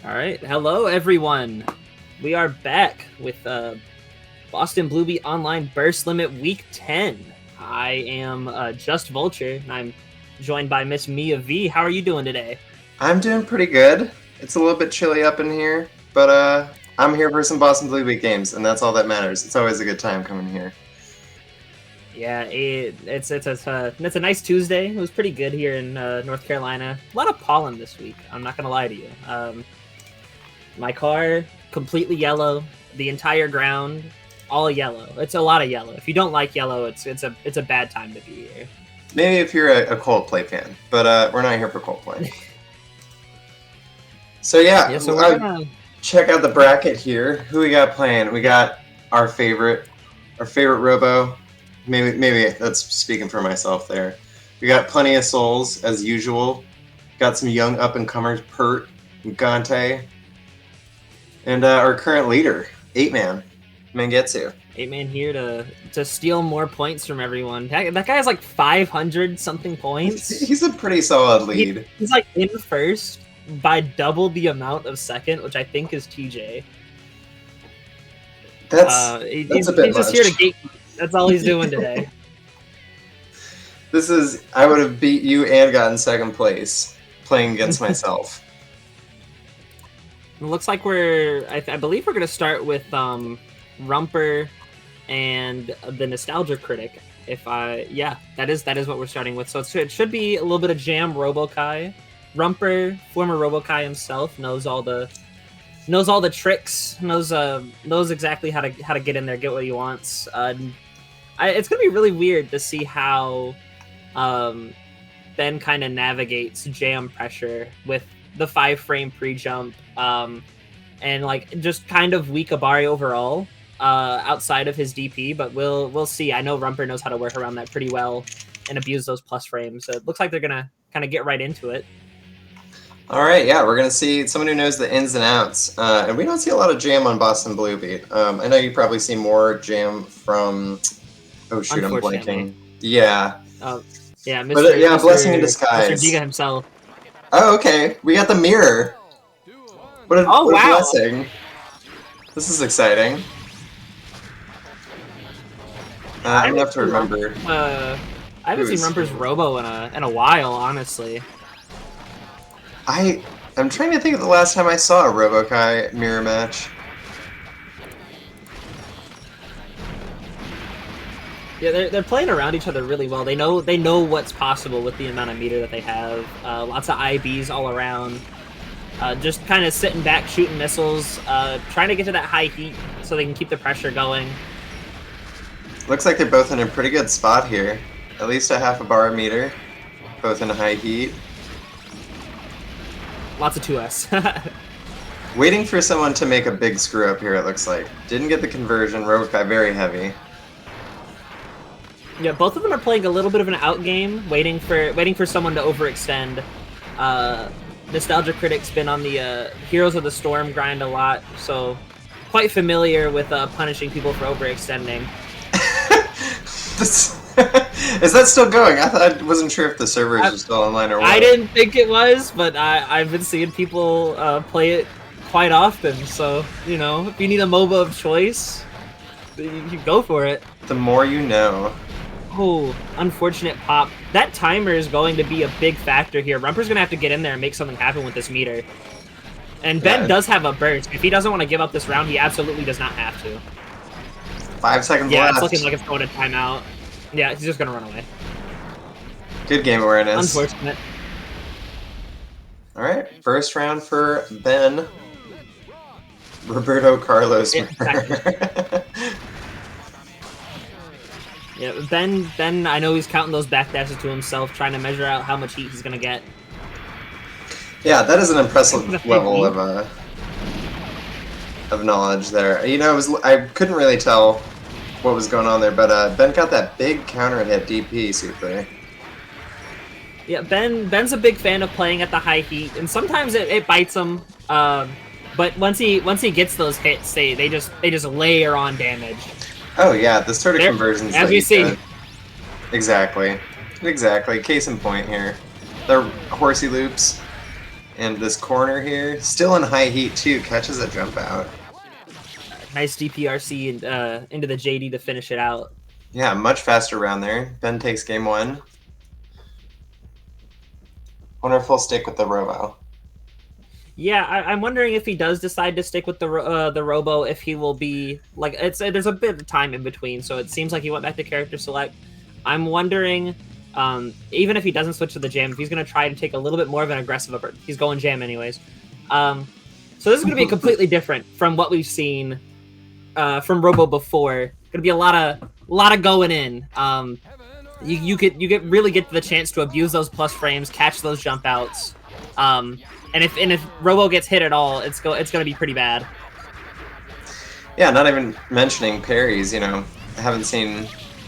All right, hello everyone. We are back with Boston Blue Beat Online Burst Limit Week 10. I am Just Vulture, and I'm joined by Miss Mia V. How are you doing today? I'm doing pretty good. It's a little bit chilly up in here, but I'm here for some Boston Blue Beat games, and that's all that matters. It's always a good time coming here. Yeah, it's a nice Tuesday. It was pretty good here in North Carolina. A lot of pollen this week. I'm not gonna lie to you. My car completely yellow. The entire ground all yellow. It's a lot of yellow. If you don't like yellow, it's a bad time to be here. Maybe if you're a Coldplay fan, but we're not here for Coldplay. So yeah, so we're gonna check out the bracket here. Who we got playing? We got our favorite Robo. Maybe that's speaking for myself there. We got plenty of souls as usual. Got some young up and comers, Pert, Gante, and our current leader, 8-Man, Mangetsu. 8-Man here to steal more points from everyone. That guy has like 500 something points. He's a pretty solid lead. He's like in first by double the amount of second, which I think is TJ. That's he's a bit just much. here to gate. That's all he's doing today. I would have beat you and gotten second place playing against myself. It looks like I believe we're going to start with Rumper and the NostalgiaCritic. That is what we're starting with. So it should be a little bit of Jam Robokai. Rumper, former Robokai himself, knows all the tricks, knows exactly how to get in there, get what he wants. It's gonna be really weird to see how Ben kind of navigates jam pressure with the 5-frame pre-jump and like just kind of weak Abari overall outside of his DP, but we'll see. I know Rumper knows how to work around that pretty well and abuse those plus frames. So it looks like they're gonna kind of get right into it. All right, yeah, we're gonna see someone who knows the ins and outs, and we don't see a lot of jam on Boston Blue Beat. I know you probably see more jam from. Oh shoot, I'm blanking. Yeah. Yeah, Mr. Blessing in disguise. Mr. Giga himself. Oh, okay. We got the mirror. What a blessing. This is exciting. I'm gonna have to remember. I haven't seen Rumper's Robo in a while, honestly. I'm trying to think of the last time I saw a Robokai mirror match. Yeah, they're playing around each other really well. They know what's possible with the amount of meter that they have. Lots of IBs all around. Just kind of sitting back, shooting missiles, trying to get to that high heat so they can keep the pressure going. Looks like they're both in a pretty good spot here. At least a half a bar meter. Both in high heat. Lots of 2S. Waiting for someone to make a big screw up here, it looks like. Didn't get the conversion. Robokai very heavy. Yeah, both of them are playing a little bit of an out game, waiting for someone to overextend. NostalgiaCritic's been on the Heroes of the Storm grind a lot, so quite familiar with punishing people for overextending. Is that still going? I wasn't sure if the servers were still online or what. I didn't think it was, but I've been seeing people play it quite often. So, you know, if you need a MOBA of choice, you go for it. The more you know. Oh, unfortunate pop. That timer is going to be a big factor here. Rumper's going to have to get in there and make something happen with this meter. And Ben does have a burst. If he doesn't want to give up this round, he absolutely does not have to. 5 seconds left. Yeah, it's looking like it's going to timeout. Yeah, he's just going to run away. Good game awareness. Unfortunate. All right, first round for Ben. Roberto Carlos. Yeah, exactly. Yeah, Ben, I know he's counting those backdashes to himself, trying to measure out how much heat he's going to get. Yeah, that is an impressive level of knowledge there. You know, I couldn't really tell what was going on there, but Ben got that big counter hit DP super. Yeah, Ben's a big fan of playing at the high heat, and sometimes it bites him. But once he gets those hits, they just layer on damage. Oh yeah, the sort of conversions as we see. Exactly. Case in point here. The horsey loops And this corner here, still in high heat too, catches a jump out. Nice DPRC and, into the JD to finish it out. Yeah, much faster round there. Ben takes game 1. Wonder if he'll stick with the Robo. Yeah, I'm wondering if he does decide to stick with the Robo, if he will be like there's a bit of time in between, so it seems like he went back to character select. I'm wondering, even if he doesn't switch to the jam, if he's going to try to take a little bit more of an aggressive approach. He's going jam anyways. So this is going to be completely different from what we've seen from Robo before. Going to be a lot of going in. You really get the chance to abuse those plus frames, catch those jump outs. And if Robo gets hit at all, it's going to be pretty bad. Yeah, not even mentioning parries. You know, I haven't seen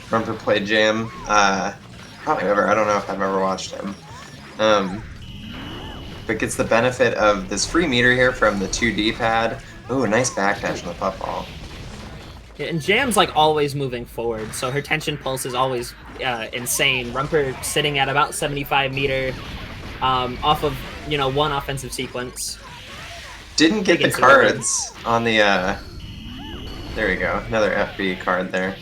Rumper play jam. Probably ever. I don't know if I've ever watched him. But gets the benefit of this free meter here from the 2D pad. Ooh, nice backdash on the puffball. Yeah, and Jam's like always moving forward, so her tension pulse is always insane. Rumper sitting at about 75 meter off of, you know, one offensive sequence. Didn't get the cards on the, there we go, another FB card there.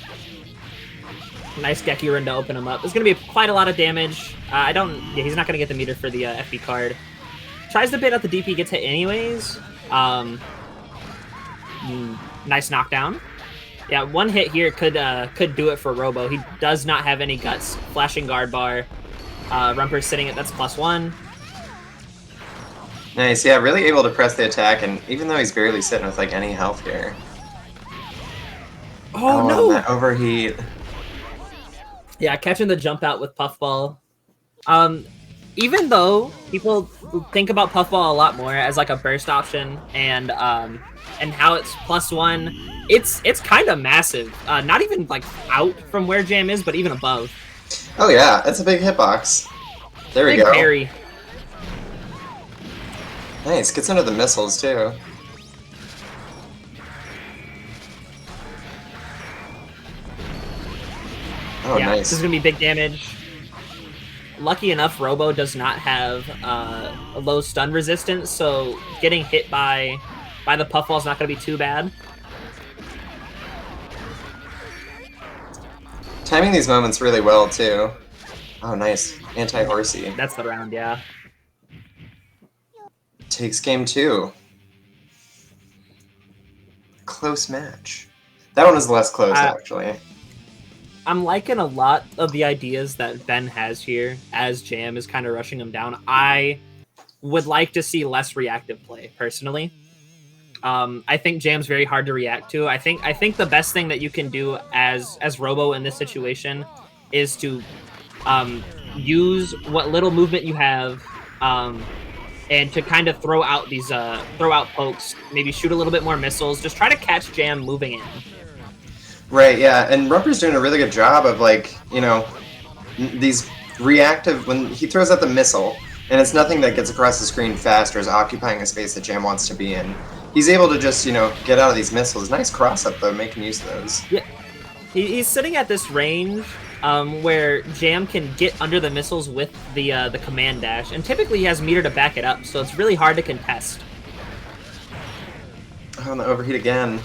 Nice Gekirin to open him up. There's going to be quite a lot of damage. Yeah, he's not going to get the meter for the FB card. Tries to bait out the DP, gets hit anyways. Nice knockdown. Yeah, one hit here could do it for Robo. He does not have any guts. Flashing guard bar. Rumper's sitting at that's +1. Nice, yeah, really able to press the attack, and even though he's barely sitting with like any health here. Oh no! That overheat. Yeah, catching the jump out with Puffball. Even though people think about Puffball a lot more as like a burst option and how it's +1, it's kind of massive. Not even like out from where Jam is, but even above. Oh yeah, it's a big hitbox. There we Big go. parry. Nice, gets under the missiles too. Oh, yeah, nice. This is gonna be big damage. Lucky enough, Robo does not have a low stun resistance, so getting hit by the Puffball is not gonna be too bad. Timing these moments really well too. Oh, nice. Anti-horsey. That's the round, yeah. Takes game 2. Close match. That one was less close, actually. I'm liking a lot of the ideas that Ben has here as Jam is kind of rushing him down. I would like to see less reactive play, personally. I think Jam's very hard to react to. I think the best thing that you can do as Robo in this situation is to use what little movement you have and to kind of throw out these pokes, maybe shoot a little bit more missiles, just try to catch Jam moving in. Right, yeah, and Rumper's doing a really good job of, like, you know, these reactive, when he throws out the missile, and it's nothing that gets across the screen fast or is occupying a space that Jam wants to be in. He's able to just, you know, get out of these missiles. Nice cross-up, though, making use of those. Yeah, he's sitting at this range where Jam can get under the missiles with the command dash, and typically he has meter to back it up, so it's really hard to contest. Oh, and the overheat again.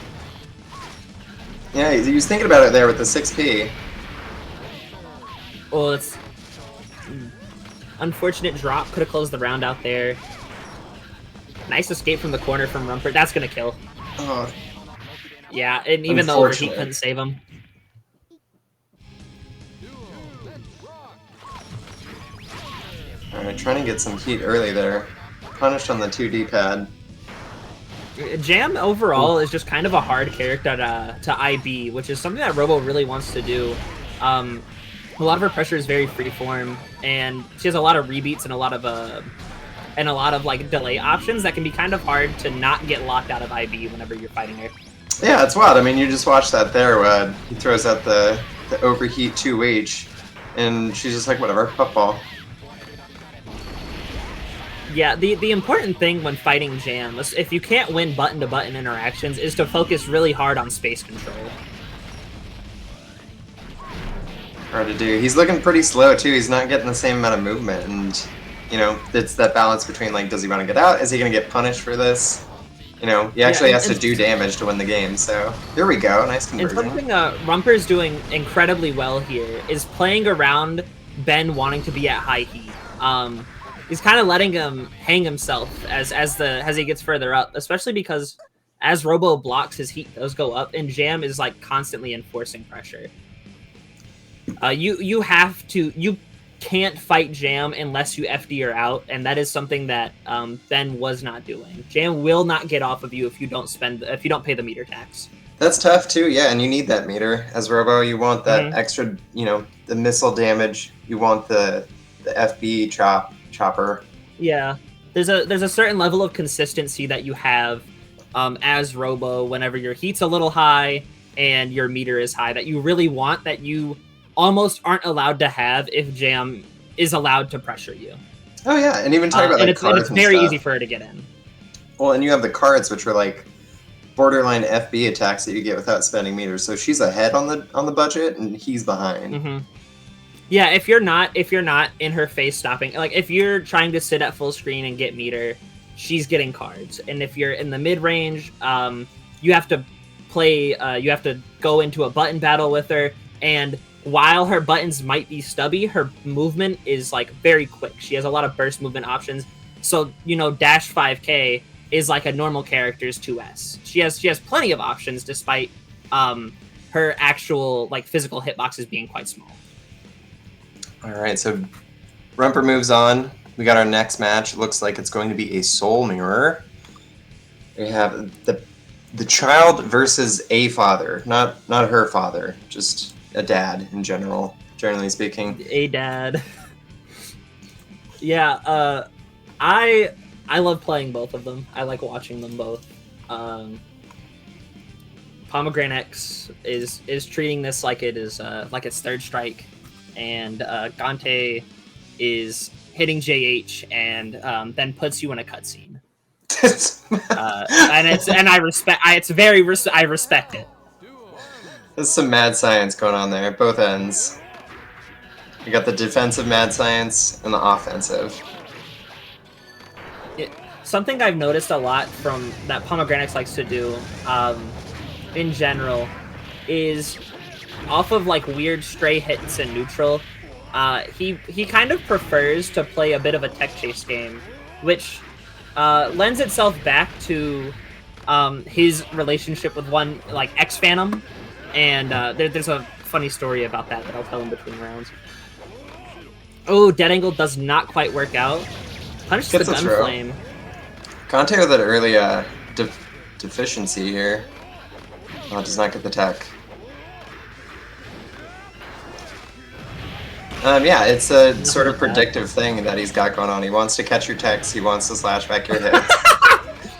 Yeah, he was thinking about it there with the 6P. Well, it's unfortunate drop. Could have closed the round out there. Nice escape from the corner from Rumper. That's gonna kill. Oh. Yeah, and even though overheat couldn't save him. Alright, trying to get some heat early there. Punished on the 2D pad. Jam overall is just kind of a hard character to IB, which is something that Robo really wants to do. A lot of her pressure is very freeform, and she has a lot of rebeats and a lot of like delay options that can be kind of hard to not get locked out of IB whenever you're fighting her. Yeah, it's wild. I mean, you just watched that there where he throws out the overheat 2H, and she's just like, whatever, puffball. Yeah, the important thing when fighting Jam, if you can't win button-to-button interactions, is to focus really hard on space control. Hard to do. He's looking pretty slow, too. He's not getting the same amount of movement, and, You know, it's that balance between like, does he want to get out? Is he going to get punished for this? You know, he actually has to do damage to win the game. So here we go, nice conversion. And something Rumper's doing incredibly well here is playing around Ben wanting to be at high heat. He's kind of letting him hang himself as he gets further up, especially because as Robo blocks, his heat does go up, and Jam is like constantly enforcing pressure. You can't fight Jam unless you FD her out, and that is something that Ben was not doing. Jam will not get off of you if you don't pay the meter tax. That's tough too, yeah, and you need that meter as Robo. You want that extra, you know, the missile damage. You want the FB chopper. Yeah, there's a certain level of consistency that you have as Robo whenever your heat's a little high and your meter is high that you really want, that you almost aren't allowed to have if Jam is allowed to pressure you. Oh yeah, and even talk about the cards. It's very easy for her to get in. Well, and you have the cards which are like borderline FB attacks that you get without spending meters. So she's ahead on the budget and he's behind. Yeah, if you're not in her face stopping, like if you're trying to sit at full screen and get meter, she's getting cards. And if you're in the mid range, you have to go into a button battle with her, and while her buttons might be stubby, her movement is like very quick. She has a lot of burst movement options. So, you know, dash 5k is like a normal character's 2S. She has plenty of options despite her actual like physical hitboxes being quite small. All right, so Rumper moves on. We got our next match. It looks like it's going to be a soul mirror. We have the child versus a father, not her father, just a dad in general, generally speaking. A dad. Yeah, I love playing both of them. I like watching them both. PomegranX is treating this like it is like it's third strike, and Gante is hitting JH and then puts you in a cutscene. And I respect it. There's some mad science going on there, both ends. You got the defensive mad science and the offensive. Something I've noticed a lot from that PomegranX likes to do, in general, is off of like weird stray hits in neutral. He kind of prefers to play a bit of a tech chase game, which lends itself back to his relationship with one like X Phantom. And there's a funny story about that I'll tell in between rounds. Oh, dead angle does not quite work out. Punish the gun flame. Gante with that early deficiency here. Oh, does not get the tech. Yeah, it's a sort of predictive thing that he's got going on. He wants to catch your techs. He wants to slash back your hits.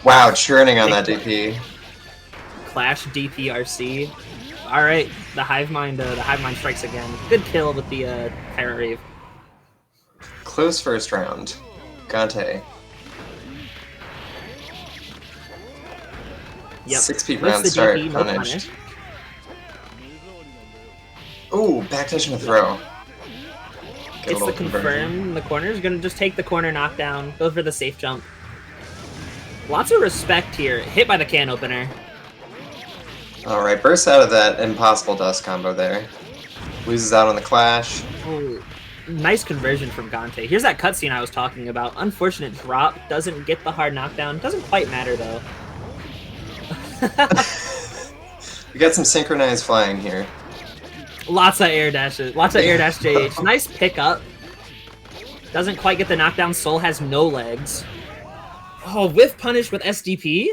Wow, churning on that DP. Clash DPRC. All right, the hive mind strikes again. Good kill with the Tyrant Rave. Close first round. Gante. Yep. 6 round start, DP, punished. Ooh, backdash and a throw. It's the confirm in the corner. He's going to just take the corner knockdown, go for the safe jump. Lots of respect here. Hit by the can opener. Alright, bursts out of that impossible dust combo there. Loses out on the clash. Oh, nice conversion from Gante. Here's that cutscene I was talking about. Unfortunate drop. Doesn't get the hard knockdown. Doesn't quite matter, though. We got some synchronized flying here. Lots of air dashes. Lots of air dash JH. Nice pickup. Doesn't quite get the knockdown. Soul has no legs. Oh, whiff punish with SDP?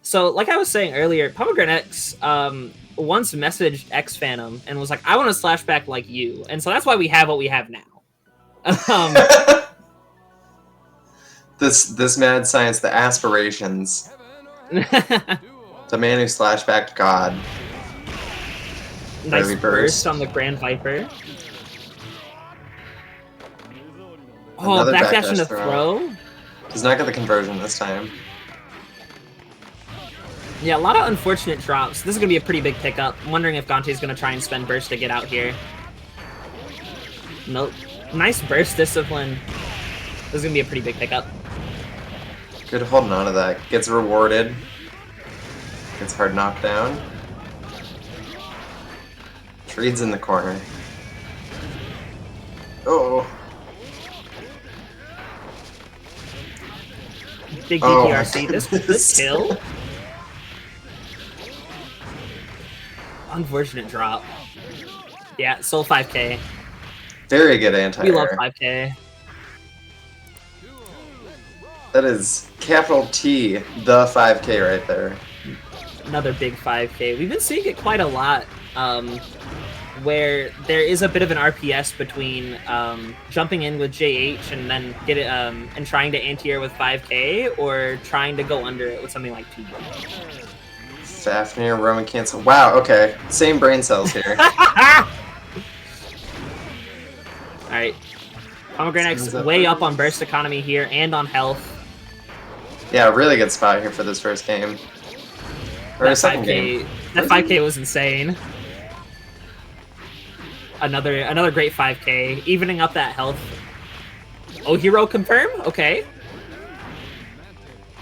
So, like I was saying earlier, PomegranX once messaged X Phantom and was like, I want to slash back like you. And so that's why we have what we have now. This mad science, the aspirations. The man who slash backed God. Nice burst on the Grand Viper. Oh, backdash and a throw. Does not get the conversion this time. Yeah, a lot of unfortunate drops. This is going to be a pretty big pickup. I'm wondering if Gante's going to try and spend burst to get out here. Nope. Nice burst discipline. This is going to be a pretty big pickup. Good holding on to that. Gets rewarded. Gets hard knockdown. Treed's in the corner. Oh. Big DPRC. This kill. Unfortunate drop. Yeah, Soul 5k. Very good anti-air. We love 5k. That is capital T, the 5k right there. Another big 5k. We've been seeing it quite a lot, where there is a bit of an RPS between jumping in with JH and then get it and trying to anti-air with 5k, or trying to go under it with something like 2. Fafnir, Roman cancel. Wow, okay. Same brain cells here. Alright. PomegranX way up on burst economy here and on health. Yeah, really good spot here for this first game. Or That second 5k, game. that 5k was insane. Another great 5k, evening up that health. Oh, hero confirm? Okay.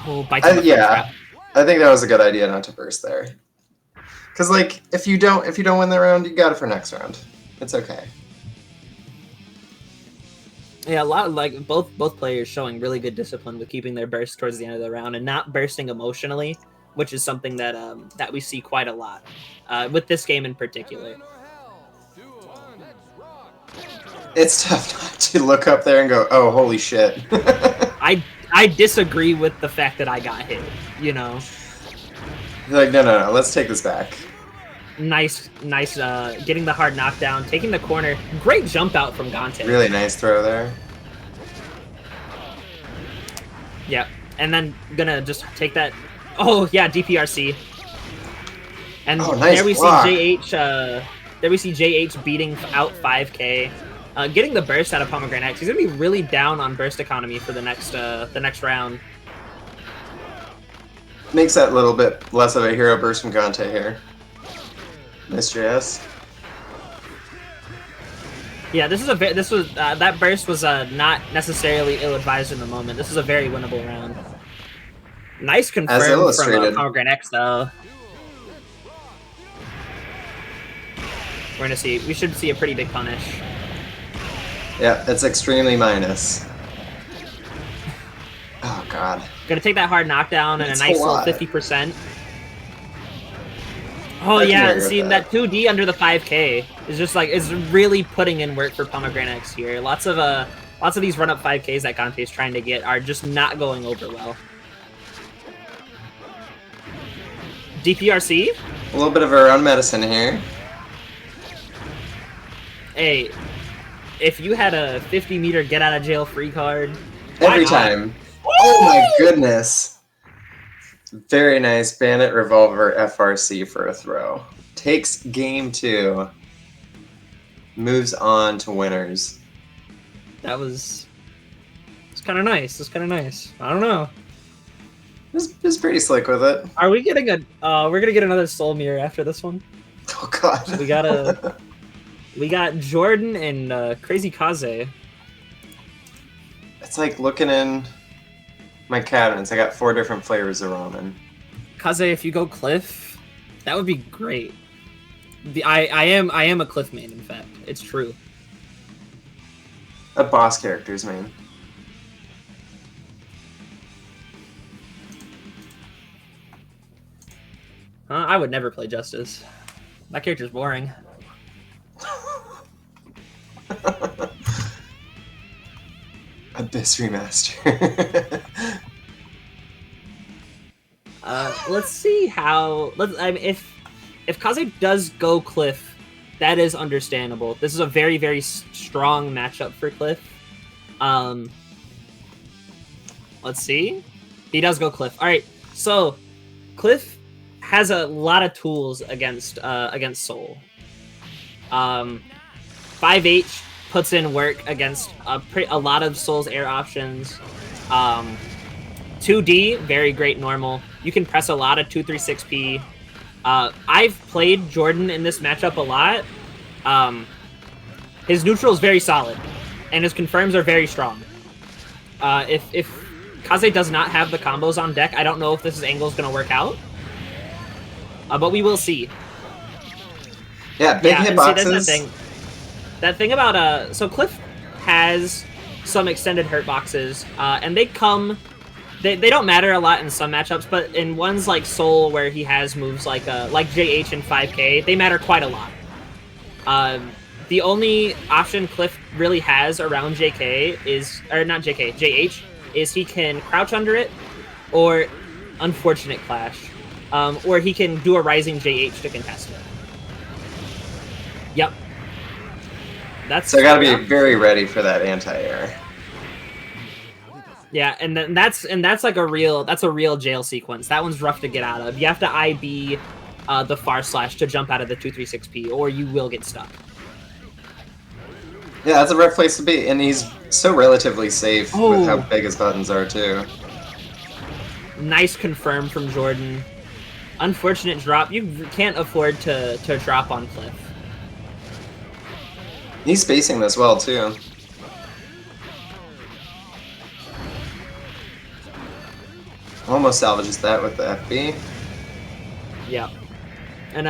Oh, bites on the yeah, trap. I think that was a good idea not to burst there. Cause like if you don't win the round, you got it for next round. It's okay. Yeah, a lot of, like both players showing really good discipline with keeping their burst towards the end of the round and not bursting emotionally, which is something that that we see quite a lot with this game in particular. It's tough not to look up there and go, "Oh, holy shit!" I disagree with the fact that I got hit. You know. You're like, no, let's take this back. Nice, getting the hard knockdown, taking the corner. Great jump out from Gante. Really nice throw there. Yeah, and then gonna just take that. Oh yeah, DPRC. And nice there we block. see JH. There we see JH beating out 5k, getting the burst out of PomegranX. He's gonna be really down on burst economy for the next round. Makes that little bit less of a hero burst from Gante here. Nice JS. Yeah, that burst was not necessarily ill-advised in the moment. This is a very winnable round. Nice confirm from PomegranX though. We should see a pretty big punish. Yeah, that's extremely minus. Oh god. Gonna take that hard knockdown and That's a nice a little lot. 50%. Oh yeah, see that 2D under the 5k is just like is really putting in work for PomegranX here. Lots of these run up 5ks that Gante is trying to get are just not going over well. DPRC? A little bit of our own medicine here. Hey, if you had a 50-meter get out of jail free card, Every time. Oh my goodness. Very nice. Bandit Revolver FRC for a throw. Takes game 2. Moves on to winners. That was... It's kind of nice. It's kind of nice. I don't know. It's pretty slick with it. Are we getting a... we're going to get another Soul Mirror after this one. Oh god. We got a... We got Jordan and KrazyKaze. It's like looking in my cabinets. I got 4 different flavors of ramen. Kaze, if you go Cliff, that would be great. I am a Cliff main, in fact. It's true. A boss characters, man. I would never play Justice. That character's boring. Abyss Remaster. Let's see how. If Kaze does go Cliff, that is understandable. This is a very, very strong matchup for Cliff. Let's see. He does go Cliff. All right, so Cliff has a lot of tools against Soul. 5H puts in work against a lot of Soul's air options. 2D, very great normal. You can press a lot of 236p. I've played Jordan in this matchup a lot. His neutral is very solid, and his confirms are very strong. If Kaze does not have the combos on deck, I don't know if this angle is going to work out. But we will see. Yeah, big hitboxes. See, that thing about so Cliff has some extended hurt boxes, and they come. They don't matter a lot in some matchups, but in ones like Soul where he has moves like JH and 5K, they matter quite a lot. The only option Cliff really has around JK is, or not JK, JH, is he can crouch under it, or Unfortunate Clash, or he can do a Rising JH to contest it. Yep. So gotta be very ready for that anti-air. Yeah, and then that's like a real jail sequence. That one's rough to get out of. You have to IB the far slash to jump out of the 236P, or you will get stuck. Yeah, that's a rough place to be, and he's so relatively safe with how big his buttons are too. Nice confirm from Jordan. Unfortunate drop. You can't afford to drop on Cliff. He's spacing this well too. Almost salvages that with the FB. Yeah, and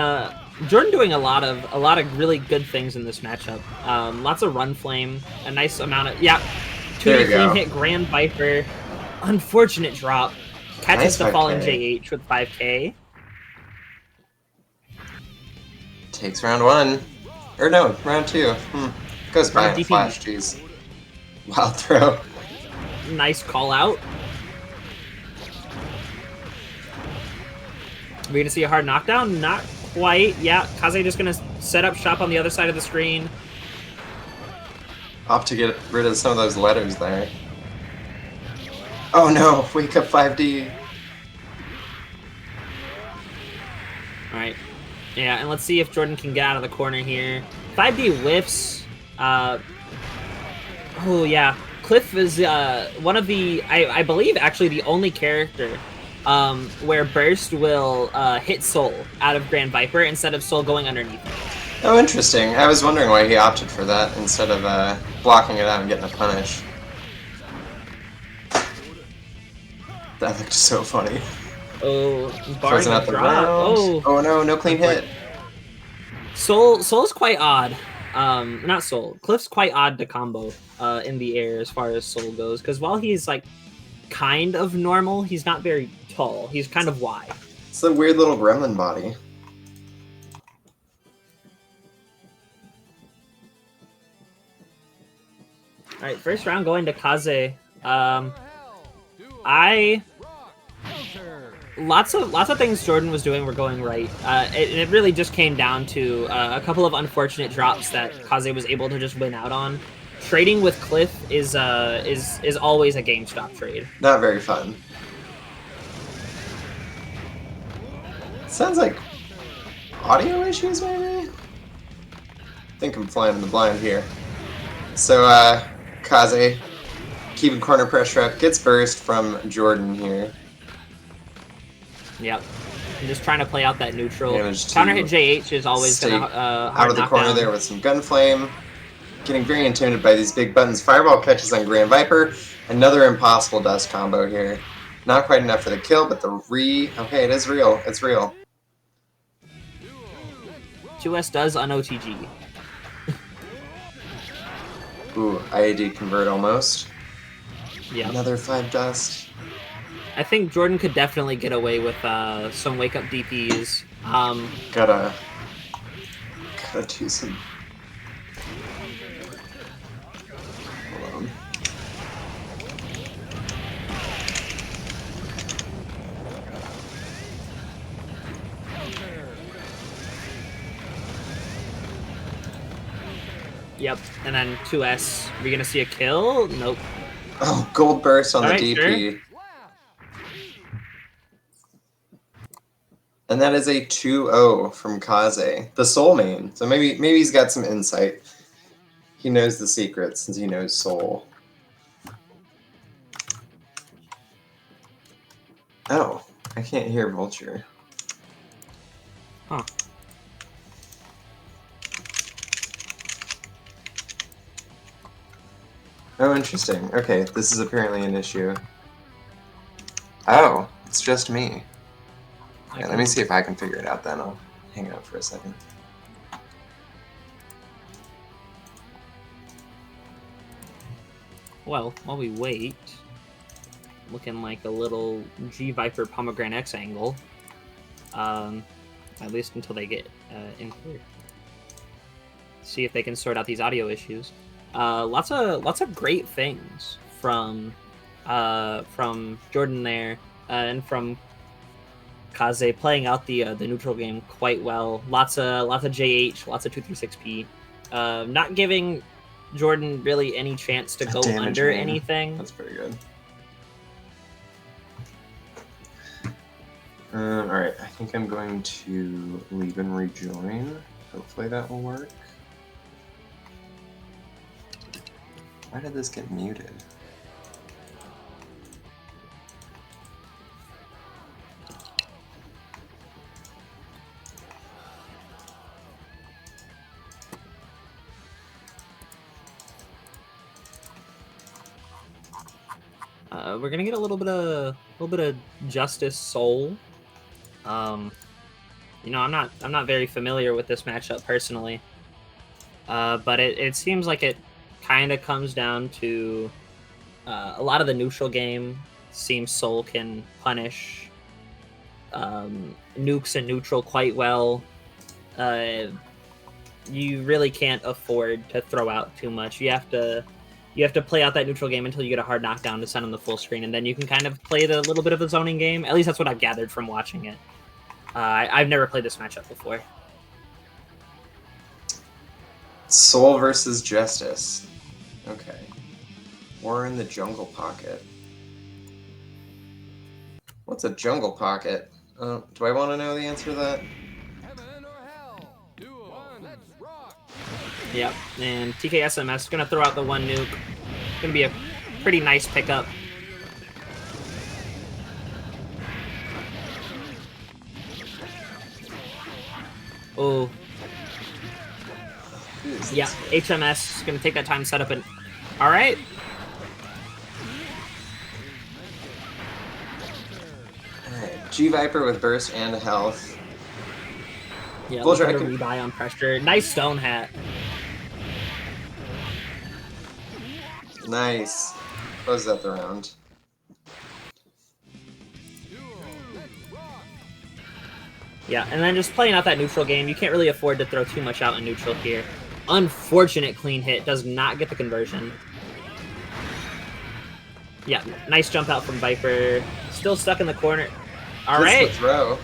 Jordan doing a lot of really good things in this matchup. Lots of run flame, a nice amount of 2D clean hit Grand Viper. Unfortunate drop. Catches the falling JH with 5K. Takes round 1. Or no, round 2. Goes by in a flash, jeez. Wild throw. Nice call out. Are we gonna see a hard knockdown? Not quite. Yeah, Kaze just gonna set up shop on the other side of the screen. Off to get rid of some of those letters there. Oh no, wake up 5D. Alright. Yeah, and let's see if Jordan can get out of the corner here. 5D whiffs. Oh yeah. Cliff is one of the, I believe actually the only character where Burst will hit Soul out of Grand Viper instead of Soul going underneath it. Oh, interesting. I was wondering why he opted for that instead of blocking it out and getting a punish. That looked so funny. Oh, barring out the drop. Oh no, no clean hit. Soul's quite odd. Not Soul. Cliff's quite odd to combo in the air as far as Soul goes, because while he's like kind of normal, he's not very tall. He's kind of wide. It's a weird little gremlin body. All right, first round going to Kaze. Lots of things Jordan was doing were going right. It really just came down to a couple of unfortunate drops that Kaze was able to just win out on. Trading with Cliff is always a GameStop trade. Not very fun. Sounds like audio issues, maybe? I think I'm flying in the blind here. So, Kaze, keeping corner pressure up, gets burst from Jordan here. Yep. I'm just trying to play out that neutral. Counter hit JH is always going to out of the corner there with some gun flame. Getting very intimidated by these big buttons. Fireball catches on Grand Viper. Another impossible dust combo here. Not quite enough for the kill, but the okay, it is real. It's real. 2S does on OTG. Ooh, IAD convert almost. Yeah. Another 5 dust. I think Jordan could definitely get away with some wake up DPs. Gotta do some. Hold on. Yep, and then 2S. Are we gonna see a kill? Nope. Oh, gold burst on the DP. Sure. And that is a 2-0 from Kaze, the Soul main. So maybe he's got some insight. He knows the secret since he knows Soul. Oh, I can't hear Vulture. Huh. Oh, interesting. Okay, this is apparently an issue. Oh, it's just me. Okay, let me see if I can figure it out then. I'll hang out for a second. Well, while we wait, looking like a little G.Viper PomegranX angle. At least until they get in here. See if they can sort out these audio issues. Lots of great things from Jordan there, and from Kaze playing out the neutral game quite well. Lots of JH, lots of 236p. Not giving Jordan really any chance to go under anything. That's pretty good. Alright, I think I'm going to leave and rejoin. Hopefully that will work. Why did this get muted? We're gonna get a little bit of Justice Soul. You know, I'm not very familiar with this matchup personally, but it seems like it kind of comes down to a lot of the neutral game. Seems Soul can punish nukes in neutral quite well. You really can't afford to throw out too much. You have to play out that neutral game until you get a hard knockdown to send them the full screen, and then you can kind of play the little bit of the zoning game. At least that's what I've gathered from watching it. I've never played this matchup before. Soul versus Justice. Okay. War in the jungle pocket. What's a jungle pocket? Do I want to know the answer to that? Yep, and TKSMS is going to throw out the one nuke. Going to be a pretty nice pickup. Oh. Yeah, HMS is going to take that time to set up an... All right. G.Viper with burst and health. Yeah, looking to rebuy on pressure. Nice stone hat. Nice. Close out the round. Yeah, and then just playing out that neutral game. You can't really afford to throw too much out in neutral here. Unfortunate clean hit. Does not get the conversion. Yeah, nice jump out from Viper. Still stuck in the corner. All right. The throw.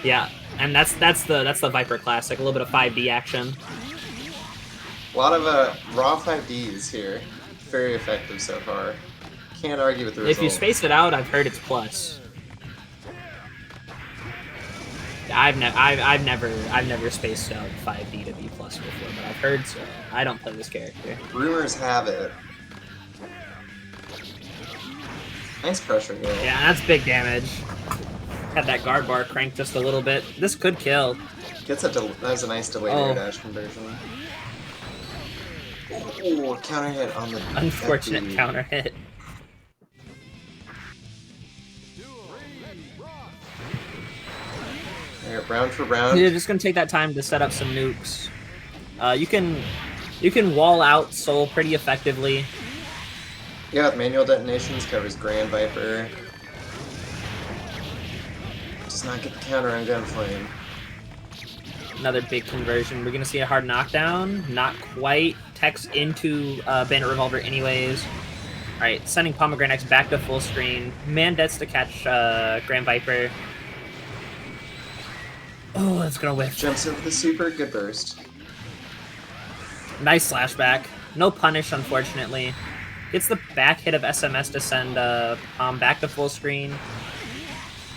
Yeah, and that's the Viper classic. A little bit of 5D action. A lot of raw 5Ds here. Very effective so far. Can't argue with the result. If you space it out, I've heard it's plus. I've never spaced out 5D to B plus before, but I've heard so. I don't play this character. Rumors have it. Nice pressure here. Yeah, that's big damage. Had that guard bar cranked just a little bit. This could kill. Gets a that was a nice delayed air dash conversion. Oh, counter hit on the unfortunate FD. Counter hit. Alright, round for round. You're just gonna take that time to set up some nukes. You can wall out Soul pretty effectively. Yeah, with manual detonations covers Grand Viper. Does not get the counter on Gunflame. Another big conversion. We're gonna see a hard knockdown. Not quite. Tech's into Bandit Revolver anyways. Alright, sending PomegranX back to full screen. Mandets to catch Grand Viper. Oh, that's gonna whiff. Jumps into the super, good burst. Nice slashback. No punish, unfortunately. Gets the back hit of SMS to send Pom back to full screen.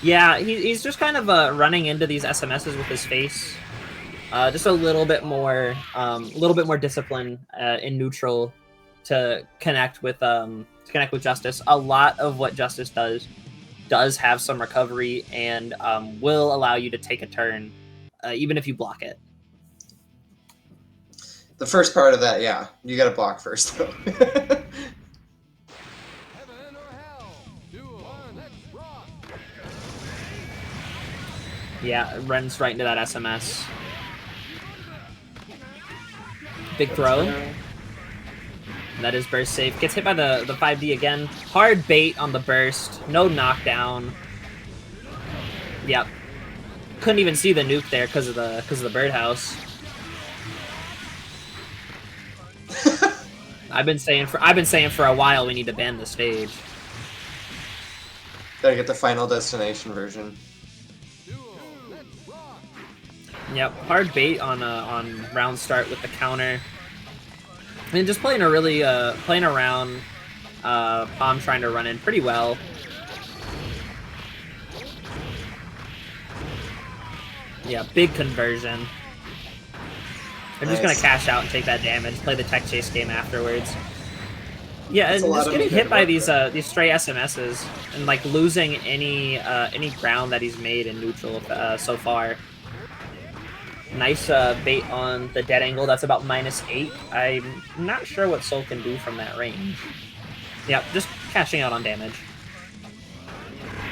Yeah, he's just kind of running into these SMSs with his face. Just a little bit more discipline in neutral to connect with Justice. A lot of what Justice does have some recovery and will allow you to take a turn, even if you block it. The first part of that, yeah. You gotta block first, though. Yeah, it runs right into that SMS. Big throw. That is burst safe. Gets hit by the 5D again. Hard bait on the burst. No knockdown. Yep. Couldn't even see the nuke there because of the birdhouse. I've been saying for a while we need to ban the stage. Gotta get the Final Destination version. Yep, hard bait on round start with the counter. And just playing a really playing around. Pom trying to run in pretty well. Yeah, big conversion. I'm just gonna cash out and take that damage. Play the tech chase game afterwards. Yeah, and just getting hit by these stray SMSs and like losing any ground that he's made in neutral so far. Nice bait on the dead angle. That's about -8. I'm not sure what Soul can do from that range. Yep, just cashing out on damage.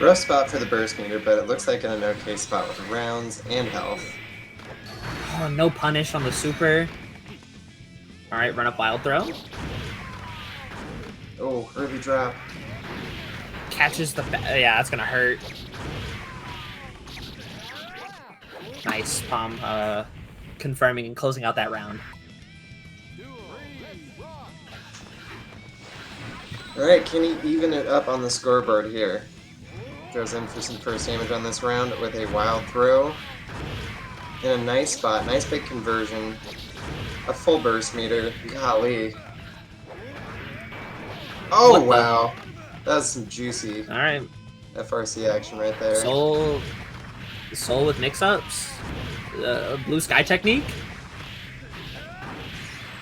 Rough spot for the burst meter, but it looks like in an okay spot with rounds and health. Oh, no punish on the super. Alright, run up wild throw. Oh, early drop. Catches the... Yeah, that's gonna hurt. Nice, Pom confirming and closing out that round. Alright, can he even it up on the scoreboard here? Goes in for some first damage on this round with a wild throw. In a nice spot, nice big conversion. A full burst meter. Golly. Oh, wow. That's some juicy FRC action right there. Soul with mix-ups. Blue sky technique.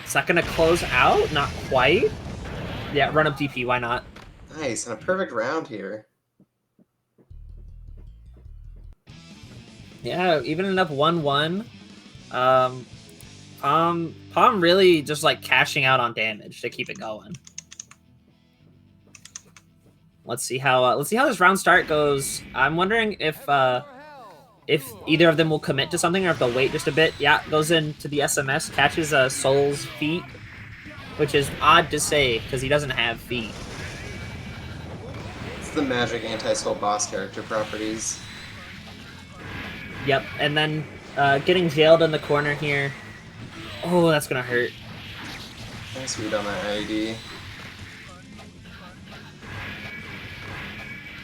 Is that gonna close out? Not quite. Yeah, run up DP, why not? Nice, and a perfect round here. Yeah, even up 1-1. Pom really just like cashing out on damage to keep it going. Let's see how this round start goes. I'm wondering if either of them will commit to something or if they'll wait just a bit. Yeah, goes into the SMS, catches Soul's feet, which is odd to say because he doesn't have feet. It's the magic anti-Soul boss character properties. Yep, and then getting jailed in the corner here. Oh, that's gonna hurt. Nice read on that IED.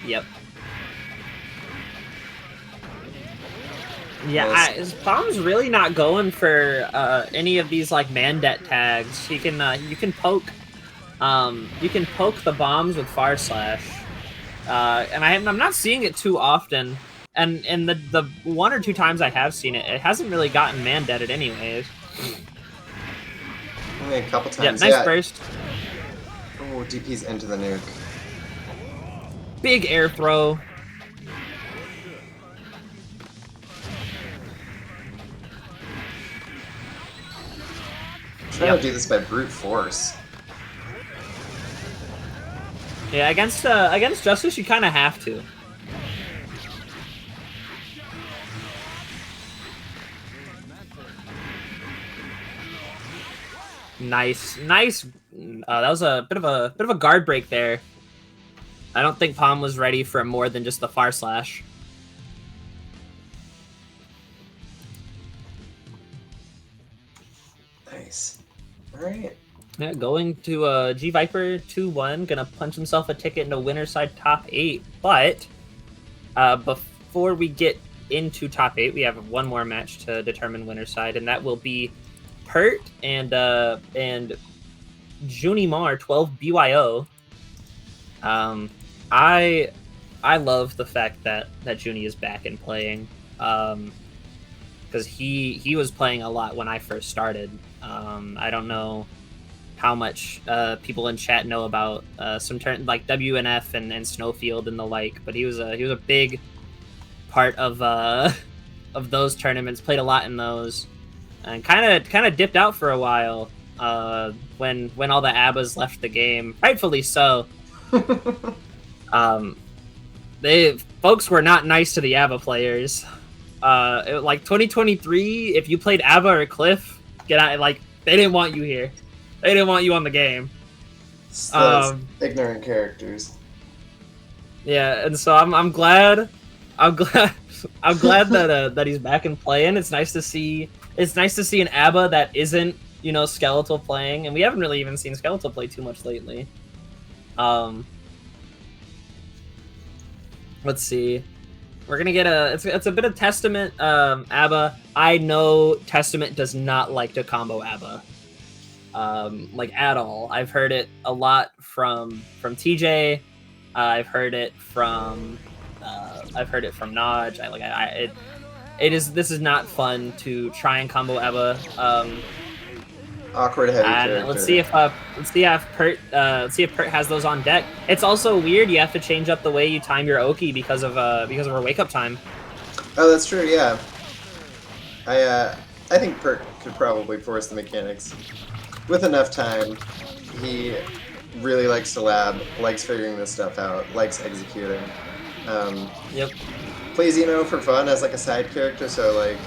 Yep. Yeah, Pom's really not going for any of these like Mandet tags. You can poke the bombs with Far Slash, and I'm not seeing it too often. And the one or two times I have seen it, it hasn't really gotten Mandeted anyways. Only a couple times. Yeah, nice burst. Oh, DP's into the nuke. Big air throw. Trying to do this by brute force. Yeah, against Justice, you kind of have to. Nice. That was a bit of a guard break there. I don't think Pom was ready for more than just the Far Slash. Nice. All right. Yeah, going to G.Viper 2-1, gonna punch himself a ticket into winner's side top 8. But before we get into top 8, we have one more match to determine winner's side, and that will be Pert and Junimar 12 BYO. I love the fact that Junie is back and playing, because he was playing a lot when I first started. I don't know how much people in chat know about some like WNF and Snowfield and the like, but he was a big part of those tournaments. Played a lot in those. and kind of dipped out for a while when all the ABBAs left the game, rightfully so. Folks were not nice to the ABBA players. Like 2023, if you played ABBA or Cliff, get out. Like they didn't want you here. They didn't want you on the game. Ignorant characters. Yeah, and so I'm glad that he's back and playing. It's nice to see an ABBA that isn't, you know, Skeletal playing, and we haven't really even seen Skeletal play too much lately. Let's see. We're gonna get it's a bit of Testament ABBA. I know Testament does not like to combo ABBA. Like at all. I've heard it a lot from TJ. I've heard it from Nodge. This is not fun to try and combo ABBA. Awkward heavy character. Let's see if Pert has those on deck. It's also weird. You have to change up the way you time your Oki because of her wake up time. Oh, that's true. Yeah. I think Pert could probably force the mechanics with enough time. He really likes to lab, likes figuring this stuff out, likes executing. Yep. Plays Emo for fun as like a side character, so like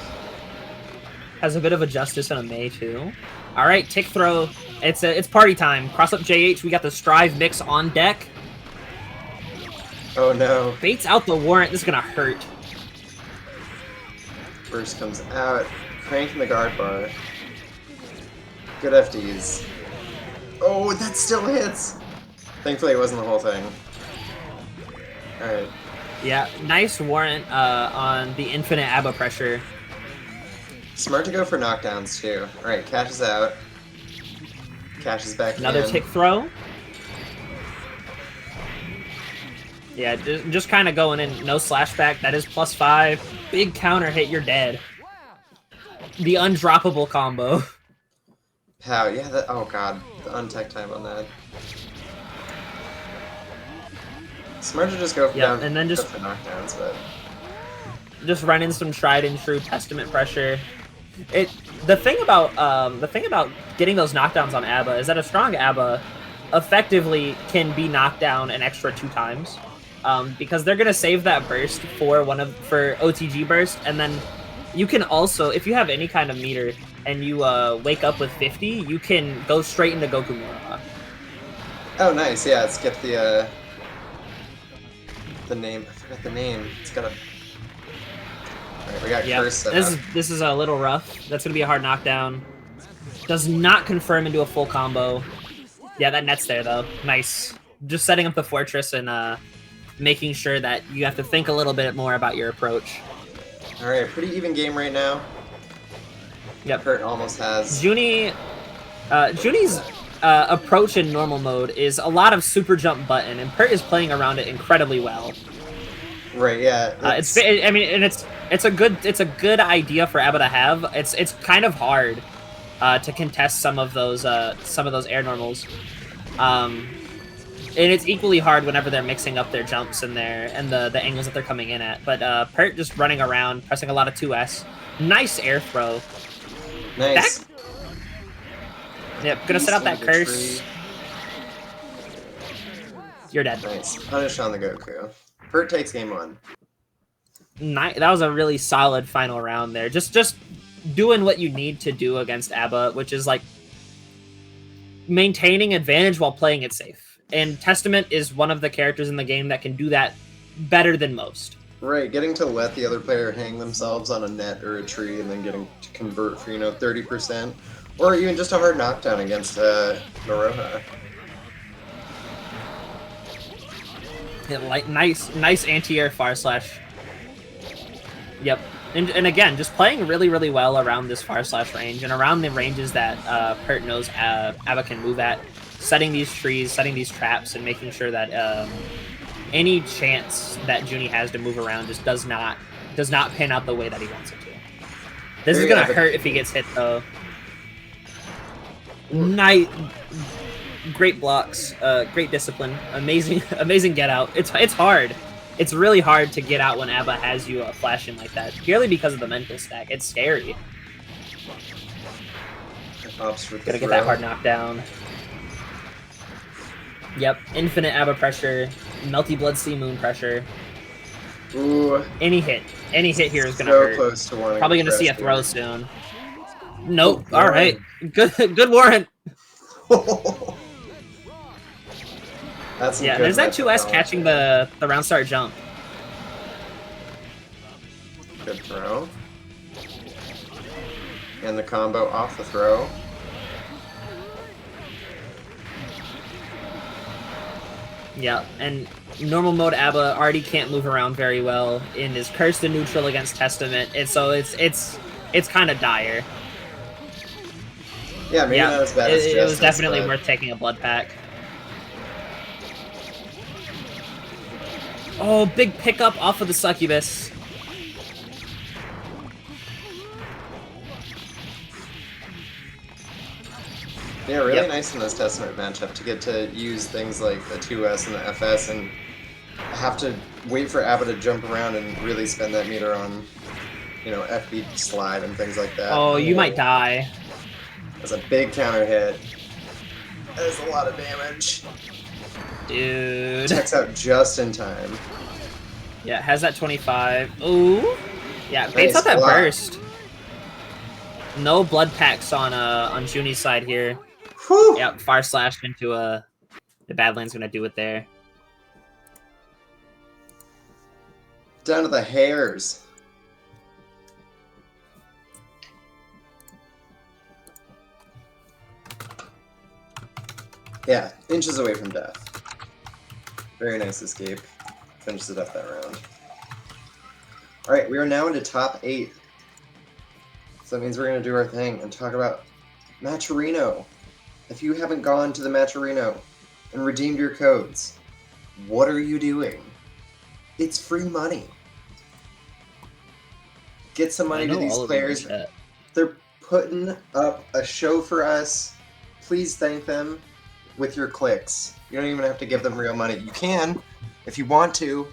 has a bit of a Justice and a May too. All right, tick throw. It's party time. Cross up JH. We got the Strive mix on deck. Oh no! Baits out the Warrant. This is gonna hurt. Burst comes out, cranking the guard bar. Good FDs. Oh, that still hits. Thankfully, it wasn't the whole thing. All right. Yeah, nice Warrant on the infinite ABBA pressure. Smart to go for knockdowns too. All right, Cash is out. Cash is back. Another tick throw. Yeah, just kind of going in. No slashback. That is +5. Big counter hit. You're dead. The undroppable combo. Pow. Yeah. Oh god. The untech time on that. Smart to just go for down, and then just for knockdowns, but just run in some tried and true Testament pressure. The thing about getting those knockdowns on ABBA is that a strong ABBA effectively can be knocked down an extra 2 times, because they're gonna save that burst for OTG burst, and then you can also, if you have any kind of meter and you wake up with 50, you can go straight into Goku Mura. Oh, nice. Yeah, skip the name. I forgot the name. It's got a. Alright, we got Curse set up. This is a little rough. That's gonna be a hard knockdown. Does not confirm into a full combo. Yeah, that net's there though. Nice. Just setting up the Fortress and making sure that you have to think a little bit more about your approach. Alright, pretty even game right now. Yep. Pert almost has. Juni's approach in normal mode is a lot of super jump button, and Pert is playing around it incredibly well. Right. Yeah. It's a good idea for ABBA to have. It's kind of hard to contest some of those air normals, and it's equally hard whenever they're mixing up their jumps and the angles that they're coming in at. But Pert just running around, pressing a lot of 2S. Nice air throw. Nice. Yep, gonna set out that curse. You're dead. Nice. Punish on the Goku. Pert takes game 1. That was a really solid final round there. Just doing what you need to do against ABBA, which is like maintaining advantage while playing it safe. And Testament is one of the characters in the game that can do that better than most. Right, getting to let the other player hang themselves on a net or a tree and then getting to convert for, 30%. Or even just a hard knockdown against Noroha. Yeah, like nice anti-air far slash. Yep, and again, just playing really, really well around this far slash range and around the ranges that Pert knows ABBA can move at, setting these trees, setting these traps, and making sure that any chance that Junie has to move around just does not pan out the way that he wants it to. This is gonna hurt if he gets hit though. Great blocks, great discipline, amazing get out. It's hard. It's really hard to get out when ABBA has you flashing like that, purely because of the mental stack. It's scary. Ops with the Gotta get throw. that hard knockdown. Yep, infinite ABBA pressure, Melty Blood Sea Moon pressure. Ooh. Any hit here is gonna So hurt. close to wanting Probably to gonna see a press throw here. soon. Nope. Oh, All right. Good warrant. That's some Yeah, good there's that hyper 2S power catching there. the round start jump. Good throw. And the combo off the throw. Yeah, and normal mode ABBA already can't move around very well and is cursed and neutral against Testament, and so it's kind of dire. Yeah, maybe not as bad as it was Justice, definitely but... worth taking a blood pack. Oh, big pickup off of the Succubus. Yeah, really nice in this Testament matchup to get to use things like the 2S and the FS and have to wait for ABBA to jump around and really spend that meter on, you know, FB slide and things like that. Oh, you might die. That's a big counter hit. That is a lot of damage. Dude. Checks out just in time. Yeah, has that 25. Ooh. Yeah, baits Nice out that block. burst. No blood packs on Juni's side here. Whew. Yep, far slashed into the Badlands gonna do it there. Down to the hairs. Yeah, inches away from death. Very nice escape. Finishes it up that round. Alright, we are now into top 8. So that means we're going to do our thing and talk about Matcherino. If you haven't gone to the Matcherino and redeemed your codes, what are you doing? It's free money. Get some money to these players. They're putting up a show for us. Please thank them with your clicks. You don't even have to give them real money. You can, if you want to.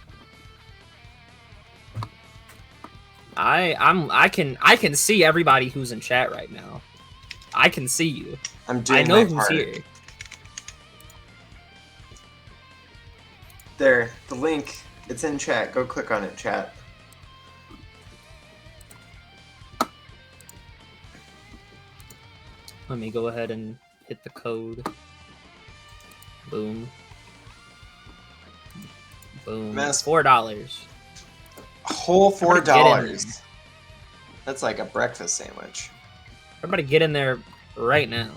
I can see everybody who's in chat right now. I can see you. I'm doing I know my who's part. here. There, the link. It's in chat. Go click on it, chat. Let me go ahead and hit the code. Boom. Boom. Miss. $4. Whole Everybody $4. That's like a breakfast sandwich. Everybody get in there right now.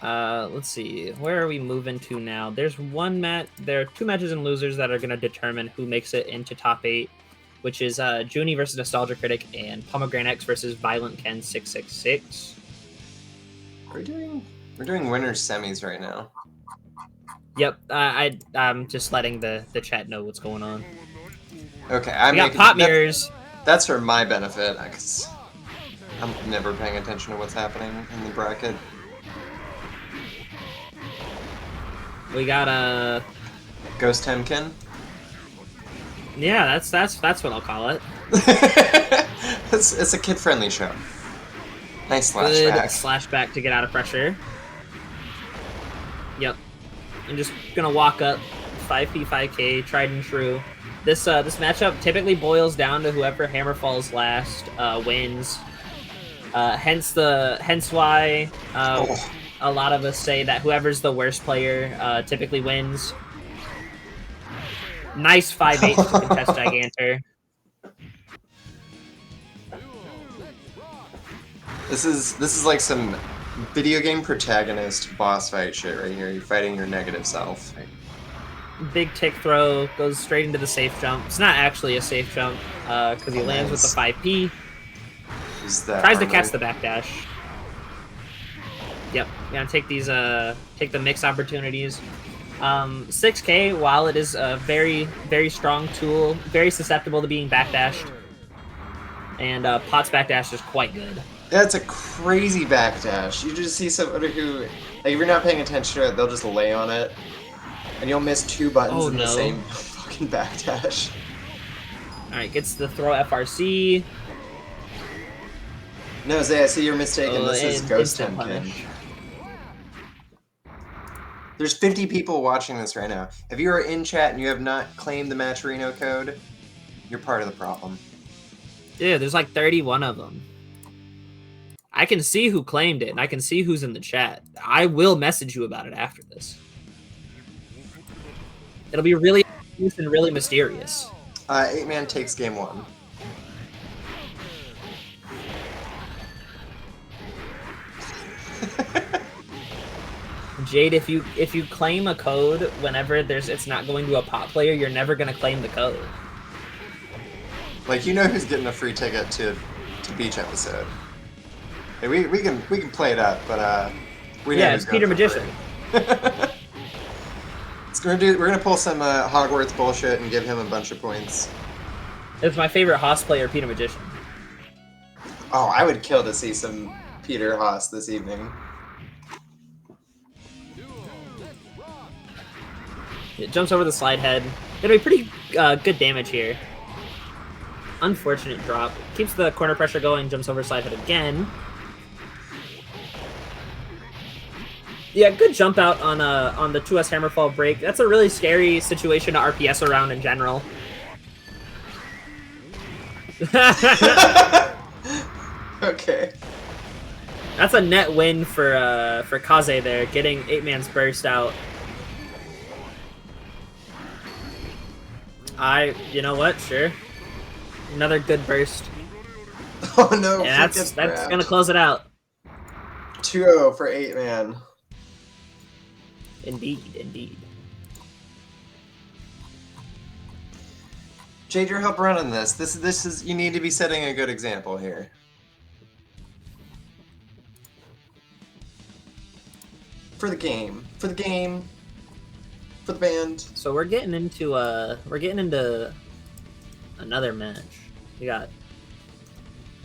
Let's see. Where are we moving to now? There's one match. There are 2 matches and losers that are going to determine who makes it into top 8, which is Juni versus NostalgiaCritic and PomegranX versus Violent Ken 666. We're doing winners semis right now. Yep. I'm just letting the chat know what's going on. Okay, We got pop mirrors. That's for my benefit, because I'm never paying attention to what's happening in the bracket. We got a Ghost Temkin. Yeah, that's what I'll call it. It's a kid-friendly show. Nice Good slashback. slashback to get out of pressure. Yep. I'm just gonna walk up 5P 5K, tried and true. This matchup typically boils down to whoever hammer falls last wins. Hence why a lot of us say that whoever's the worst player typically wins. Nice 5-8 to contest Gigantor. This is like some video game protagonist boss fight shit right here. You're fighting your negative self. Big tick throw, goes straight into the safe jump. It's not actually a safe jump, because he lands with the 5P. Tries to catch the backdash. Yep, gonna take these, take the mix opportunities. 6K, while it is a very, very strong tool, very susceptible to being backdashed. And Pot's backdash is quite good. That's a crazy backdash. You just see somebody who, like, if you're not paying attention to it, they'll just lay on it. And you'll miss 2 buttons in the same fucking backdash. Alright, gets the throw FRC. No, Zay, I see you're mistaken. This is Ghost instant Hemkin. punish. There's 50 people watching this right now. If you are in chat and you have not claimed the Matcherino code, you're part of the problem. Dude, there's like 31 of them. I can see who claimed it, and I can see who's in the chat. I will message you about it after this. It'll be really and really mysterious. 8-man takes game 1. Jade, if you claim a code whenever it's not going to a pot player, you're never gonna claim the code. Like, you know who's getting a free ticket to beach episode. Hey, we can play it up, but we know it's Peter Magician. We're gonna pull some Hogwarts bullshit and give him a bunch of points. It's my favorite Haas player, Peter Magician. Oh, I would kill to see some Peter Haas this evening. It jumps over the slide head. It'll be pretty good damage here. Unfortunate drop. Keeps the corner pressure going, jumps over slide head again. Yeah, good jump out on the 2S Hammerfall break. That's a really scary situation to RPS around in general. Okay. That's a net win for Kaze there, getting 8-man's burst out. You know what? Sure. Another good burst. Oh no! Yeah, that's gonna close it out. 2-0 for 8-man. Indeed, indeed. Jade, your help run on this. This is you need to be setting a good example here. For the game. For the game. For the band. So we're getting into another match. We got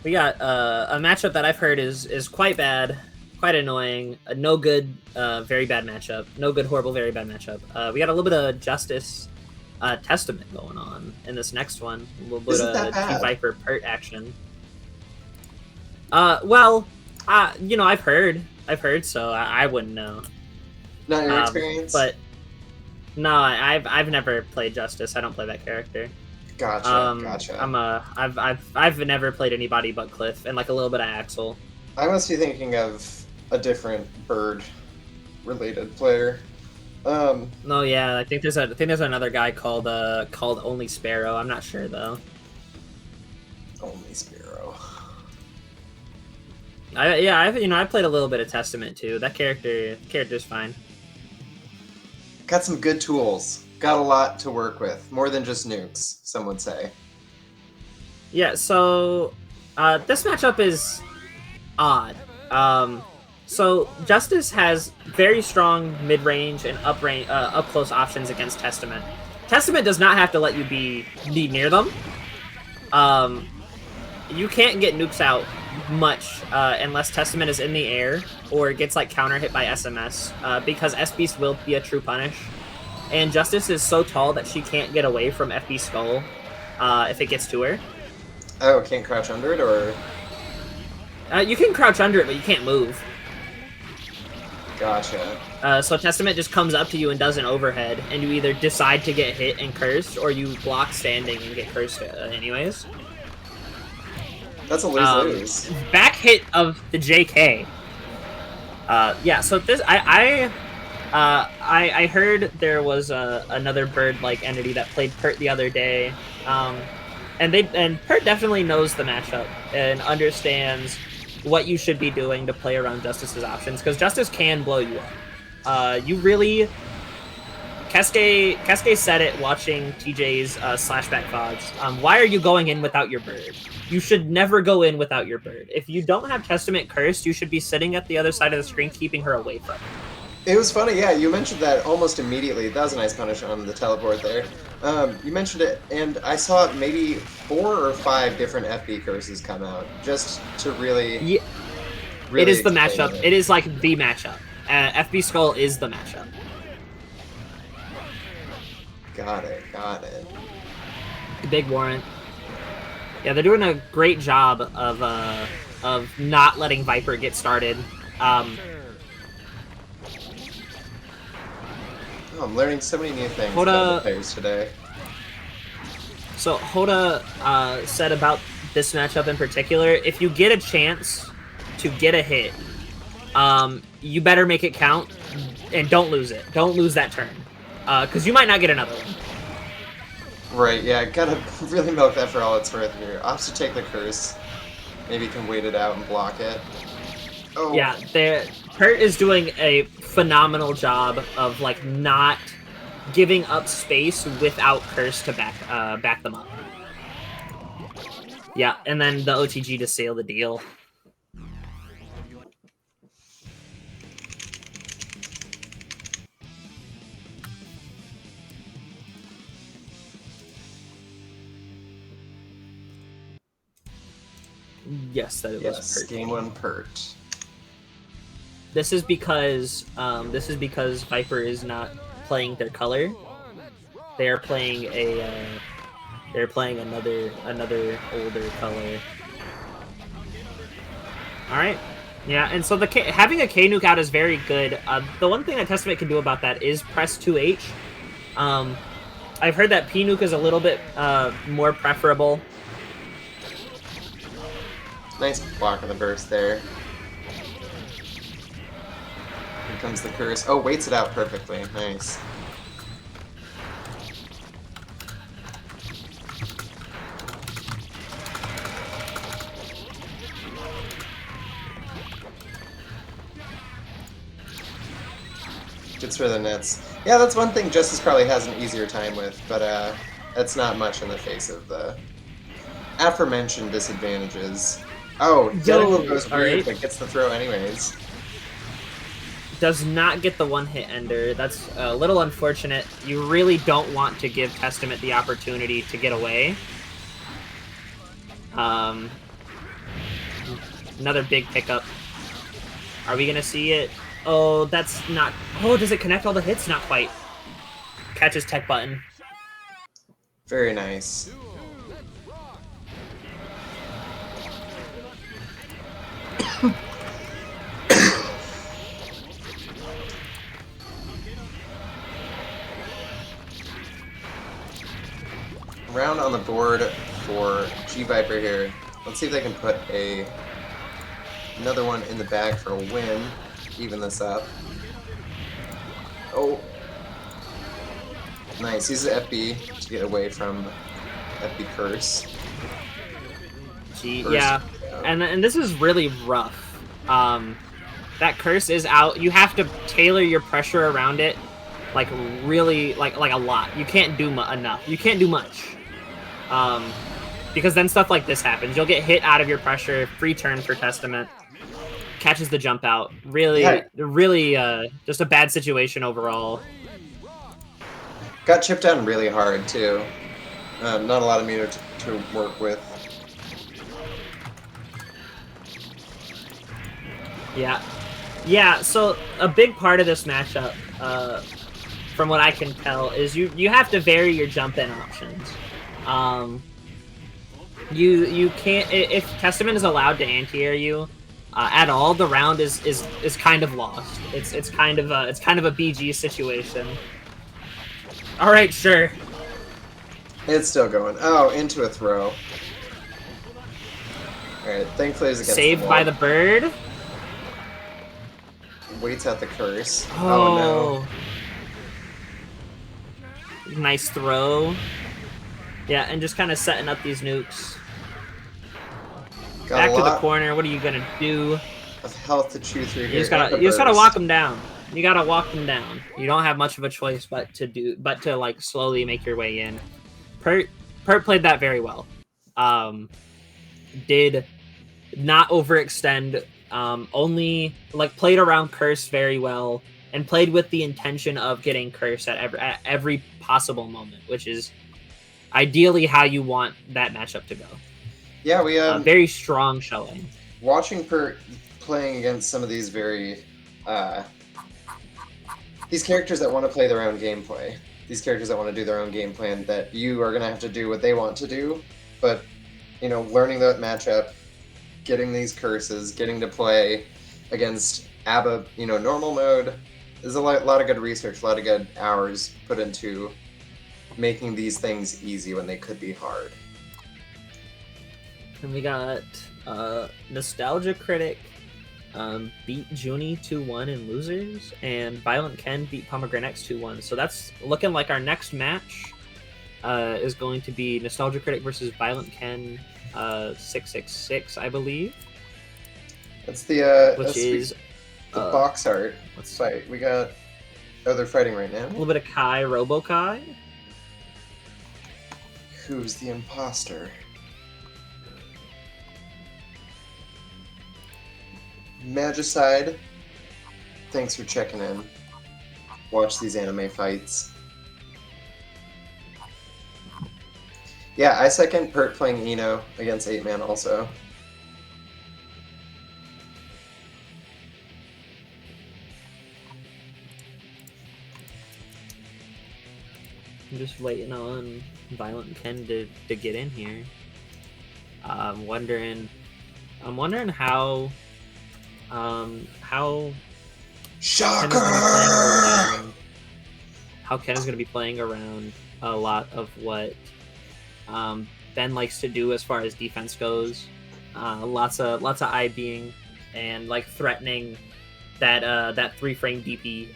a matchup that I've heard is quite bad, quite annoying, a no good, very bad matchup. No good, horrible, very bad matchup. We got a little bit of Justice Testament going on in this next one. A little bit of G.Viper pert action. Well, you know, I've heard, so I wouldn't know. Not your experience? But no, I've never played Justice. I don't play that character. Gotcha, gotcha. I've never played anybody but Cliff and like a little bit of Axel. I must be thinking of a different bird-related player. No, yeah, I think there's another guy called Only Sparrow. I'm not sure though. Only Sparrow. I played a little bit of Testament too. That character's fine. Got some good tools. Got a lot to work with. More than just nukes, some would say. Yeah, so this matchup is odd. So Justice has very strong mid-range and up-close options against Testament. Testament does not have to let you be near them. You can't get nukes out much unless Testament is in the air or gets like counter hit by SMS because S-Beast will be a true punish. And Justice is so tall that she can't get away from FB Skull if it gets to her. Oh, can't crouch under it, or? You can crouch under it, but you can't move. Gotcha. So Testament just comes up to you and does an overhead, and you either decide to get hit and cursed, or you block standing and get cursed anyways. That's a lose-lose. Back hit of the JK. Yeah, so this I heard there was another bird-like entity that played Pert the other day, and Pert definitely knows the matchup and understands what you should be doing to play around Justice's options, because Justice can blow you up. You really... Cascade said it watching TJ's Slashback VODs. Why are you going in without your bird? You should never go in without your bird. If you don't have Testament cursed, you should be sitting at the other side of the screen keeping her away from it. It was funny, yeah, you mentioned that almost immediately. That was a nice punish on the teleport there. You mentioned it, and I saw maybe 4 or 5 different FB curses come out, just to really... Yeah, really it is the matchup. It is like the matchup. FB Skull is the matchup. Got it, got it. Big warrant. Yeah, they're doing a great job of not letting Viper get started. Oh, I'm learning so many new things about the players today. So Hoda said about this matchup in particular, if you get a chance to get a hit, you better make it count and don't lose it. Don't lose that turn, because you might not get another one. Right, yeah, gotta really milk that for all it's worth here. Opts to take the curse. Maybe can wait it out and block it. Oh. Yeah, Pert is doing a phenomenal job of like not giving up space without curse to back them up. Yeah, and then the OTG to seal the deal. Yes, that was Pert. Game 1 Pert. This is because Viper is not playing their color. They are playing another older color. All right. Yeah, and so having a K nuke out is very good. The one thing that Testament can do about that is press 2H. I've heard that P nuke is a little bit more preferable. Nice block of the burst there. Here comes the curse. Oh, waits it out perfectly. Nice. Gets for the nets. Yeah, that's one thing Justice probably has an easier time with, but that's not much in the face of the aforementioned disadvantages. Oh, Dedical goes weird, but gets the throw anyways. Does not get the one-hit ender. That's a little unfortunate. You really don't want to give Testament the opportunity to get away. Another big pickup. Are we gonna see it? Oh, that's not... Oh, does it connect all the hits? Not quite. Catches tech button. Very nice. Round on the board for G.Viper here. Let's see if they can put another one in the bag for a win. Even this up. Oh. Nice. Uses FB to get away from FB curse. Yeah. And this is really rough. That curse is out. You have to tailor your pressure around it, like really, like a lot. You can't do enough. You can't do much. Because then stuff like this happens. You'll get hit out of your pressure. Free turn for Testament. Catches the jump out. Really, really, just a bad situation overall. Got chipped down really hard too. Not a lot of meter to work with. Yeah. So a big part of this matchup, from what I can tell, is you have to vary your jump in options. You can't, if Testament is allowed to anti-air you at all, the round is kind of lost. It's kind of a BG situation. All right, sure. It's still going. Oh, into a throw. All right, thankfully it's against saved by the bird. Waits out the curse. Oh no. Nice throw. Yeah, and just kind of setting up these nukes. Back to the corner. What are you gonna do? Of health to chew through here. You just gotta walk them down. You gotta walk them down. You don't have much of a choice but to like slowly make your way in. Pert played that very well. Did not overextend. Only like played around curse very well and played with the intention of getting curse at every possible moment, which is ideally how you want that matchup to go. Yeah, we very strong showing. Watching Pert playing against some of these very these characters that want to play their own gameplay, these characters that want to do their own game plan, that you are going to have to do what they want to do, but you know, learning that matchup, getting these curses, getting to play against ABBA, you know, normal mode. There's a lot of good research, a lot of good hours put into making these things easy when they could be hard. And we got NostalgiaCritic beat Junie 2-1 in losers, and Violent Ken beat PomegranX 2-1. So that's looking like our next match is going to be NostalgiaCritic versus Violent Ken 666, I believe. That's the which is the box art. Let's fight. We got. Oh, they're fighting right now. A little bit of Kai RoboKai. Who's the imposter? Magicide, thanks for checking in. Watch these anime fights. Yeah, I second Pert playing Eno against 8-man also. I'm just waiting on Violent Ken to get in here. I'm wondering how Shocker! How Ken is going to be playing around a lot of what Ben likes to do as far as defense goes. Lots of IBing and like threatening that 3-frame DP.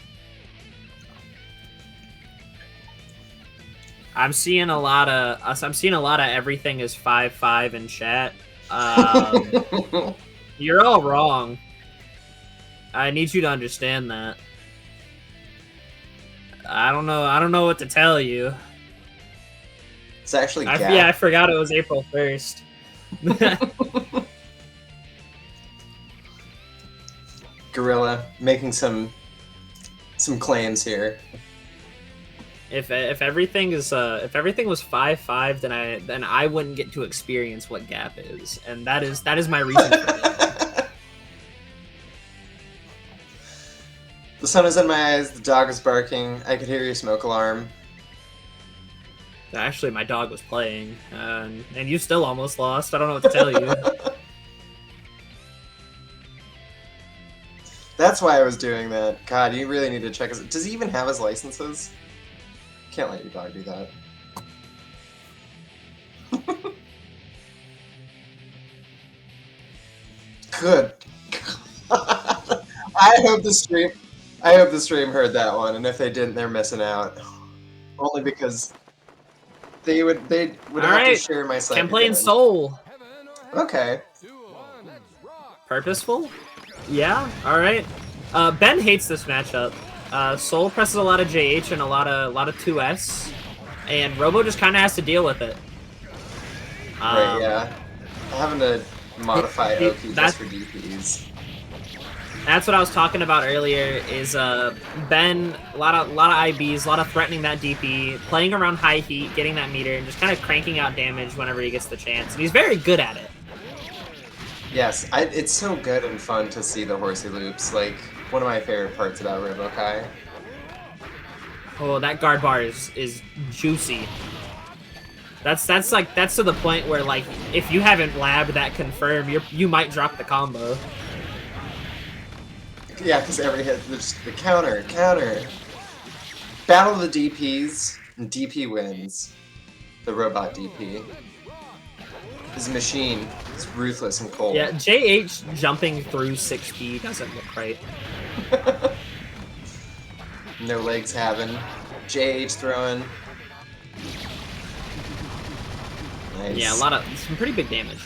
I'm seeing a lot of everything is 5-5 in chat. You're all wrong. I need you to understand that. I don't know what to tell you. It's actually yeah, I forgot it was April 1st. Gorilla making some claims here. If everything was 5-5, then I wouldn't get to experience what gap is, and that is my reason for it. The sun is in my eyes. The dog is barking. I could hear your smoke alarm. Actually, my dog was playing, and you still almost lost. I don't know what to tell you. That's why I was doing that. God, you really need to check his... Does he even have his licenses? Can't let your dog do that. Good. I hope the stream heard that one, and if they didn't, they're missing out. Only because they would have to share my site. I'm playing Soul. Okay. Purposeful? Yeah. All right. Ben hates this matchup. Soul presses a lot of JH and a lot of 2S, and Robo just kind of has to deal with it. Right. Yeah. Having to modify Oki just for DPs. That's what I was talking about earlier. Is Ben a lot of IBs, a lot of threatening that DP, playing around high heat, getting that meter, and just kind of cranking out damage whenever he gets the chance. And he's very good at it. Yes, it's so good and fun to see the horsey loops. Like, one of my favorite parts about RoboKai. Oh, that guard bar is juicy. That's to the point where, like, if you haven't labbed that confirm, you might drop the combo. Yeah, because every hit, there's the counter. Battle of the DPs, and DP wins. The robot DP. His machine is ruthless and cold. Yeah, JH jumping through 6P doesn't look right. No legs having. JH throwing. Nice. Yeah, some pretty big damage.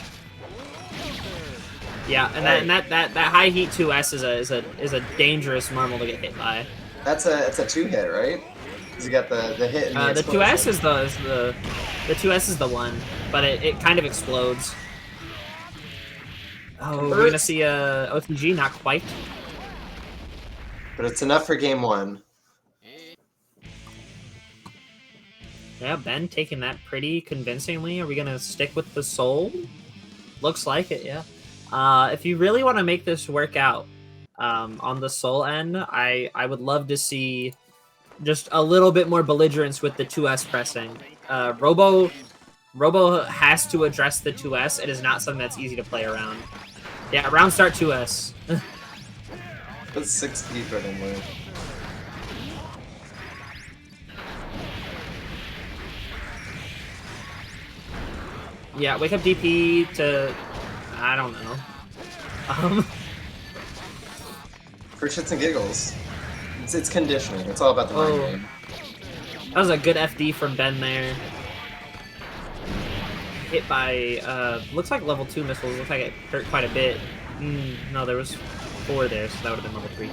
Yeah, and that high heat 2S is a dangerous Marmal to get hit by. That's a 2-hit, right? Because you got the hit and the 2S is the 2S is the one, but it kind of explodes. Oh, we're gonna see a OTG, not quite. But it's enough for game 1. Yeah, Ben taking that pretty convincingly. Are we gonna stick with the Soul? Looks like it, yeah. If you really want to make this work out on the Soul end, I would love to see just a little bit more belligerence with the 2S pressing. Robo Robo has to address the 2S. It is not something that's easy to play around. Yeah, round start 2S. That's 6 feet right in there. Yeah, wake up DP to... I don't know. For shits and giggles. It's conditioning. It's all about the mind game. That was a good FD from Ben there. Hit by, looks like level 2 missiles. Looks like it hurt quite a bit. No, there was 4 there, so that would have been level 3.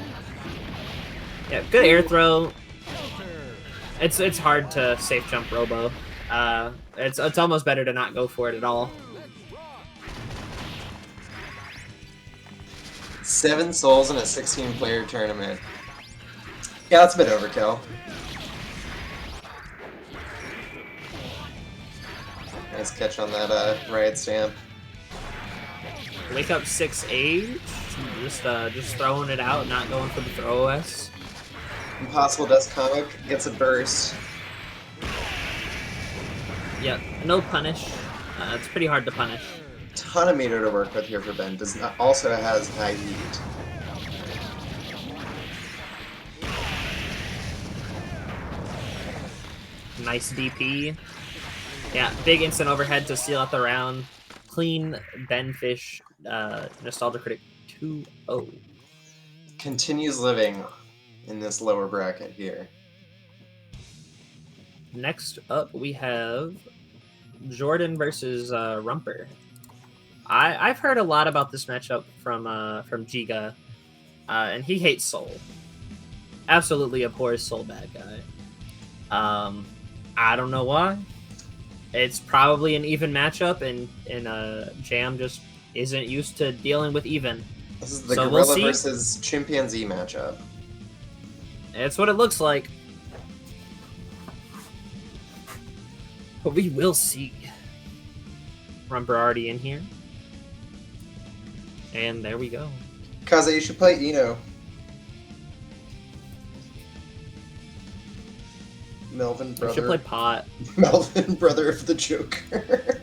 Yeah, good air throw. It's hard to safe jump Robo. It's almost better to not go for it at all. 7 souls in a 16-player tournament. Yeah, that's a bit overkill. Nice catch on that riot stamp. Wake up 6H. Just throwing it out, not going for the throw OS. Impossible Dust Comic gets a burst. Yep, no punish. It's pretty hard to punish. Ton of meter to work with here for Ben. Also has high heat. Nice DP. Yeah, big instant overhead to seal out the round. Clean Benfish, NostalgiaCritic 2-0. Continues living in this lower bracket here. Next up, we have Jordan versus Rumper. I've heard a lot about this matchup from Giga, and he hates Soul. Absolutely abhors Soul, bad guy. I don't know why. It's probably an even matchup, and Jam just isn't used to dealing with even. This is the Gorilla versus Chimpanzee matchup. It's what it looks like. But we will see. Rumper already in here. And there we go. Kaze, you should play Eno. Melvin, brother. You should play Pot. Melvin, brother of the Joker.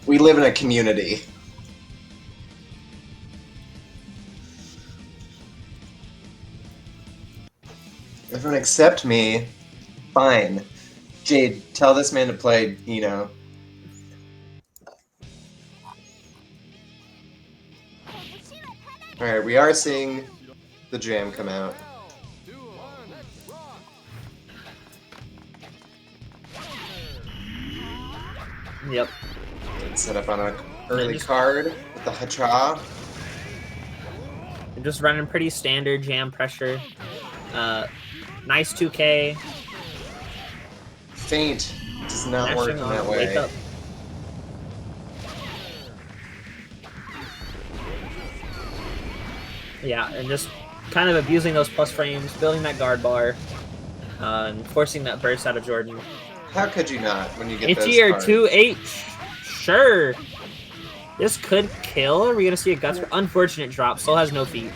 We live in a community. Everyone except me. Fine. Jade, tell this man to play Eno. Alright, we are seeing the Jam come out. Yep. Get set up on an early card with the Hacha. I'm just running pretty standard Jam pressure. Nice 2K. Feint does not work in that way. Wake up. Yeah, and just kind of abusing those plus frames, building that guard bar, and forcing that burst out of Jordan. How could you not when you get those Tier cards? 2H. Sure. This could kill. Are we going to see a Guts? Unfortunate drop. Soul has no feet.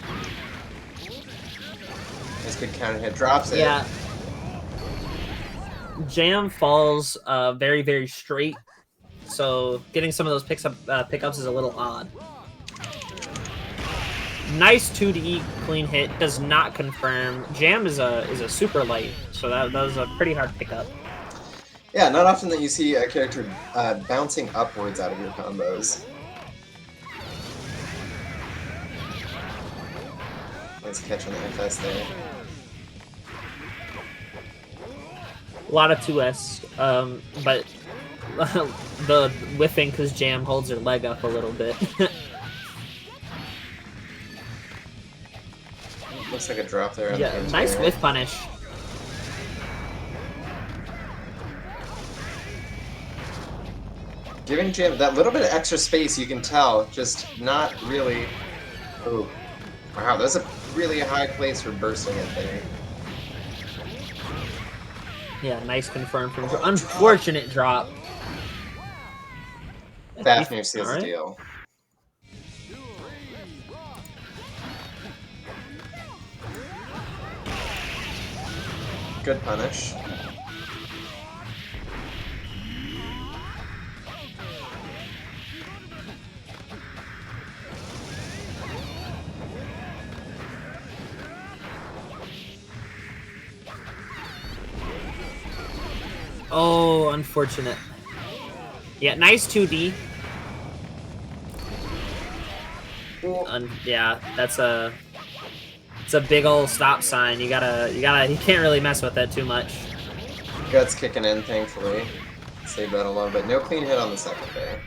This could counter hit drops it. Yeah. Jam falls very, very straight. So getting some of those pickups is a little odd. Nice 2D clean hit. Does not confirm. Jam is a super light. So that was a pretty hard pickup. Yeah, not often that you see a character bouncing upwards out of your combos. Nice catch on the FS there. A lot of 2S, but the whiffing because Jam holds her leg up a little bit. Looks like a drop there. On Yeah, the nice whiff punish. Giving Jam that little bit of extra space, you can tell, just not really. Oh, wow, that's a really high place for bursting it there. Yeah, nice confirm from unfortunate drop. Fafnir seals the deal. Good punish. Oh, unfortunate. Yeah, nice 2D. Yeah, it's a big old stop sign. You can't really mess with it too much. Guts kicking in, thankfully. Save that a little bit. No clean hit on the second there.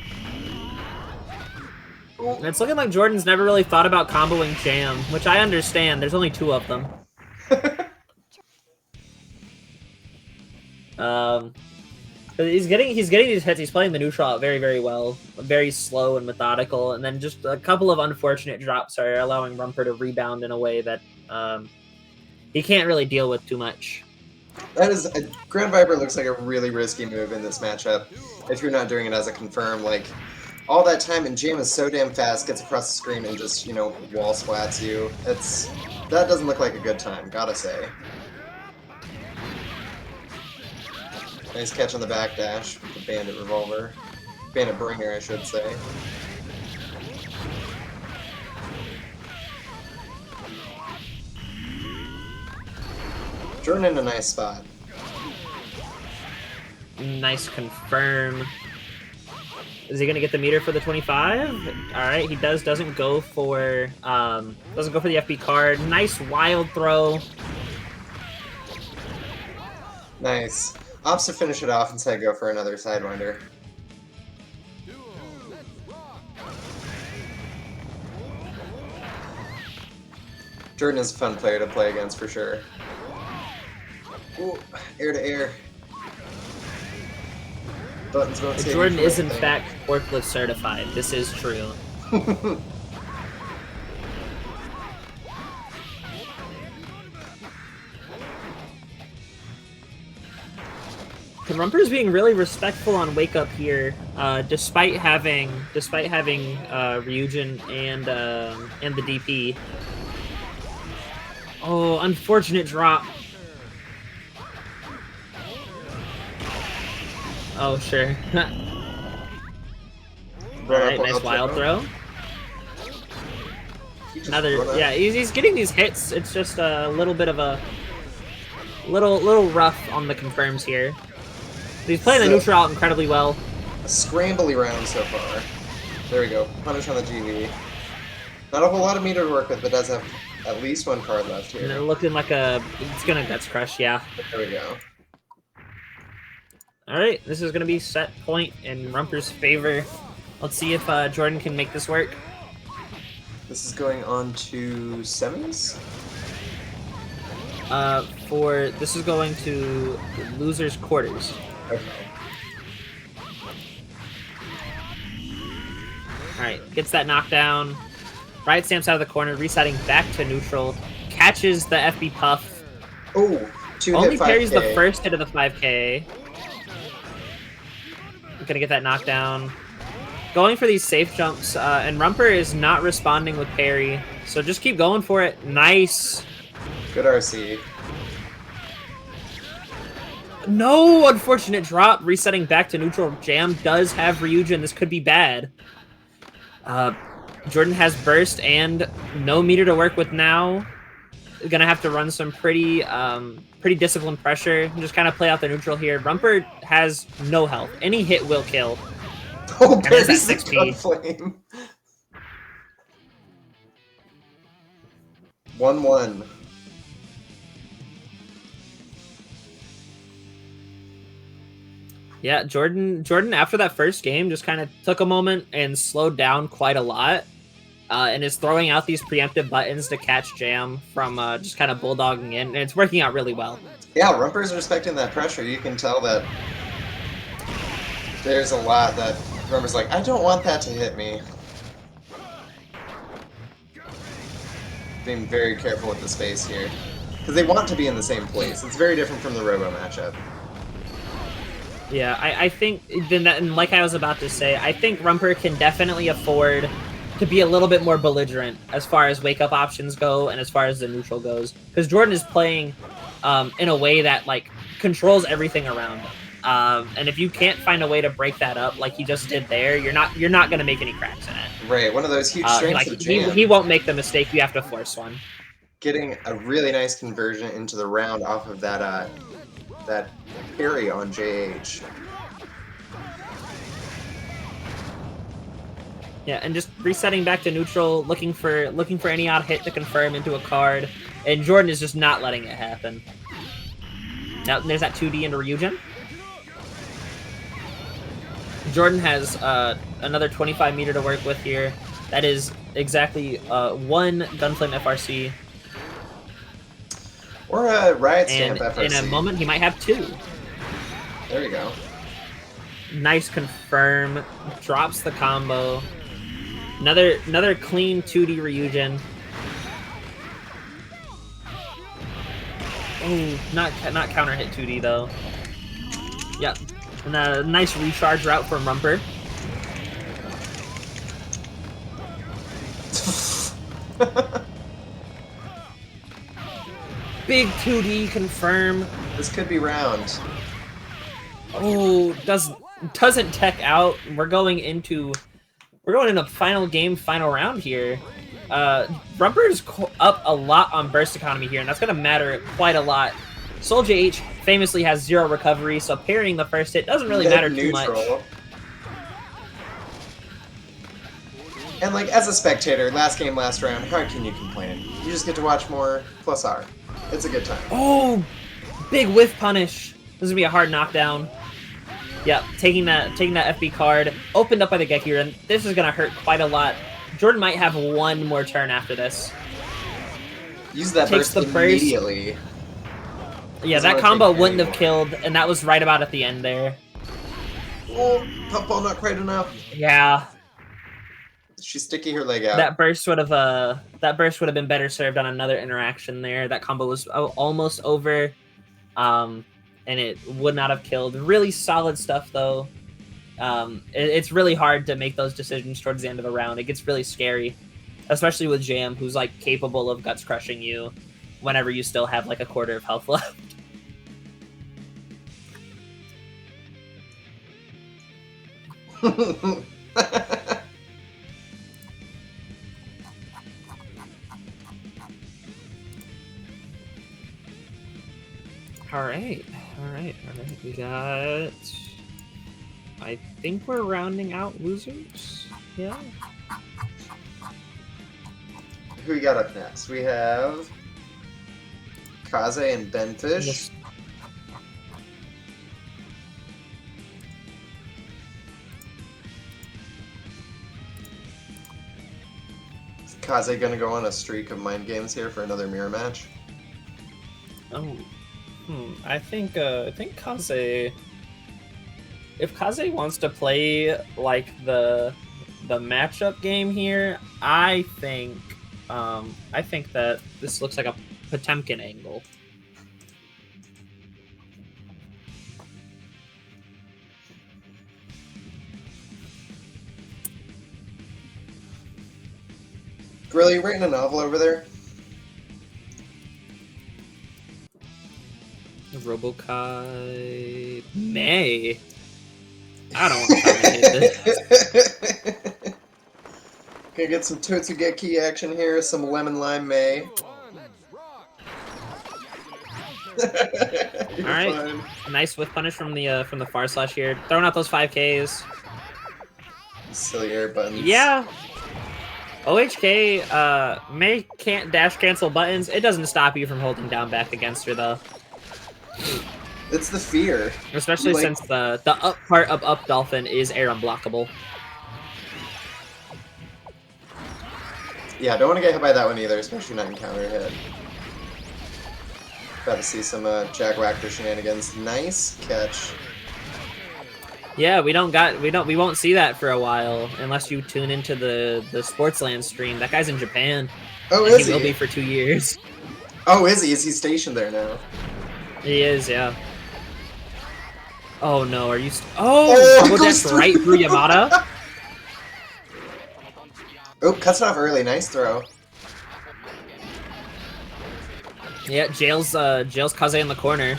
And it's looking like Jordan's never really thought about comboing Jam, which I understand. There's only 2 of them. He's getting these hits. He's playing the neutral out very, very well. Very slow and methodical, and then just a couple of unfortunate drops are allowing Rumper to rebound in a way that he can't really deal with too much. That is, G.Viper looks like a really risky move in this matchup. If you're not doing it as a confirm, like all that time, and Jam is so damn fast, gets across the screen and just, you know, wall splats you. That doesn't look like a good time, gotta say. Nice catch on the backdash with the Bandit Revolver. Bandit Bringer, I should say. Jordan in a nice spot. Nice confirm. Is he gonna get the meter for the 25? All right, he doesn't go for the FB card. Nice wild throw. Nice. Opts to finish it off instead go for another Sidewinder. Jordan is a fun player to play against for sure. Ooh, air to air. Buttons won't save Jordan you for is in anything. fact forklift certified. This is true. Rumper's being really respectful on wake up here, despite having Ryujin and the DP. Oh, unfortunate drop. Oh, sure. Alright, nice wild throw. Yeah, he's getting these hits. It's just a little bit of a little rough on the confirms here. He's playing the neutral out incredibly well. A scrambly round so far. There we go. Punish on the GV. Not a whole lot of meter to work with, but does have at least 1 card left here. And they're looking like it's gonna Guts Crush, yeah. There we go. Alright, this is gonna be set point in Rumper's favor. Let's see if Jordan can make this work. This is going on to semis? This is going to losers quarters. Okay. Alright, gets that knockdown. Right stamps out of the corner, resetting back to neutral. Catches the FB Puff. Oh, 2 Only hit 5K. parries the first hit of the 5K. Gonna get that knockdown. Going for these safe jumps, and Rumper is not responding with parry. So just keep going for it. Nice. Good RC. No, unfortunate drop. Resetting back to neutral. Jam does have Ryujin. This could be bad. Jordan has burst and no meter to work with now. Gonna have to run some pretty disciplined pressure and just kind of play out the neutral here. Rumper has no health. Any hit will kill. Oh, there's that there's the 6P. flame. 1-1. Yeah, Jordan after that first game just kind of took a moment and slowed down quite a lot. And is throwing out these preemptive buttons to catch Jam from just kind of bulldogging in, and it's working out really well. Yeah, Rumper's respecting that pressure. You can tell that there's a lot that Rumper's like, I don't want that to hit me. Being very careful with the space here. Because they want to be in the same place. It's very different from the Robo matchup. Yeah, I think, and like I was about to say, I think Rumper can definitely afford to be a little bit more belligerent as far as wake-up options go and as far as the neutral goes. Because Jordan is playing in a way that, like, controls everything around him. And if you can't find a way to break that up like he just did there, you're not going to make any cracks in it. Right, one of those huge strengths of Jam. He won't make the mistake. You have to force one. Getting a really nice conversion into the round off of that that parry on JH. Yeah, and just resetting back to neutral, looking for any odd hit to confirm into a card, and Jordan is just not letting it happen. Now there's that 2D into Ryujin. Jordan has another 25 meter to work with here. That is exactly one Gunflame FRC. Or a Riot Stamp And FRC. in a moment, he might have 2. There you go. Nice confirm. Drops the combo. Another clean 2D Ryujin. Oh, not counter hit 2D though. Yep. And a nice recharge route from Rumper. Big 2D confirm. This could be round. Oh, doesn't tech out. We're going into final game, final round here. Rumper's up a lot on burst economy here, and that's going to matter quite a lot. NostalgiaH famously has 0 recovery, so parrying the first hit doesn't really matter too much. And like, as a spectator, last game, last round, how can you complain? You just get to watch more, plus R. It's a good time. Oh, big whiff punish. This is gonna be a hard knockdown. Yep, taking that FB card, opened up by the Gekir, and this is gonna hurt quite a lot. Jordan might have one more turn after this. Use that burst immediately. Yeah, that combo wouldn't have killed, and that was right about at the end there. Oh, top ball not quite enough. Yeah. She's sticking her leg out. That burst would have been better served on another interaction there. That combo was almost over, and it would not have killed. Really solid stuff though. It's really hard to make those decisions towards the end of the round. It gets really scary, especially with Jam, who's like capable of guts crushing you whenever you still have like a quarter of health left. All right. We got... I think we're rounding out losers. Yeah. Who we got up next? We have Kaze and Benfish. Yes. Is Kaze gonna go on a streak of mind games here for another mirror match? Oh. I think Kaze... If Kaze wants to play, like, the matchup game here, I think that this looks like a Potemkin angle. Gorilla, you writing a novel over there? Robokai... May? I don't want to commentate this. Gonna get some Totsugeki action here, some lemon lime May. Alright, nice whiff punish from the far slash here. Throwing out those 5Ks. Silly air buttons. Yeah. OHK, May can't dash cancel buttons. It doesn't stop you from holding down back against her though. It's the fear. Especially since the up part of up dolphin is air unblockable. Yeah, don't want to get hit by that one either, especially not in counter hit. About to see some Jack Wactor shenanigans. Nice catch. Yeah, we won't see that for a while unless you tune into the Sportsland stream. That guy's in Japan. Oh, is he? He will be for 2 years. Oh, is he? Is he stationed there now? He is, yeah. Oh no, are you? Oh, that's right through Yamada. Oh, cuts it off early. Nice throw. Yeah, Jails Kaze in the corner.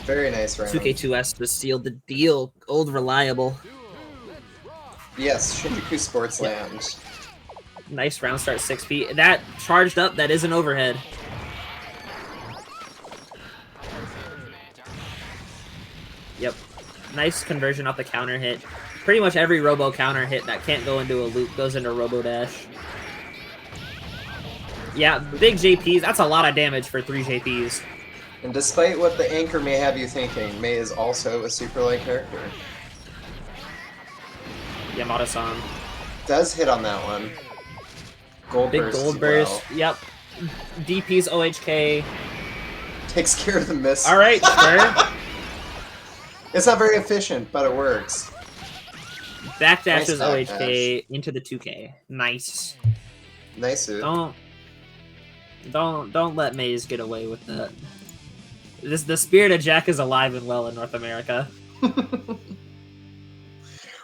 Very nice round. 2K2S to seal the deal. Old reliable. Yes, Shinjuku Sportsland. Nice round start, 6 feet. That charged up. That is an overhead. Yep. Nice conversion off the counter hit. Pretty much every robo counter hit that can't go into a loop goes into robo dash. Yeah, big JPs. That's a lot of damage for 3 JPs. And despite what the anchor may have you thinking, Mei is also a super-like character. Yamada-san. Does hit on that one. Gold Big burst gold burst. Well. Yep. DP's OHK. Takes care of the miss. All right, sure. It's not very efficient, but it works. Backdashes Nice OHK into the 2K. Nice. Nice. Don't let Maze get away with that. The spirit of Jack is alive and well in North America.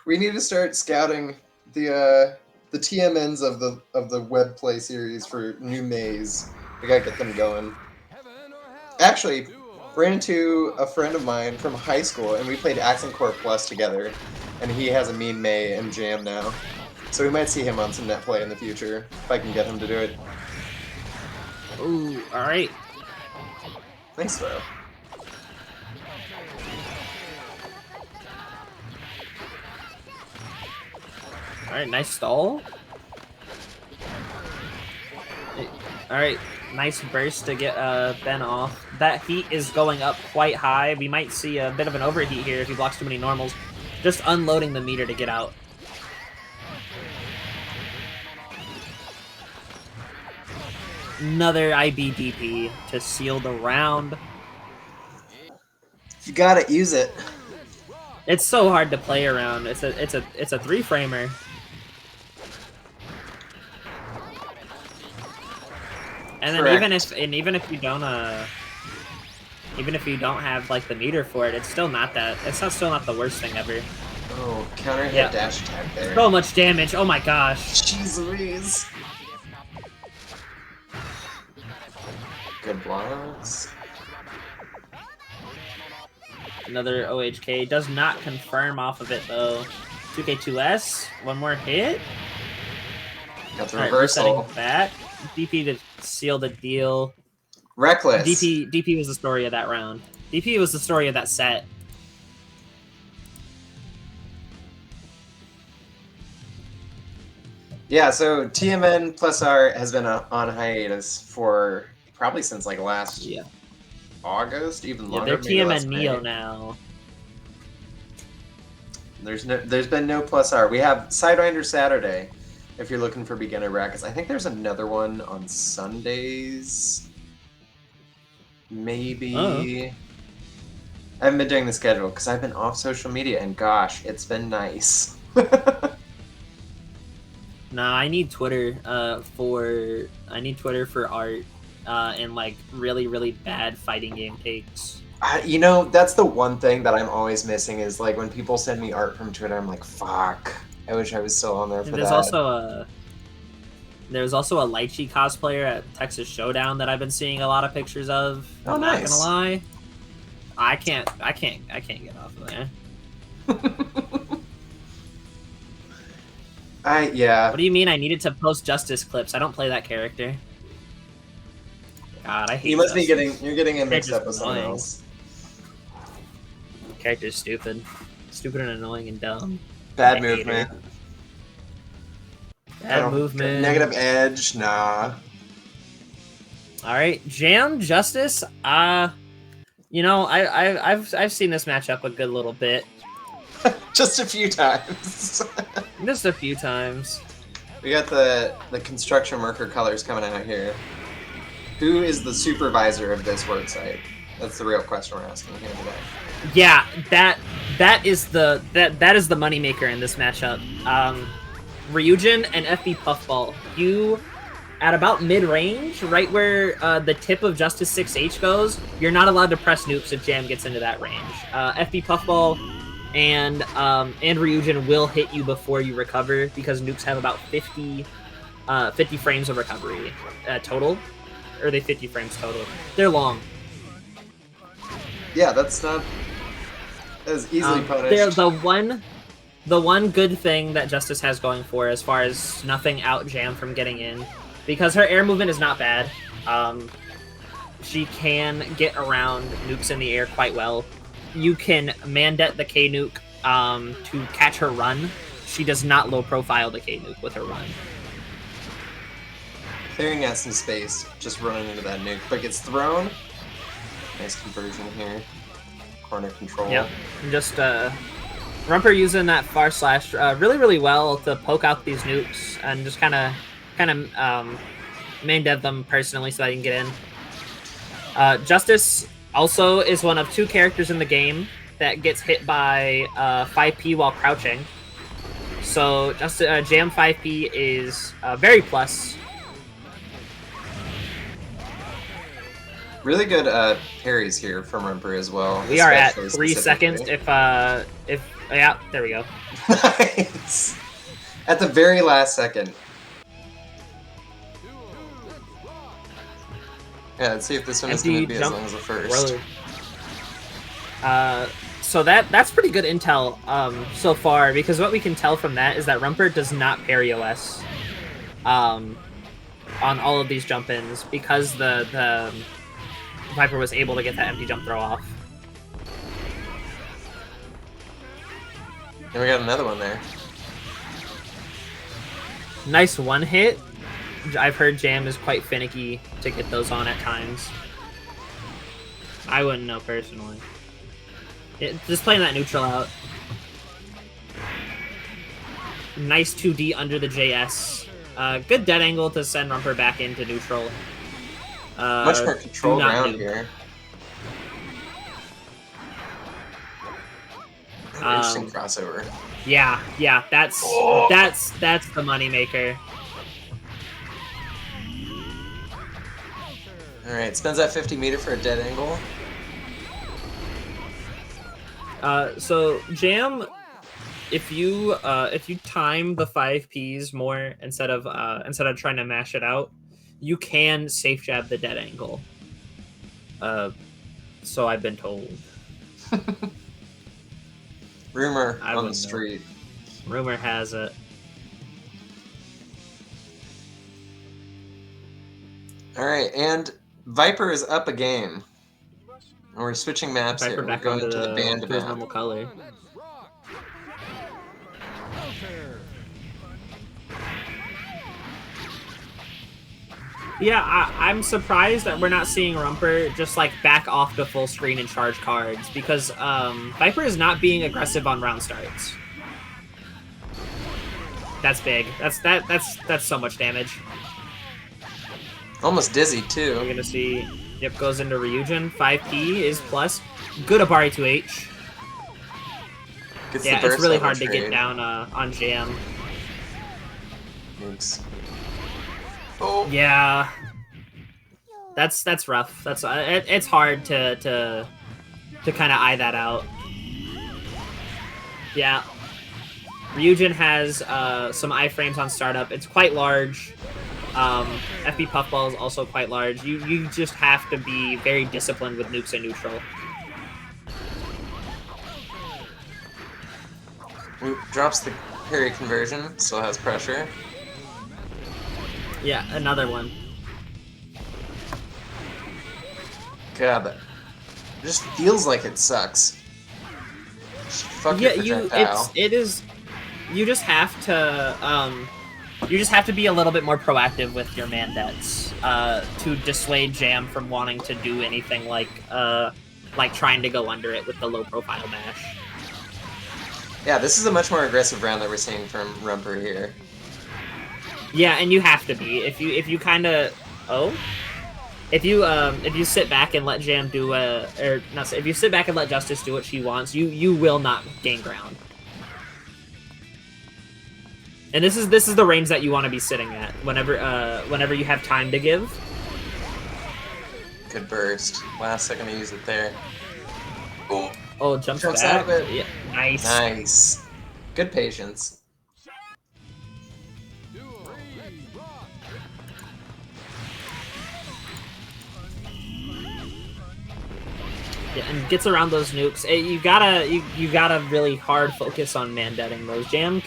We need to start scouting the TMNs of the web play series for new Maze. We gotta get them going. Actually, ran into a friend of mine from high school, and we played Accent Core Plus together. And he has a mean Mei and Jam now, so we might see him on some net play in the future if I can get him to do it. Ooh, all right. Nice throw. All right, nice stall. All right, nice burst to get Ben off. That heat is going up quite high. We might see a bit of an overheat here if he blocks too many normals. Just unloading the meter to get out. Another IBDP to seal the round. You gotta use it. It's so hard to play around. It's a 3-framer. And then Correct. even if you don't have like the meter for it, it's still not still not the worst thing ever. Oh, counter hit dash attack there. So much damage. Oh my gosh. Jeez Louise. Good blocks. Another OHK. Does not confirm off of it though. 2K2S. One more hit. Got the All right, reversal. resetting back. DP to seal the deal. Reckless. DP was the story of that round. DP was the story of that set. Yeah, so TMN plus R has been on hiatus for probably since like last August, even Yeah, longer. they're TMN Neo now. There's been no plus R. We have Sidewinder Saturday, if you're looking for beginner brackets. I think there's another one on Sundays. Maybe. I haven't been doing the schedule because I've been off social media, and gosh, it's been nice. Nah, I need Twitter for art and like really bad fighting game takes. You know, that's the one thing that I'm always missing is like when people send me art from Twitter, I'm like, fuck. I wish I was still on there for There's that. There's also a Lychee cosplayer at Texas Showdown that I've been seeing a lot of pictures of. Oh, I'm nice. not gonna lie. I can't get off of there. Yeah. What do you mean I needed to post Justice clips? I don't play that character. God, I hate You must be Justice. you're getting it mixed up with Character's someone annoying. else. Character's stupid. Stupid and annoying and dumb. Bad I hate movement. her. Bad movement. Negative edge, nah. Alright, Jam, Justice, you know, I've seen this matchup a good little bit. Just a few times. Just a few times. We got the construction worker colors coming out here. Who is the supervisor of this work site? That's the real question we're asking here today. Yeah, that is the moneymaker in this matchup. Ryujin and FB Puffball. You at about mid-range, right where the tip of Justice 6H goes, you're not allowed to press nukes if Jam gets into that range. FB Puffball and Ryujin will hit you before you recover because nukes have about 50 frames of recovery total. Or are they 50 frames total? They're long. Yeah, that's not as easily punished. They're the one good thing that Justice has going for as far as snuffing out Jam from getting in, because her air movement is not bad. She can get around nukes in the air quite well. you can mandet the K-Nuke to catch her run. She does not low profile the K-Nuke with her run. Clearing out some space, just running into that nuke, but gets thrown. Nice conversion here. Corner control. Yep. And just Rumper using that far slash really, really well to poke out these nukes and just kind of main dev them personally so I can get in. Justice also is one of 2 characters in the game that gets hit by 5P while crouching. So just Jam 5P is very plus. Really good parries here from Rumper as well. We are at 3 seconds. If yeah, there we go. Nice. At the very last second. Yeah, let's see if this one is going to be as long as the first. So that's pretty good intel so far, because what we can tell from that is that Rumper does not parry OS on all of these jump-ins, because the Viper was able to get that empty jump throw off. And we got another one there. Nice one hit. I've heard Jam is quite finicky to get those on at times. I wouldn't know personally. Just playing that neutral out. Nice 2D under the JS. Good dead angle to send Rumper back into neutral. Much more control ground here. Interesting crossover. Yeah, that's the moneymaker. Alright, spends that 50 meter for a dead angle. So Jam, if you time the 5Ps more instead of trying to mash it out, you can safe jab the dead angle. So I've been told. Rumor on the street. Rumor has it. Alright, and Viper is up a game. And we're switching maps Viper here. back We're going onto to the band map. normal color. Yeah, I'm surprised that we're not seeing Rumper just like back off to full screen and charge cards, because Viper is not being aggressive on round starts. That's big. That's so much damage. Almost dizzy too. We're gonna see. Yep, goes into Ryujin. 5P is plus. Good Abari 2H. Yeah, it's really hard to get down on Jam. Thanks. Oh. Yeah, that's rough. That's it's hard to kind of eye that out. Yeah, Ryujin has some iframes on startup. It's quite large. FB Puffball is also quite large. You just have to be very disciplined with nukes and neutral. Drops the parry conversion, still has pressure. Yeah, another one. God, it just feels like it sucks. Fuck yeah, it is. You just have to be a little bit more proactive with your mandats to dissuade Jam from wanting to do anything like trying to go under it with the low profile mash. Yeah, this is a much more aggressive round that we're seeing from Rumper here. Yeah, and you have to be. If you kind of if you sit back and let Jam do if you sit back and let Justice do what she wants, you will not gain ground. And this is the range that you want to be sitting at whenever you have time to give. Good burst. Last second to use it there. Oh, jumps back. Out of it. Yeah, nice. Nice. Good patience. Yeah, and gets around those nukes. You gotta really hard focus on mandetting those. Jam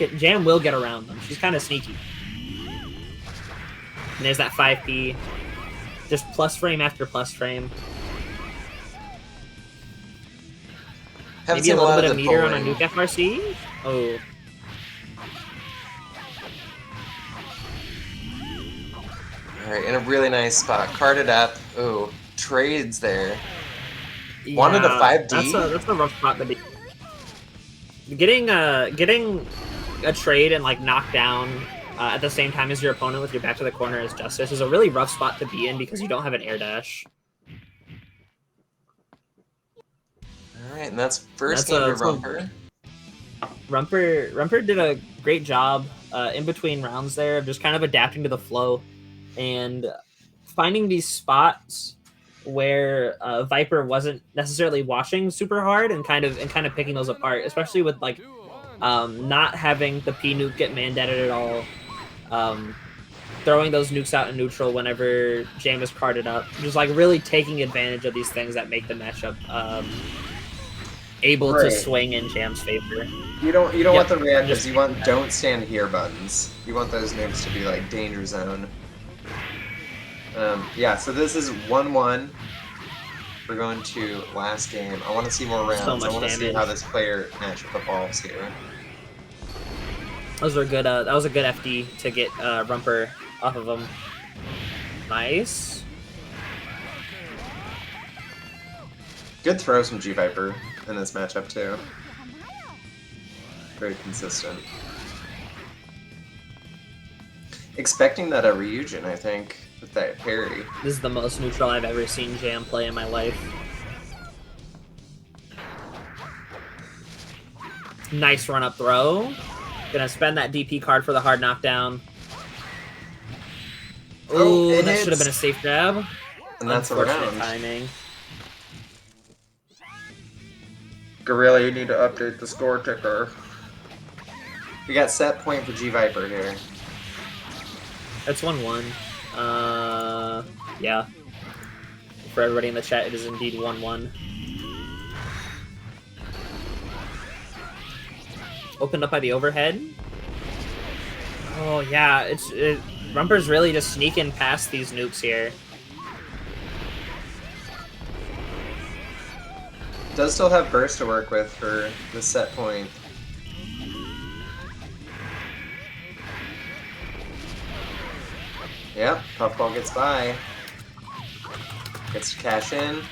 will get around them. She's kind of sneaky. And there's that 5P. Just plus frame after plus frame. Haven't Maybe seen a little lot bit of of the meter on a bowling. nuke FRC. Oh, All right, in a really nice spot. Carded up. Ooh, trades there. Wanted a yeah, 5D? that's a rough spot to be. Getting a trade and like knocked down at the same time as your opponent with your back to the corner as Justice is a really rough spot to be in because you don't have an air dash. All right, and that's first game to Rumper. Rumper did a great job in between rounds there of just kind of adapting to the flow and finding these spots where Viper wasn't necessarily washing super hard and kind of picking those apart, especially with like not having the P nuke get mandated at all, throwing those nukes out in neutral whenever Jam is carded up, just like really taking advantage of these things that make the matchup able to swing in Jam's favor. You don't want the reactors. You want don't stand here buttons. You want those nukes to be like danger zone. Yeah, so this is 1-1. We're going to last game. I want to see more rounds. So much I want to see damage. how this player matchup evolves here. Those were good. That was a good FD to get Rumper off of him. Nice. Good throws from G.Viper in this matchup too. Very consistent. Expecting that a Ryujin, I think, with that parry. This is the most neutral I've ever seen Jam play in my life. Nice run-up throw. Gonna spend that DP card for the hard knockdown. Ooh, that should have been a safe grab. And that's a round. Timing. Gorilla, you need to update the score ticker. We got set point for G.Viper here. That's 1-1. Yeah. For everybody in the chat, it is indeed 1-1. Opened up by the overhead. Oh yeah, Rumper's really just sneaking past these nukes here. Does still have burst to work with for the set point. Yep, Puffball gets by. Gets to cash in.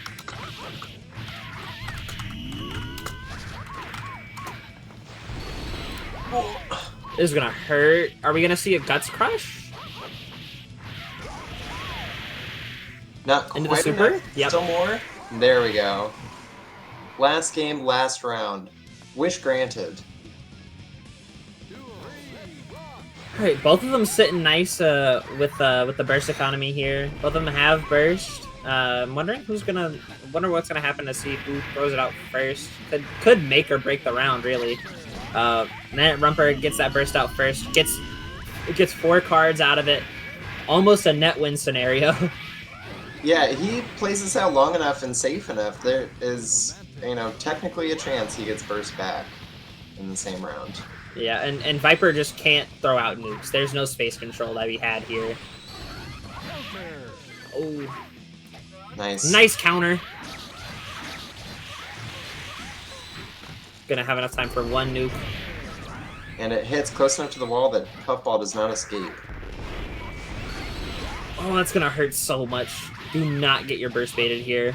This is gonna hurt. Are we gonna see a Guts Crush? Not quite into the super? Enough. Yep. Still more? There we go. Last game, last round. Wish granted. Alright, both of them sitting nice with the burst economy here. Both of them have burst. I'm wondering wonder what's gonna happen to see who throws it out first. Could make or break the round, really. Then Rumper gets that burst out first. Gets 4 cards out of it. Almost a net win scenario. Yeah, he plays this out long enough and safe enough. There is, technically a chance he gets burst back in the same round. Yeah, and Viper just can't throw out nukes. There's no space control that we had here. Oh. Nice. Nice counter. Gonna have enough time for 1 nuke. And it hits close enough to the wall that Puffball does not escape. Oh, that's gonna hurt so much. Do not get your burst baited here.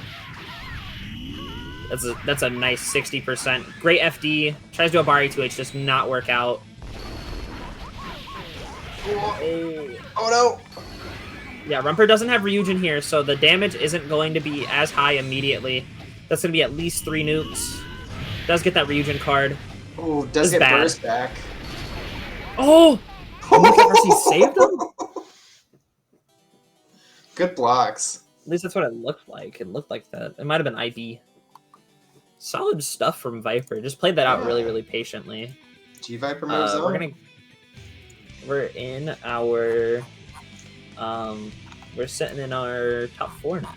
That's a nice 60%. Great FD. Tries to do a Bari 2H, does not work out. Oh no! Yeah, Rumper doesn't have Ryujin here, so the damage isn't going to be as high immediately. That's going to be at least 3 nukes. Does get that Ryujin card. Oh, does get bad. burst back. Oh! Nuke saved him? Good blocks. At least that's what it looked like. It looked like that. It might have been IV. Solid stuff from Viper. Just played that out really, really patiently. G.Viper moves on. We're in our... we're sitting in our top 4 now.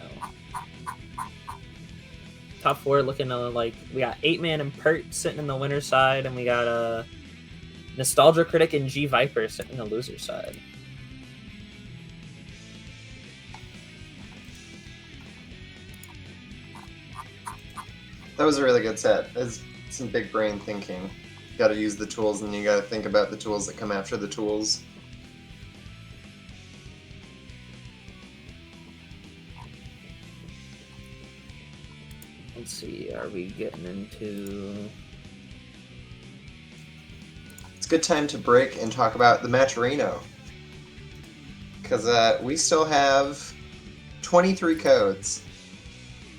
Top 4 looking like... We got 8-man and Pert sitting in the winner side, and we got NostalgiaCritic and G.Viper sitting in the loser side. That was a really good set. It's some big brain thinking. You gotta use the tools, and you gotta think about the tools that come after the tools. Let's see, are we getting into... It's a good time to break and talk about the Matcherino. Because we still have 23 codes.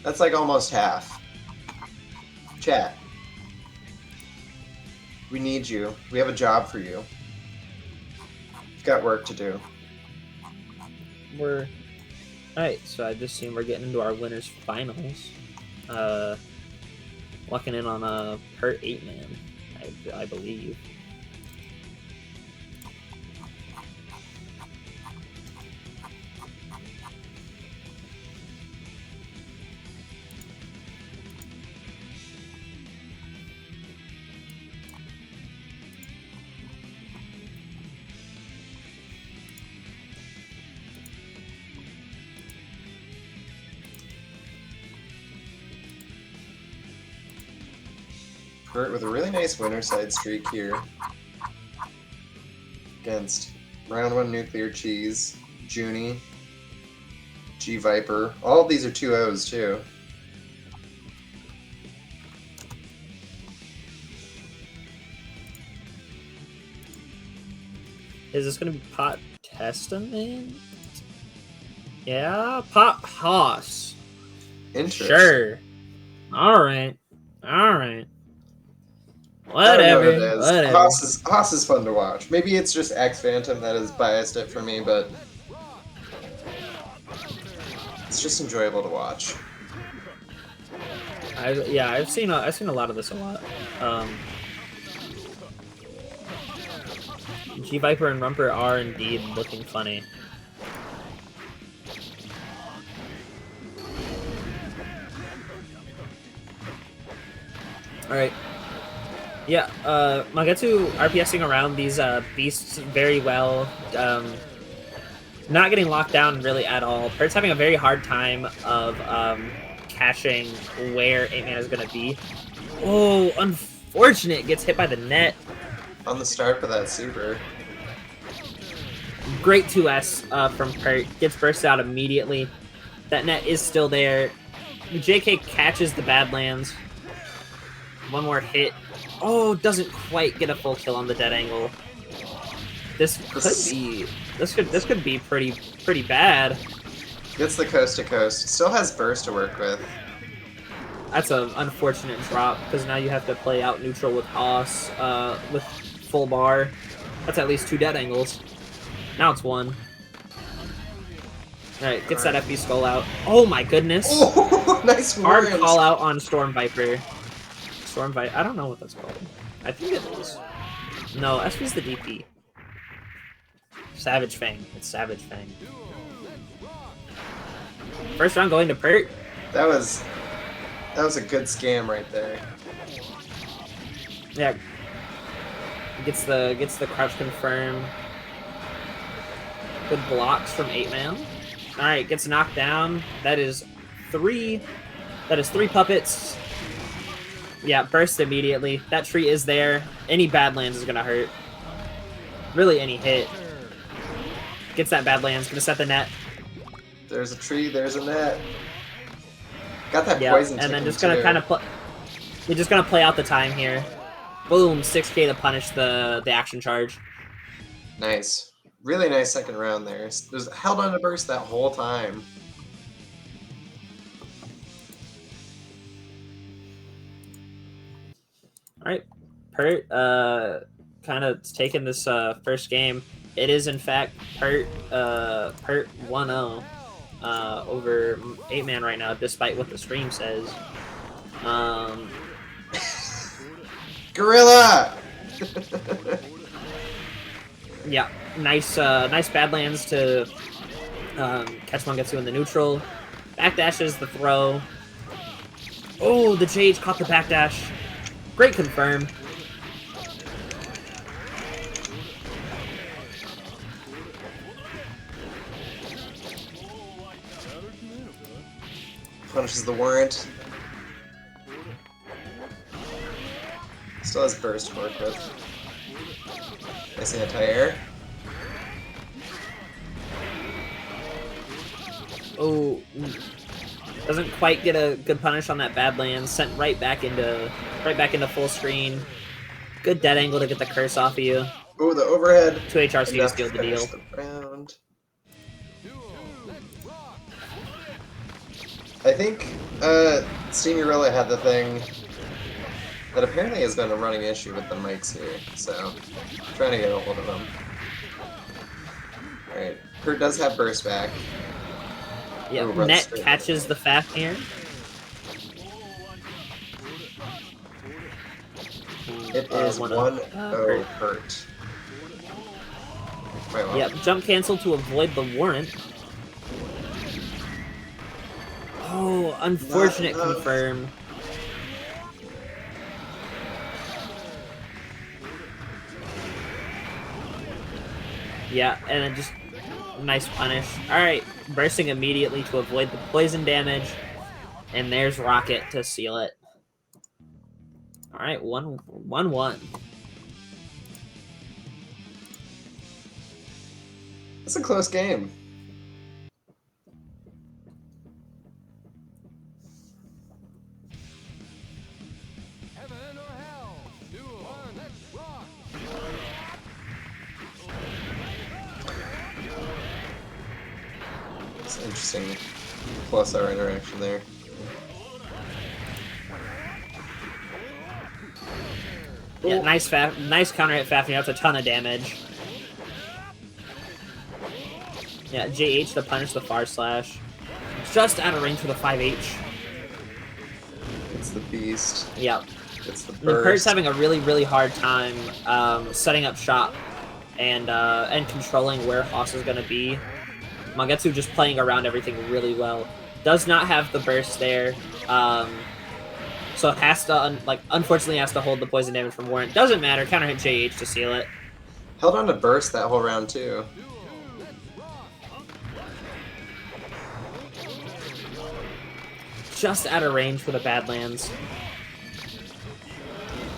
That's like almost half. Chat. We need you. We have a job for you. We've got work to do. Alright, so I just seen we're getting into our winners finals. Locking in on a pert 8-man, I believe. Pert with a really nice winner side streak here against Round 1 Nuclear Cheese, Junie, G.Viper. All of these are 2-0s too. Is this gonna be Pot Testament? Yeah, Pot Hoss. Interesting. Sure. Alright. Alright. I don't know Whatever. what it is. Whatever. Haas is fun to watch. Maybe it's just X Phantom that has biased it for me, but it's just enjoyable to watch. I've seen a lot of this a lot. G.Viper and Rumper are indeed looking funny. Alright. Yeah, Mangetsu RPSing around these beasts very well. Not getting locked down really at all. Pert's having a very hard time of catching where 8-man is going to be. Oh, unfortunate. Gets hit by the net. On the start of that super. Great 2S from Pert. Gets bursted out immediately. That net is still there. JK catches the Badlands. One more hit. Oh, doesn't quite get a full kill on the dead angle. This could be pretty bad. Gets the coast to coast. Still has burst to work with. That's an unfortunate drop because now you have to play out neutral with Haas with full bar. That's at least 2 dead angles. Now it's 1. Alright, gets that FB skull out. Oh my goodness. Oh, nice Hard worms. call out on Stormviper. Stormviper, I don't know what that's called. I think it is. No, SP's the DP. Savage Fang. It's Savage Fang. First round going to Pert. That was a good scam right there. Yeah. Gets the crouch confirm. Good blocks from 8-man. Alright, gets knocked down. That is 3 puppets. Yeah, burst immediately. That tree is there. Any Badlands is gonna hurt. Really any hit. Gets that Badlands, gonna set the net. There's a tree, there's a net. Got that Yeah, poison and then ticking just gonna too. kind of play. We're just gonna play out the time here. Boom, 6K to punish the action charge. Nice. Really nice second round there. There's held on to burst that whole time. Alright. Pert kind of taking this first game. It is in fact Pert 1-0 over 8-man right now, despite what the stream says. Gorilla! Yeah, nice Badlands to catch Mangetsu in the neutral. Backdashes the throw. Oh, the Jade caught the backdash. Great confirm. Punishes the warrant. Still has burst to work with. Nice anti-air. Oh, doesn't quite get a good punish on that Badlands. Sent right back into full screen. Good dead angle to get the curse off of you. Oh, the overhead. 2 HRC to Enough steal to the finish deal. the round. I think Steamyrilla had the thing that apparently has been a running issue with the mics here, so I'm trying to get a hold of them. Alright, Pert does have burst back. Yeah, Ooh, Net catches the Fafnir. It is 1-0 Pert. Yep, jump cancel to avoid the warrant. Oh, unfortunate confirm. Yeah, and then just nice punish. Alright, bursting immediately to avoid the poison damage. And there's Rocket to seal it. Alright, 1-1. It's a close game. It's interesting plus our interaction there. Yeah, nice counter hit Fafnir. That's a ton of damage. Yeah, JH to punish the far slash. Just out of range for the 5H. It's the beast. Yep. It's the burst. The Pert's having a really hard time setting up shop and controlling where Haas is going to be. Mangetsu just playing around everything really well. Does not have the burst there. So it has to, unfortunately has to hold the poison damage from Warrant. Doesn't matter. Counter hit JH to seal it. Held on to burst that whole round too. Just out of range for the Badlands.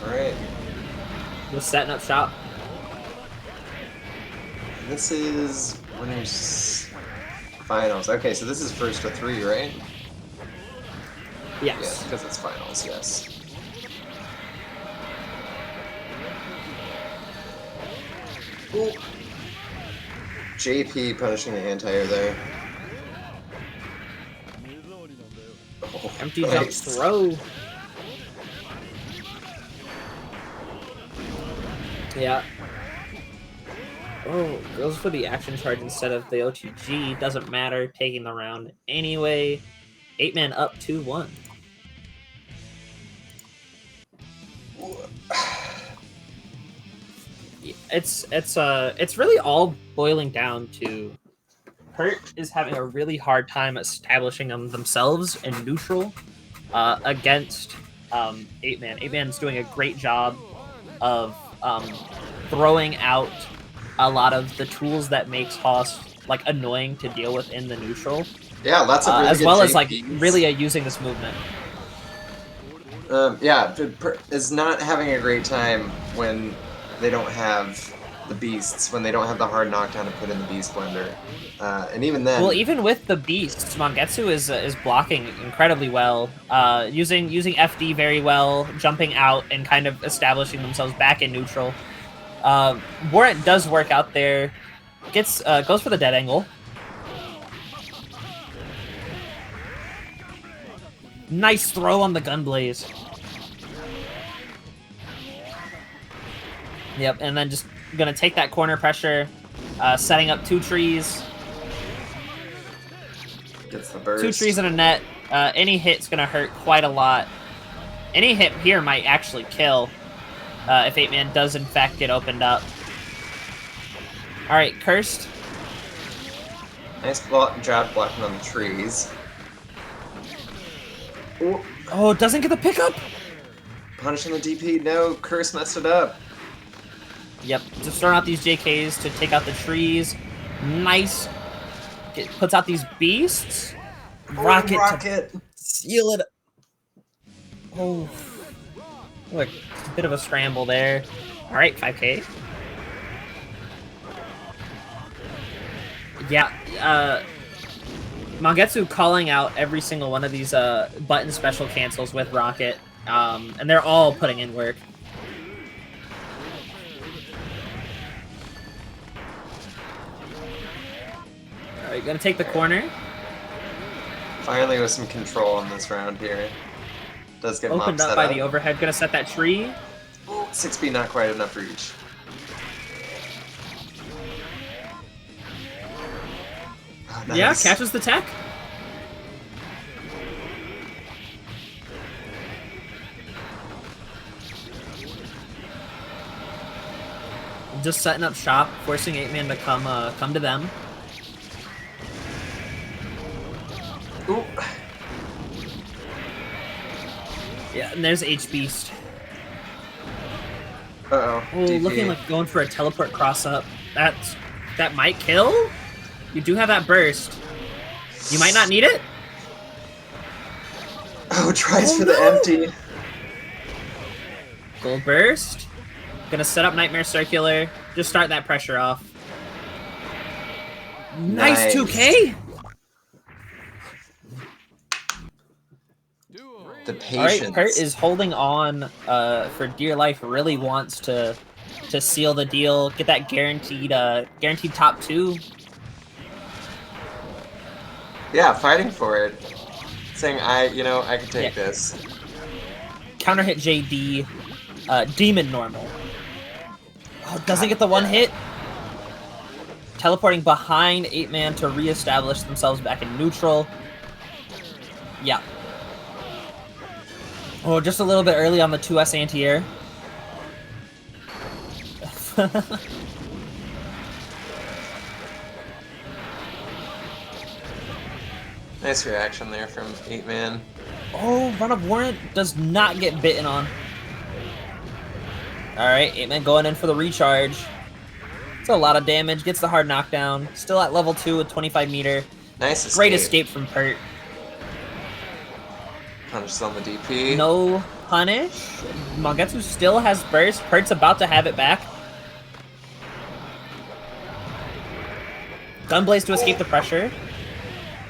Alright. Just setting up shop. This is winners finals. Okay, so this is first to 3, right? Yes. Yes, because it's finals, yes. Ooh. JP punishing the anti-air there. Oh, Empty nice. jump throw. Yeah. Oh, goes for the action charge instead of the OTG. Doesn't matter. Taking the round anyway. 8-man up 2-1. It's really all boiling down to Pert is having a really hard time establishing themselves in neutral against 8-man. 8-man's doing a great job of throwing out a lot of the tools that makes Haas annoying to deal with in the neutral. Yeah, lots of really as good well JPs. as really using this movement. Yeah, Pert is not having a great time when they don't have the beasts, when they don't have the hard knockdown to put in the beast blender, and even then. Well, even with the beasts, Mangetsu is blocking incredibly well, using FD very well, jumping out and kind of establishing themselves back in neutral. Warrant does work out there, goes for the dead angle. Nice throw on the Gunblaze. Yep, and then just gonna take that corner pressure, setting up 2 trees. Gets the burst. 2 trees in a net. Any hit's gonna hurt quite a lot. Any hit here might actually kill if 8-man does in fact get opened up. Alright, Cursed. Nice job blocking on the trees. Ooh. Oh, doesn't get the pickup! Punishing the DP. No, Curse messed it up. Yep, just throwing out these JKs to take out the trees. Nice. Puts out these beasts. Rocket. Rocket. To seal it. Oh. Look, a bit of a scramble there. All right, 5K. Yeah, Mangetsu calling out every single one of these button special cancels with Rocket, and they're all putting in work. All right, gonna take the corner. Finally with some control in this round here. Does get Opened up by the overhead, gonna set that tree. 6B not quite enough reach. Oh, nice. Yeah, catches the tech. Just setting up shop, forcing 8-man to come to them. Ooh. Yeah, and there's H-Beast. Uh-oh. Oh, DP. looking like going for a teleport cross-up. That might kill? You do have that burst. You might not need it? Oh, tries for the empty. Gold burst. Gonna set up Nightmare Circular. Just start that pressure off. Nice 2K! The patience. Alright, Pert is holding on for dear life. Really wants to seal the deal. Get that guaranteed top 2. Yeah, fighting for it. Saying, I can take this. Counter hit JD. Demon normal. Oh, doesn't get the one hit. Teleporting behind 8-man to reestablish themselves back in neutral. Yeah. Oh, just a little bit early on the 2S anti-air. Nice reaction there from 8-man. Oh, Run of Warrant does not get bitten on. Alright, 8-man going in for the recharge. It's a lot of damage, gets the hard knockdown. Still at level 2 with 25 meter. Nice escape. Great escape from Pert. Punishes on the DP. No punish. Mangetsu still has burst. Pert's about to have it back. Gunblaze to escape the pressure.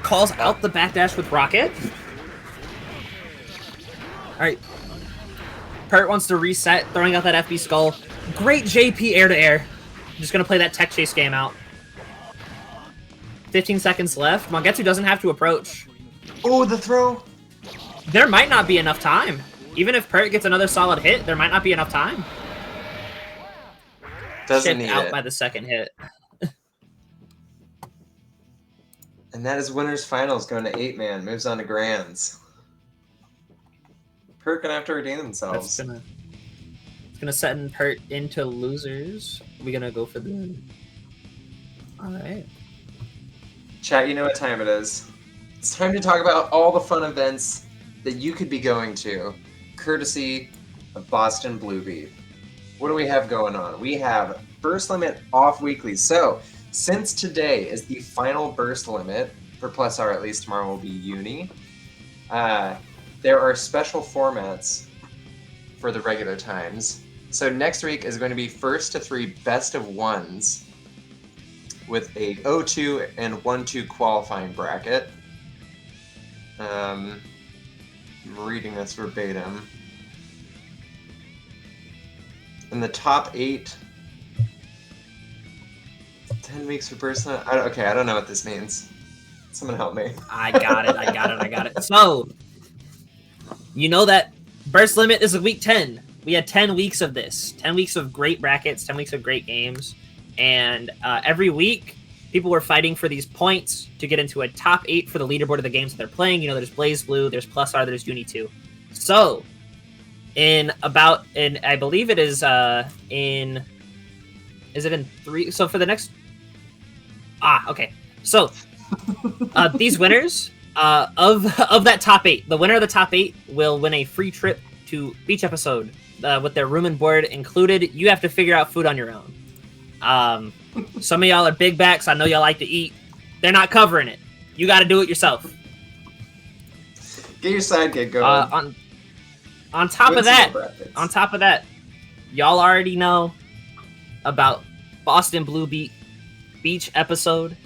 Calls out the backdash with Rocket. Alright. Pert wants to reset, throwing out that FB Skull. Great JP air-to-air. Just gonna play that tech chase game out. 15 seconds left. Mangetsu doesn't have to approach. Oh, the throw! There might not be enough time. Even if Pert gets another solid hit, there might not be enough time. Doesn't Shipped need out it. by the second hit. And that is winners finals going to 8-man. Moves on to grands. Pert gonna have to redeem themselves. It's gonna set and Pert into losers. We're gonna go for the. All right. Chat, you know what time it is. It's time to talk about all the fun events that you could be going to, courtesy of Boston Blue Beat. What do we have going on? We have Burst Limit off weekly. So, since today is the final Burst Limit, for Plus R at least tomorrow will be Uni, there are special formats for the regular times. So next week is going to be 1st to 3 best of ones with a 0-2 and 1-2 qualifying bracket. I'm reading this verbatim. In the top 8, 10 weeks for personal. Okay, I don't know what this means. Someone help me. I got it. So, you know that Burst Limit is a week 10. We had 10 weeks of this. 10 weeks of great brackets, 10 weeks of great games. And every week, people were fighting for these points to get into a top 8 for the leaderboard of the games that they're playing. You know, there's BlazBlue, there's Plus R, there's Uni 2. So, I believe it is in 3? So for the next... okay. So, these winners of that top 8, the winner of the top 8 will win a free trip to Beach Episode with their room and board included. You have to figure out food on your own. Some of y'all are big backs. I know y'all like to eat. They're not covering it. You got to do it yourself. Get your sidekick going. On top Win of some that, more brackets. y'all already know about Boston Blue Beach episode.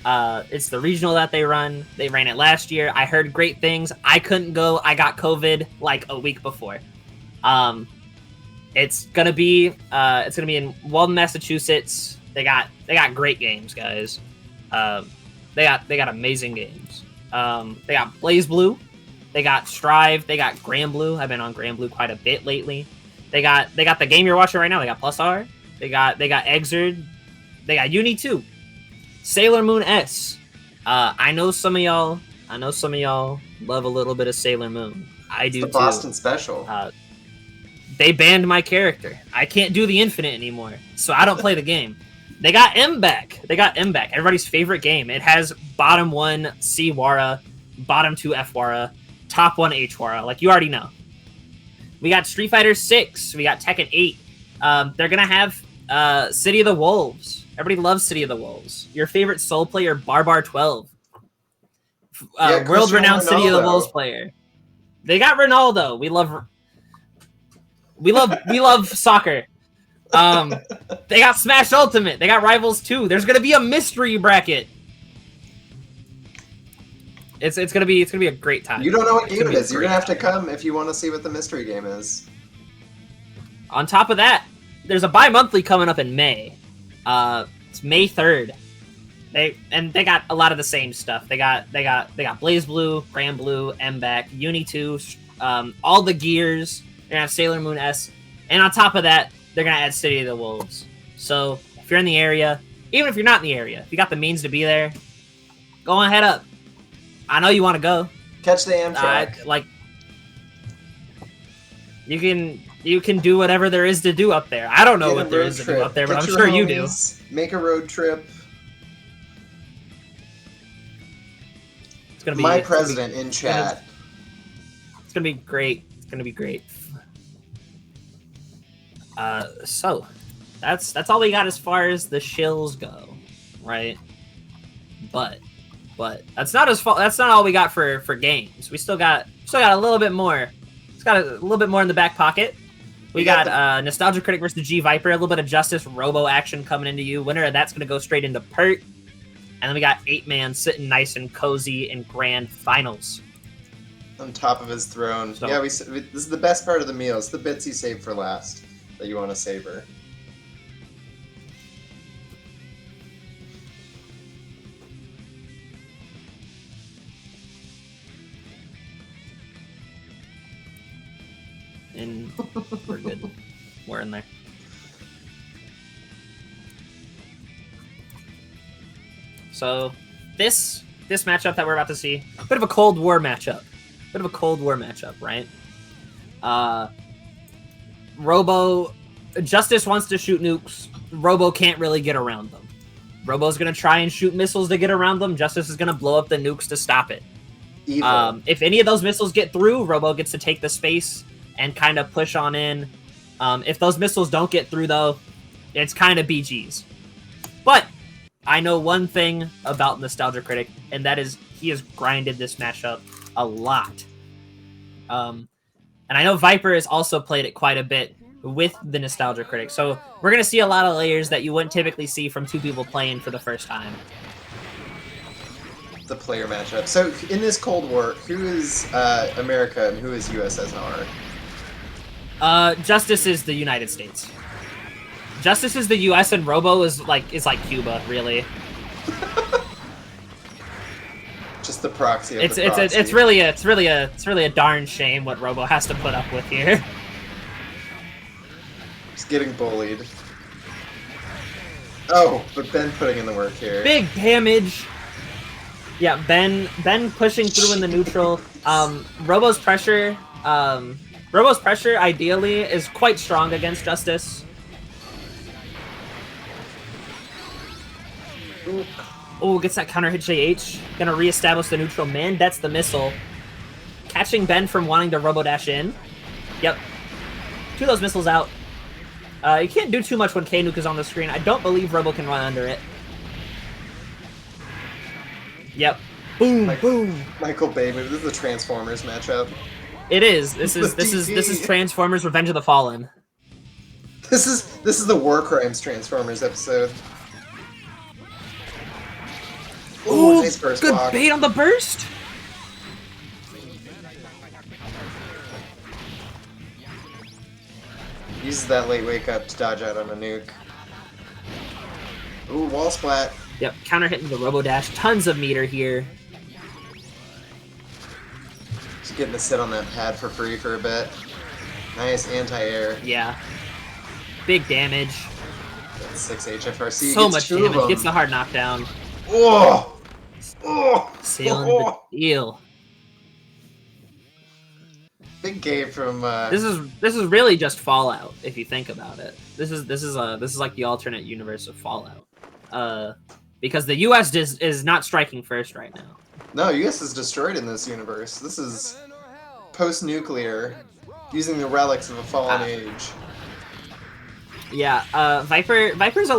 It's the regional that they run. They ran it last year. I heard great things. I couldn't go. I got COVID like a week before. It's gonna be in Walden, Massachusetts. They got great games, guys. They got amazing games. They got BlazBlue, they got Strive, they got GrandBlue. I've been on GrandBlue quite a bit lately. They got the game you're watching right now. They got Plus R. They got Exerd. They got Uni 2. Sailor Moon S. I know some of y'all love a little bit of Sailor Moon. I do the too. Boston special. They banned my character. I can't do the infinite anymore, so I don't play the game. They got M back. Everybody's favorite game. It has bottom 1 C Wara, bottom 2 F Wara, top 1 H Wara. Like you already know. We got Street Fighter 6. We got Tekken 8. They're gonna have City of the Wolves. Everybody loves City of the Wolves. Your favorite Soul player, Barbar 12. World-renowned City of the Wolves player. They got Ronaldo. We love soccer. They got Smash Ultimate. They got Rivals 2. There's gonna be a mystery bracket. It's gonna be a great time. You don't know what game it is. You're gonna have to come if you want to see what the mystery game is. On top of that, there's a bi-monthly coming up in May. It's May 3rd. They got a lot of the same stuff. They got BlazBlue, GrandBlue, M-Back, Uni 2, all the gears. They're gonna have Sailor Moon S, and on top of that, they're gonna add City of the Wolves. So if you're in the area, even if you're not in the area, if you got the means to be there, go on, head up. I know you want to go. Catch the Amtrak. Like you can do whatever there is to do up there. I don't know what there is to do up there, but I'm sure you do. Make a road trip. It's gonna be my president in chat. It's gonna be great. It's gonna be great. So that's all we got as far as the shills go, right? But that's not all we got for games. We still got a little bit more. It's got a little bit more in the back pocket. We got NostalgiaCritic versus G.Viper, a little bit of Justice Robo action coming into you. Winner of that's going to go straight into Pert. And then we got 8-Man sitting nice and cozy in grand finals. On top of his throne. So, yeah, this is the best part of the meal. It's the bits you save for last that you want to savor. And we're good. We're in there. So this matchup that we're about to see, a bit of a Cold War matchup. Right? Justice wants to shoot nukes. Robo can't really get around them. Robo's gonna try and shoot missiles to get around them. Justice is gonna blow up the nukes to stop it. If any of those missiles get through, Robo gets to take the space and kind of push on in. If those missiles don't get through, though, it's kind of BG's. But I know one thing about NostalgiaCritic, and that is he has grinded this matchup a lot. And I know Viper has also played it quite a bit with the NostalgiaCritic. So we're going to see a lot of layers that you wouldn't typically see from two people playing for the first time. The player matchup. So in this Cold War, who is America and who is USSR? Justice is the United States. Justice is the U.S. and Robo is like Cuba, really. Just the proxy of it's the proxy. It's really a darn shame what Robo has to put up with here. Just getting bullied. Oh, but Ben putting in the work here. Big damage. Yeah, Ben pushing through in the neutral. Robo's pressure ideally is quite strong against Justice. Oh, gets that counter hit JH. Gonna reestablish the neutral. Man, that's the missile. Catching Ben from wanting to Robo Dash in. Yep. Two of those missiles out. You can't do too much when K-Nuke is on the screen. I don't believe Robo can run under it. Yep. Boom, boom. Michael Bay movie. This is the Transformers matchup. It is. This is Transformers: Revenge of the Fallen. This is the War Crimes Transformers episode. Oh, nice burst good block. bait on the burst. Uses that late wake up to dodge out on a nuke. Ooh, wall splat. Yep, counter hitting the Robo Dash. Tons of meter here. Just getting to sit on that pad for free for a bit. Nice anti-air. Yeah. Big damage. That's 6 HFRC. So much damage. Gets the hard knockdown. Oh! Oh! Sealing the deal. Big game from. This is really just Fallout if you think about it. This is like the alternate universe of Fallout. Because the U.S. is not striking first right now. No, US is destroyed in this universe. This is post-nuclear, using the relics of a fallen age. Yeah, Viper's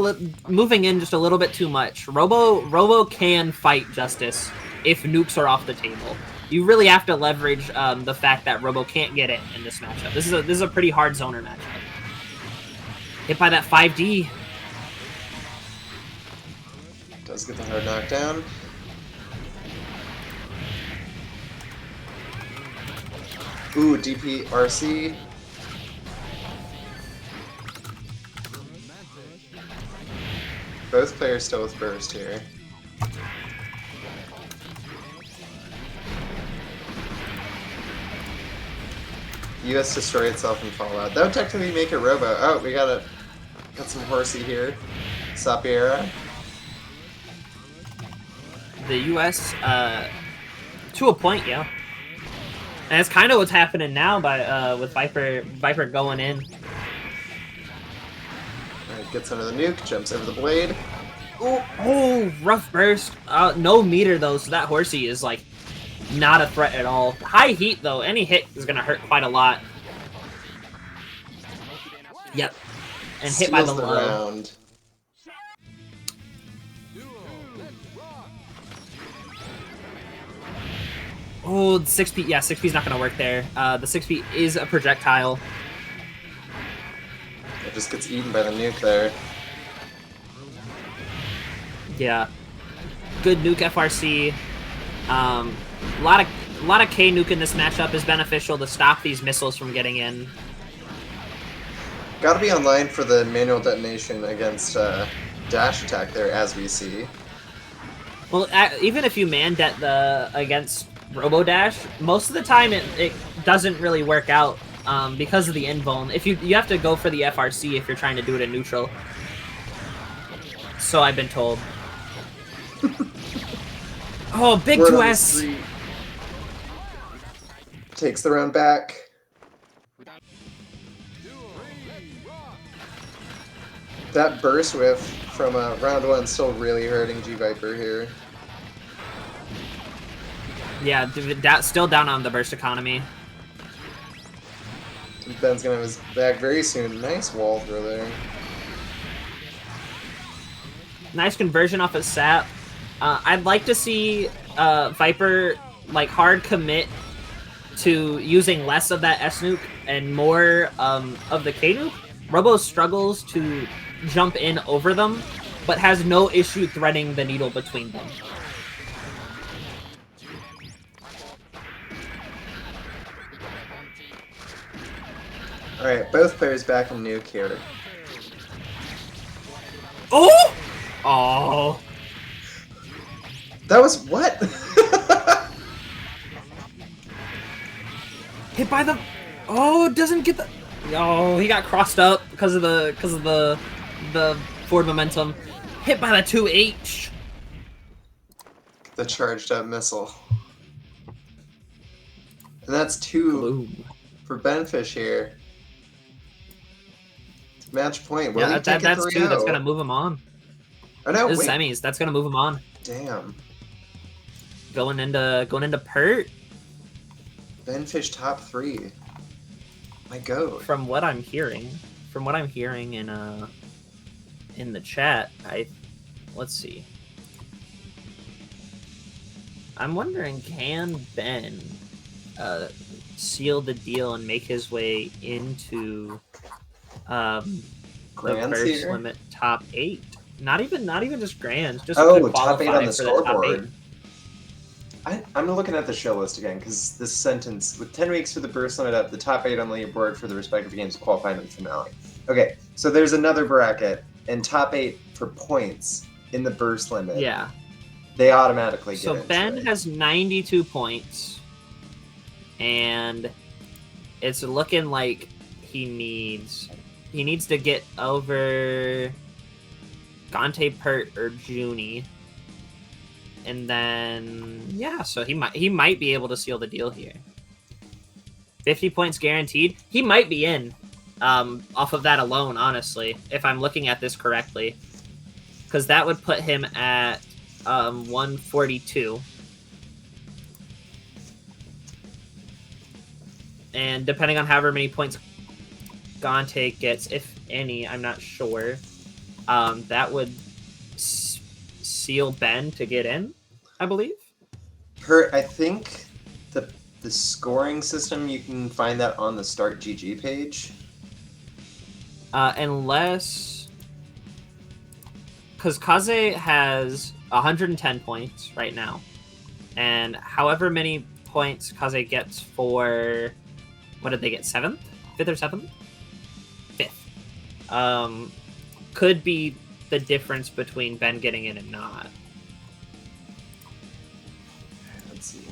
moving in just a little bit too much. Robo can fight Justice if nukes are off the table. You really have to leverage the fact that Robo can't get in this matchup. This is a pretty hard zoner matchup. Hit by that 5D. Does get the hard knockdown. Ooh, DPRC. Both players still with burst here. US destroy itself in Fallout. That would technically make it Robo. Oh, we got some horsey here. ACPR. The US, to a point, yeah. And it's kind of what's happening now with Viper going in. Alright, gets under the nuke, jumps over the blade. Ooh, oh, rough burst. No meter though, so that horsey is like not a threat at all. High heat though, any hit is gonna hurt quite a lot. Yep, and hit by the low. Round. Oh, the 6P, yeah, 6P's not gonna work there. The 6P is a projectile. It just gets eaten by the nuke there. Yeah, good nuke FRC. A lot of K nuke in this matchup is beneficial to stop these missiles from getting in. Gotta be online for the manual detonation against dash attack there, as we see. Well, even if you man-det against Robo Dash, most of the time it doesn't really work out because of the invuln. If you have to go for the FRC if you're trying to do it in neutral. So I've been told. Oh, big 2S! Takes the round back. That burst whiff from round one still really hurting G.Viper here. Yeah, still down on the burst economy. Ben's gonna have his back very soon. Nice wall throw there. Nice conversion off of SAP. I'd like to see Viper like hard commit to using less of that S nuke and more of the K nuke. Robo struggles to jump in over them, but has no issue threading the needle between them. Alright, both players back in nuke here. Oh! Oh! That was what? Hit by the... Oh, doesn't get the... Oh, he got crossed up because of the forward momentum. Hit by the 2H. The charged up missile. And that's two Boom. for Benfish here. Match point. Will Yeah, he take that's a 3-0? two. That's gonna move him on. Oh no, This is wait. semis. That's gonna move him on. Damn. Going into Pert. Benfish top 3. My goat. From what I'm hearing in the chat, let's see. I'm wondering, can Ben seal the deal and make his way into the Grands Burst here? Limit top 8. Not even just grands, just Oh, to top 8 on qualify the for the top 8. scoreboard. I'm looking at the show list again, because this sentence, with 10 weeks for the Burst Limit up, the top 8 on the leaderboard for the respective games qualify to the finale. Okay, so there's another bracket, and top 8 for points in the Burst Limit. Yeah. They automatically get So into Ben it. has 92 points, and it's looking like he needs to get over Gante, Pert, or Junie. And then, yeah, so he might be able to seal the deal here. 50 points guaranteed. He might be in off of that alone, honestly, if I'm looking at this correctly. Because that would put him at 142. And depending on however many points Gante gets, if any, I'm not sure, that would seal Ben to get in, I believe. I think the scoring system, you can find that on the Start GG page. Unless... Because Kaze has 110 points right now. And however many points Kaze gets for... What did they get? 7th? 5th or 7th? 5th. Could be the difference between Ben getting in and not. Let's see.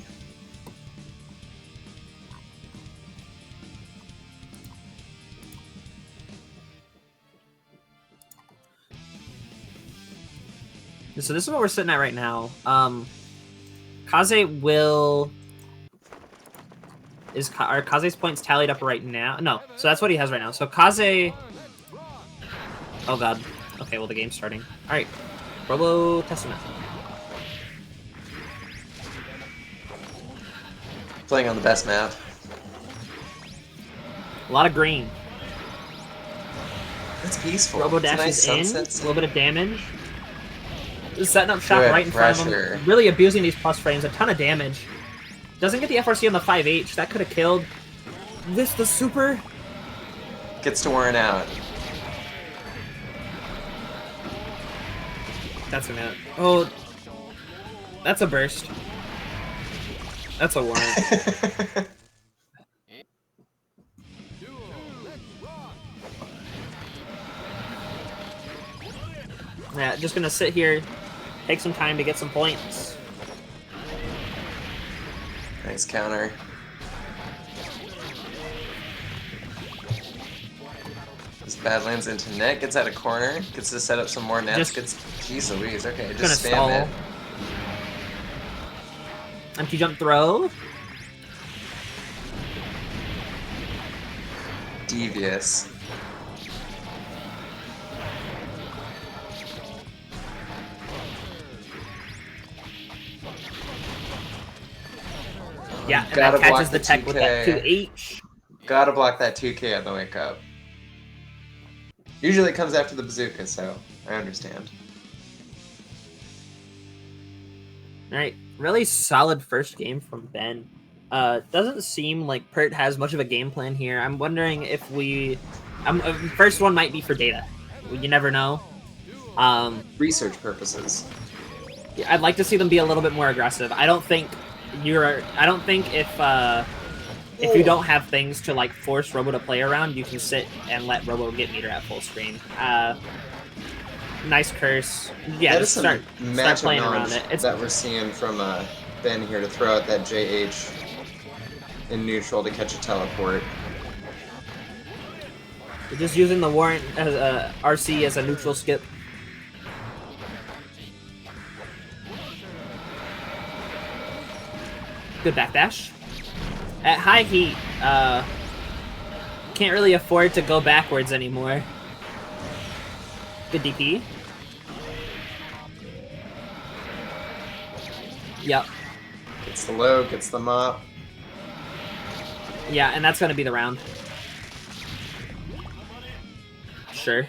So this is what we're sitting at right now. Kaze will... Are Kaze's points tallied up right now? No. So that's what he has right now. So Kaze... Oh god. Okay, well the game's starting. Alright. Robo Testament. Playing on the best map. A lot of green. It's peaceful. Robo It's a Dash nice is in. sunset A little bit of damage. Just setting up shop Good right in front of pressure. him. Really abusing these plus frames. A ton of damage. Doesn't get the FRC on the 5H. That could have killed. This the super. Gets to wearing out. That's a minute. Oh, that's a burst. That's a warrant. Yeah, just gonna sit here, take some time to get some points. Nice counter. This Badlands into net, gets out of corner, gets to set up some more nets, Jeez Louise, okay, just spam stall. it. Empty jump throw. Devious. Yeah, and Gotta that block catches the tech with that 2H. Gotta block that 2K on the wake up. Usually it comes after the bazooka, so I understand. Alright, really solid first game from Ben. Doesn't seem like Pert has much of a game plan here. I'm wondering if we... first one might be for data. You never know. Research purposes. Yeah, I'd like to see them be a little bit more aggressive. I don't think if you don't have things to like force Robo to play around, you can sit and let Robo get meter at full screen. Nice curse. Yeah, just start playing around it. It's that we're seeing from Ben here to throw out that JH in neutral to catch a teleport. We're just using the warrant as a RC as a neutral skip. Good backdash. At high heat, can't really afford to go backwards anymore. Good DP. Yep. Gets the low, gets the mop. Yeah, and that's gonna be the round. Sure.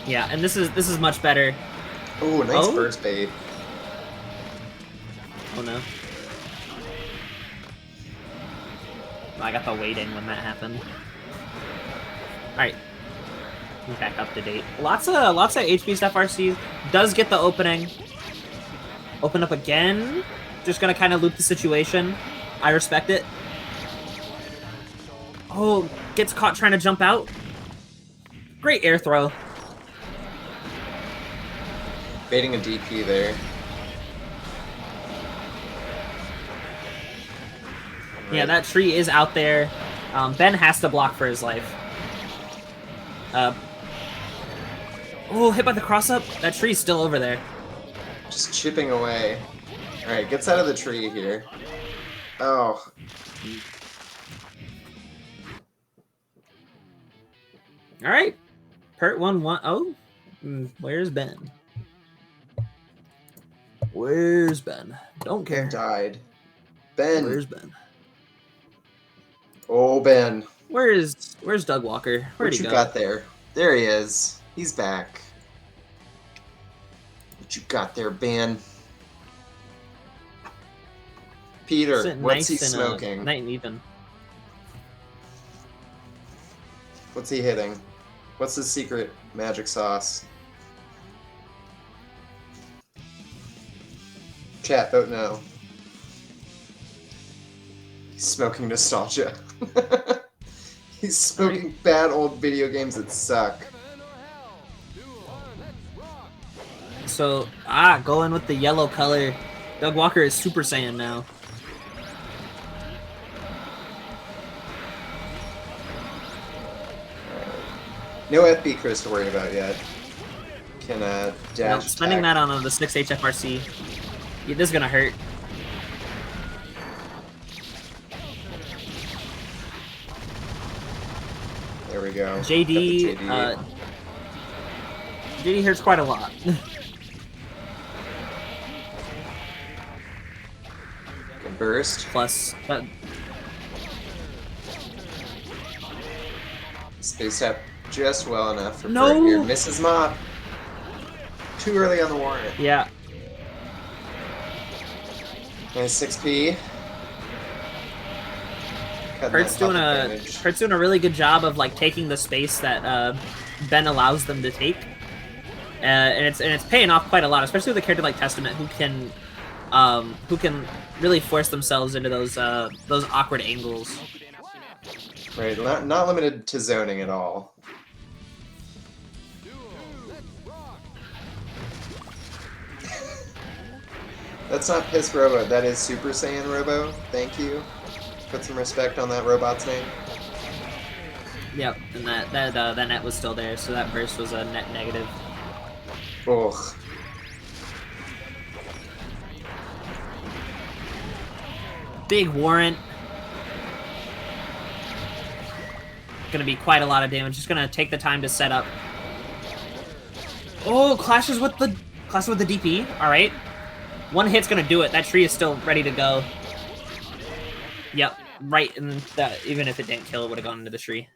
Yeah, and this is much better. Oh, nice burst bait. Oh no. I got the waiting when that happened. Alright. Back up to date. Lots of HP stuff RC does get the opening. Open up again. Just gonna kind of loop the situation. I respect it. Oh, gets caught trying to jump out. Great air throw. Baiting a DP there. Yeah, that tree is out there. Ben has to block for his life. Oh, hit by the cross-up. That tree's still over there. Just chipping away. Alright, gets out of the tree here. Oh. Alright. Pert 1-1. Oh. Where's Ben? Where's Ben? Don't care. Ben died. Ben. Where's Ben? Oh, Ben. Where's Doug Walker? Where'd he go? What you got there? There he is. He's back. What you got there, Ben? Peter, what's he smoking? Night and even. What's he hitting? What's his secret magic sauce? Chat, vote no. He's smoking nostalgia. He's smoking bad old video games that suck. So, going with the yellow color. Doug Walker is Super Saiyan now. No FB Chris to worry about yet. Can dash. No, spending that on the 6 HFRC. Yeah, this is gonna hurt. There we go. JD, JD hurts quite a lot. Good burst. Plus, Spaced up just well enough for no! Pert here. Misses Mop. Too early on the warrant. Yeah. Nice 6P. Pert's doing a really good job of like taking the space that Ben allows them to take, and it's paying off quite a lot, especially with a character like Testament who can really force themselves into those awkward angles. Right, not limited to zoning at all. That's not Piss Robo, that is Super Saiyan Robo. Thank you. Put some respect on that robot's name. Yep, and that net was still there, so that burst was a net negative. Ugh. Big warrant. Gonna be quite a lot of damage. Just gonna take the time to set up. Oh, clashes with the DP. All right, one hit's gonna do it. That tree is still ready to go. Yep, right, and that even if it didn't kill, it would have gone into the tree.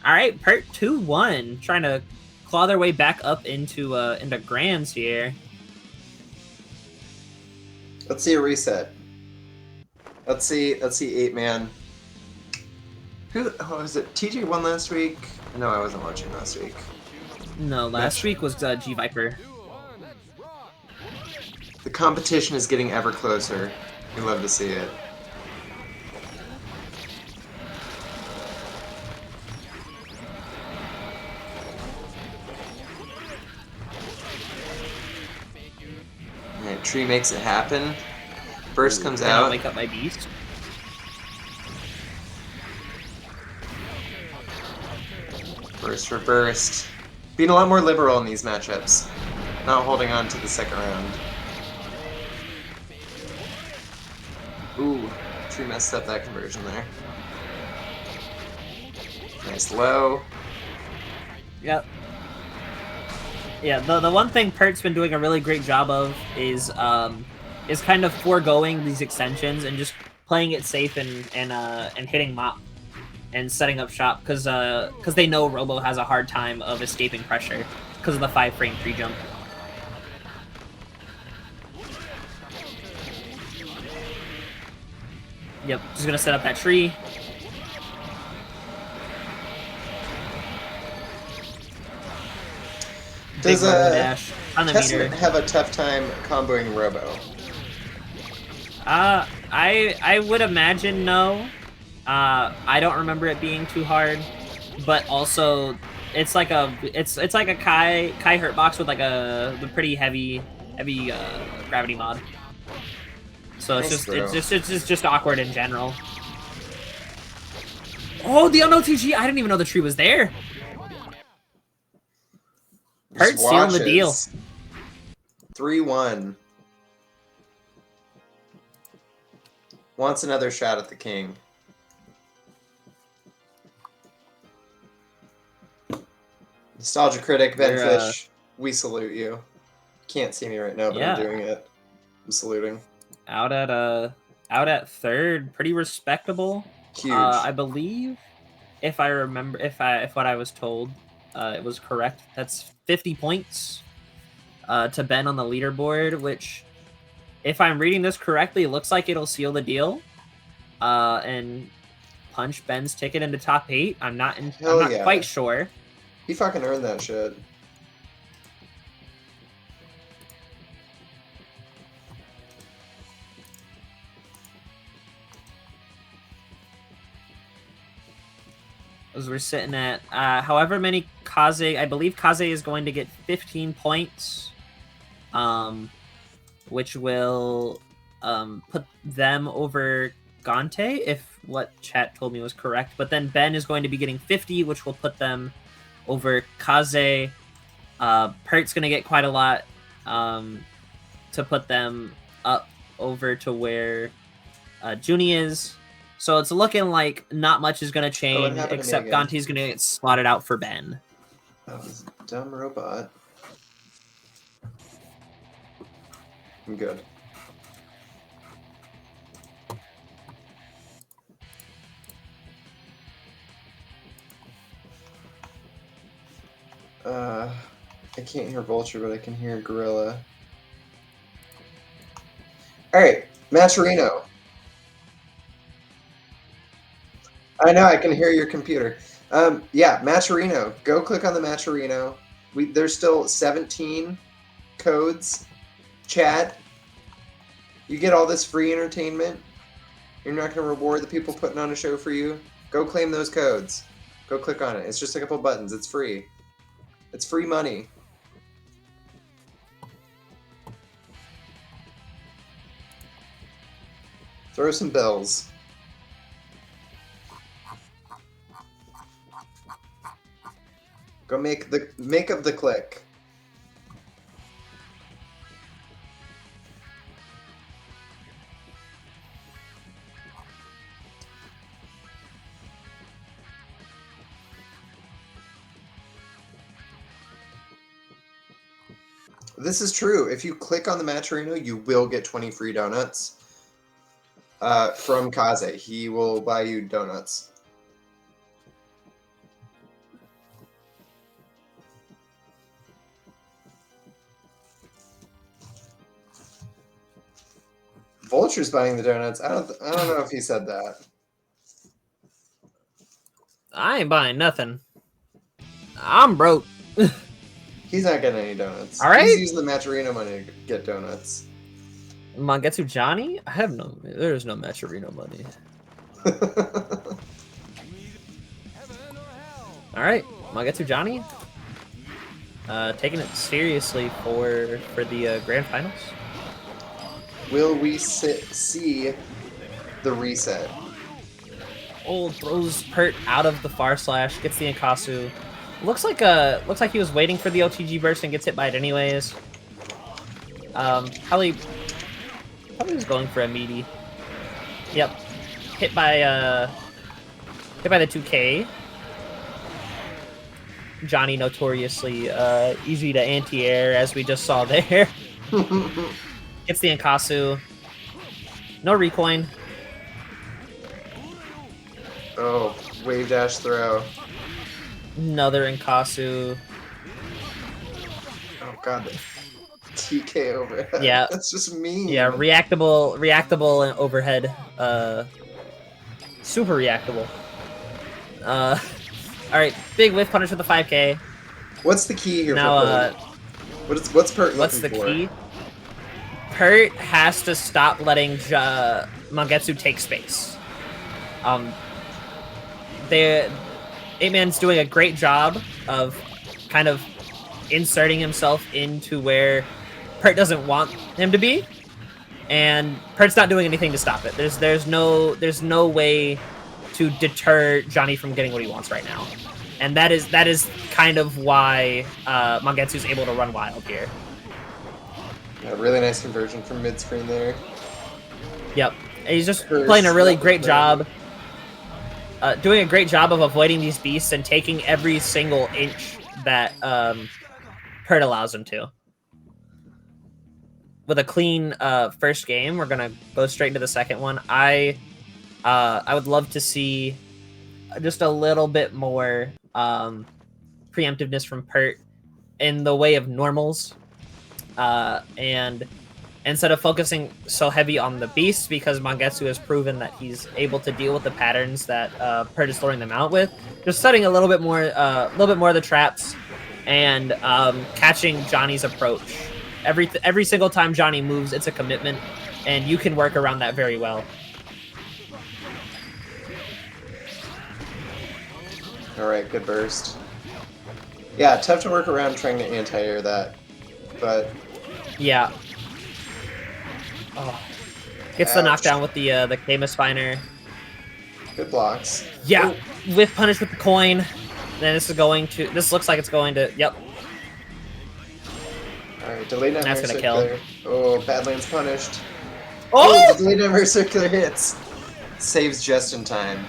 All right, Pert 2-1, trying to claw their way back up into grands here. Let's see a reset. Let's see 8-man. Who was it? TJ won last week? No, I wasn't watching last week. No, last week was G.Viper. The competition is getting ever closer. We love to see it. Alright, tree makes it happen. Burst comes out. Wake up my beast. Burst for burst. Being a lot more liberal in these matchups. Not holding on to the second round. Ooh, tree messed up that conversion there. Nice low. Yep. Yeah, the one thing Pert's been doing a really great job of is kind of foregoing these extensions and just playing it safe and hitting mop and setting up shop because they know Robo has a hard time of escaping pressure because of the 5-frame pre-jump. Yep, just gonna set up that tree. Does Big Robo Dash on the meter. Testament have a tough time comboing Robo? I would imagine no. I don't remember it being too hard, but also it's like a Kai Hurtbox with like the pretty heavy gravity mod. So Nice it's just awkward in general. Oh, the unknown TG! I didn't even know the tree was there. Pert sealing the deal. 3-1. Wants another shot at the king. NostalgiaCritic, Benfish, we salute you. Can't see me right now, but yeah. I'm doing it. I'm saluting. Out at third, pretty respectable. Huge. I believe, if I remember, if what I was told, it was correct. That's 50 points to Ben on the leaderboard, which, if I'm reading this correctly, it looks like it'll seal the deal and punch Ben's ticket into top 8. I'm not quite sure. He fucking earned that shit. As we're sitting at however many Kaze, I believe Kaze is going to get 15 points, which will put them over Gante, if what chat told me was correct. But then Ben is going to be getting 50, which will put them over Kaze. Pert's going to get quite a lot to put them up over to where Junie is. So it's looking like not much is going to change, except Gante's going to get slotted out for Ben. That was a dumb robot. I'm good. I can't hear Vulture, but I can hear Gorilla. Alright, Matcherino. I know, I can hear your computer. Yeah, Matcherino. Go click on the Matcherino. There's still 17 codes. Chat. You get all this free entertainment. You're not going to reward the people putting on a show for you. Go claim those codes. Go click on it. It's just a couple buttons. It's free. It's free money. Throw some bills. Go make of the click. This is true. If you click on the Matcherino, you will get 20 free donuts from Kaze. He will buy you donuts. Vulture's buying the donuts. I don't know if he said that. I ain't buying nothing. I'm broke. He's not getting any donuts. All right. He's using the Matcherino money to get donuts. Mangetsu Johnny? There's no Matcherino money. All right, Mangetsu Johnny. Taking it seriously for the grand finals. Will we see the reset? Old throws Pert out of the far slash, gets the Inkasu. Looks like he was waiting for the OTG burst and gets hit by it anyways. Probably was going for a meaty. Yep. Hit by the 2K. Johnny notoriously easy to anti-air, as we just saw there. Gets the Inkasu. No recoin. Oh, wave dash throw. Another Inkasu. Oh god, the TK overhead. Yeah, that's just mean. Yeah, reactable and overhead Super reactable. All right, big whiff punish with the 5K. What's the key here Now, for Pert? What's Pert what's looking the for? key? Pert has to stop letting Mangetsu take space. 8man's doing a great job of kind of inserting himself into where Pert doesn't want him to be, and Pert's not doing anything to stop it. There's no way to deter Johnny from getting what he wants right now, and that is kind of why Mangetsu's able to run wild here. A really nice conversion from mid screen there. Yep, and he's just playing a really great job. Doing a great job of avoiding these beasts and taking every single inch that Pert allows him to. With a clean first game, we're gonna go straight into the second one. I would love to see just a little bit more preemptiveness from Pert in the way of normals, and instead of focusing so heavy on the beasts, because Mangetsu has proven that he's able to deal with the patterns that Pert is throwing them out with, just setting a little bit more of the traps and catching Johnny's approach. Every single time Johnny moves, it's a commitment, and you can work around that very well. All right, good burst. Yeah, tough to work around trying to anti-air that, but yeah. Oh. Gets the knockdown with the K-Miss Spiner. Good blocks. Yeah, with punish with the coin. Then this looks like it's going to, yep. Alright, delayed nightmare That's gonna circular. kill. Oh, Badlands punished. Oh! Delayed nightmare circular hits. Saves just in time.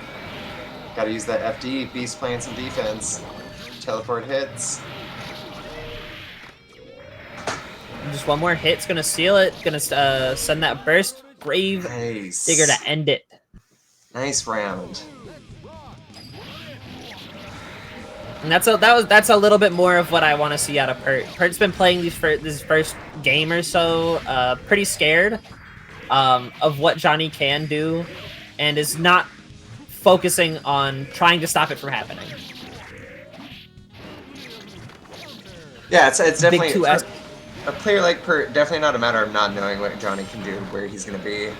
Gotta use that FD, Beast playing some defense. Teleport hits. Just one more hit's gonna seal it. Gonna send that burst. Grave Nice. Digger to end it. Nice round. And that's a little bit more of what I want to see out of Pert. Pert's been playing this first game or so, pretty scared of what Johnny can do, and is not focusing on trying to stop it from happening. Yeah, it's definitely Big 2S. A player like Pert, definitely not a matter of not knowing what Johnny can do, where he's gonna be.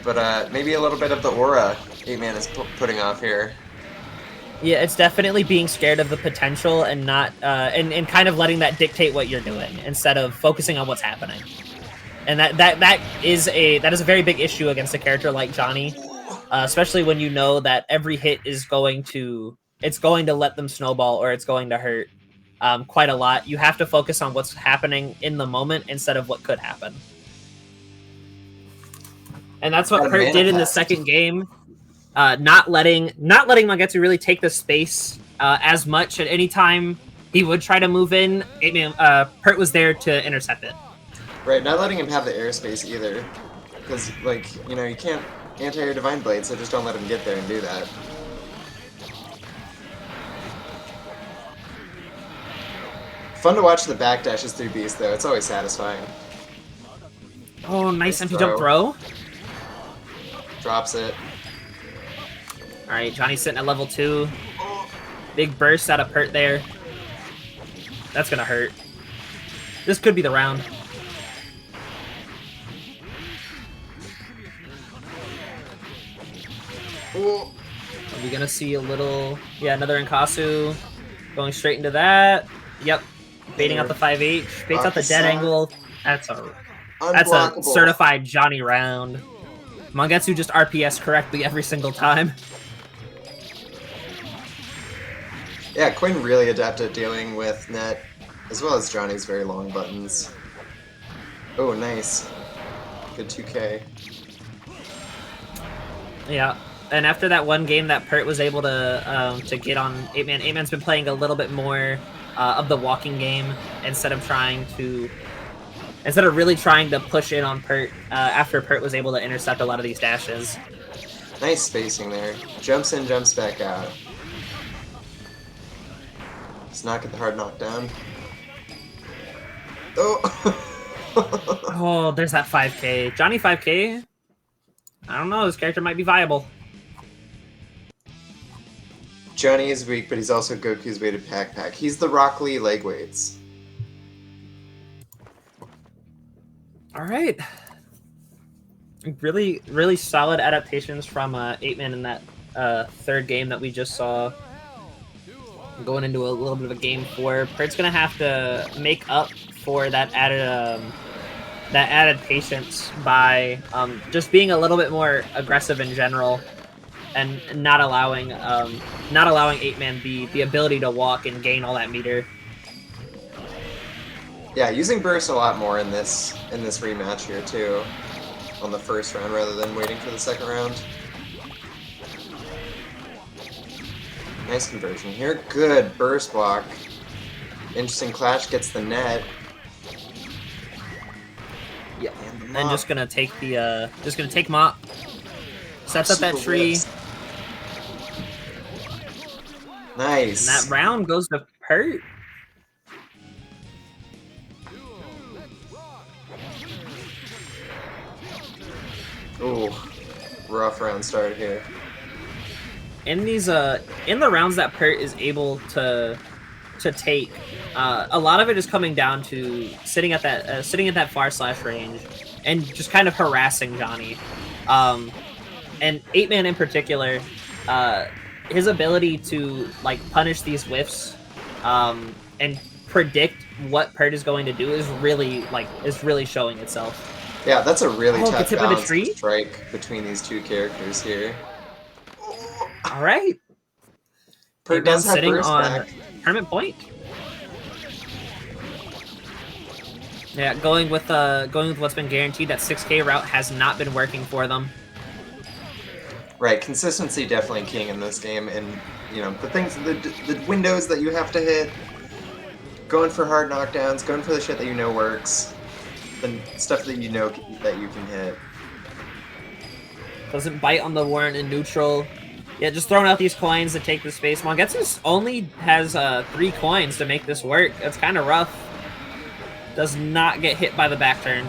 But maybe a little bit of the aura 8man is putting off here. Yeah, it's definitely being scared of the potential and not and kind of letting that dictate what you're doing instead of focusing on what's happening. And that is a very big issue against a character like Johnny, especially when you know that every hit is going to let them snowball, or it's going to hurt quite a lot. You have to focus on what's happening in the moment instead of what could happen. And that's what Pert did in the second game. Not letting Mangetsu really take the space as much. At any time he would try to move in, Pert was there to intercept it. Right, not letting him have the airspace either. Because, like, you know, you can't anti-air Divine Blade, so just don't let him get there and do that. Fun to watch the backdashes through Beast, though. It's always satisfying. Oh, nice empty jump throw. Drops it. Alright, Johnny's sitting at level 2. Big burst out of Pert there. That's gonna hurt. This could be the round. Ooh. Are we gonna see a little... Yeah, another Inkasu. Going straight into that. Yep. Baiting out the 5H. Baits out the dead angle. That's a certified Johnny round. Mangetsu just RPS correctly every single time. Yeah, Quinn really adapted at dealing with net, as well as Johnny's very long buttons. Oh, nice. Good 2K. Yeah, and after that one game that Pert was able to get on 8man, 8man's been playing a little bit more of the walking game instead of really trying to push in on Pert after Pert was able to intercept a lot of these dashes. Nice spacing there. Jumps in, jumps back out. Does not get the hard knockdown. Oh! Oh, there's that 5K. Johnny 5K I don't know. This character might be viable. Johnny is weak, but he's also Goku's weighted pack. He's the Rock Lee leg weights. All right. Really, really solid adaptations from 8-Man in that third game that we just saw. Going into a little bit of a game 4. Pert's gonna have to make up for that added patience by just being a little bit more aggressive in general, and not allowing 8-Man the ability to walk and gain all that meter. Yeah, using burst a lot more in this rematch here too, on the first round rather than waiting for the second round. Nice conversion here. Good burst block. Interesting clash, gets the net. Yeah, and just gonna take Mop. Sets up that tree. Whips. Nice. And that round goes to Pert. Ooh, rough round start here. In these in the rounds that Pert is able to take, a lot of it is coming down to sitting at that far slash range and just kind of harassing Johnny. And 8-Man in particular, his ability to like punish these whiffs and predict what Pert is going to do is really showing itself. Yeah, that's a really tough balance to strike between these two characters here. All right. Pert does have sitting burst on back. tournament point. Yeah, going with what's been guaranteed. That 6K route has not been working for them. Right, consistency definitely king in this game, and you know the windows that you have to hit, going for hard knockdowns, going for the shit that you know works, the stuff that you know that you can hit. Doesn't bite on the warrant in neutral. Yeah, just throwing out these coins to take the space. Mangetsu only has 3 coins to make this work. It's kind of rough. Does not get hit by the back turn.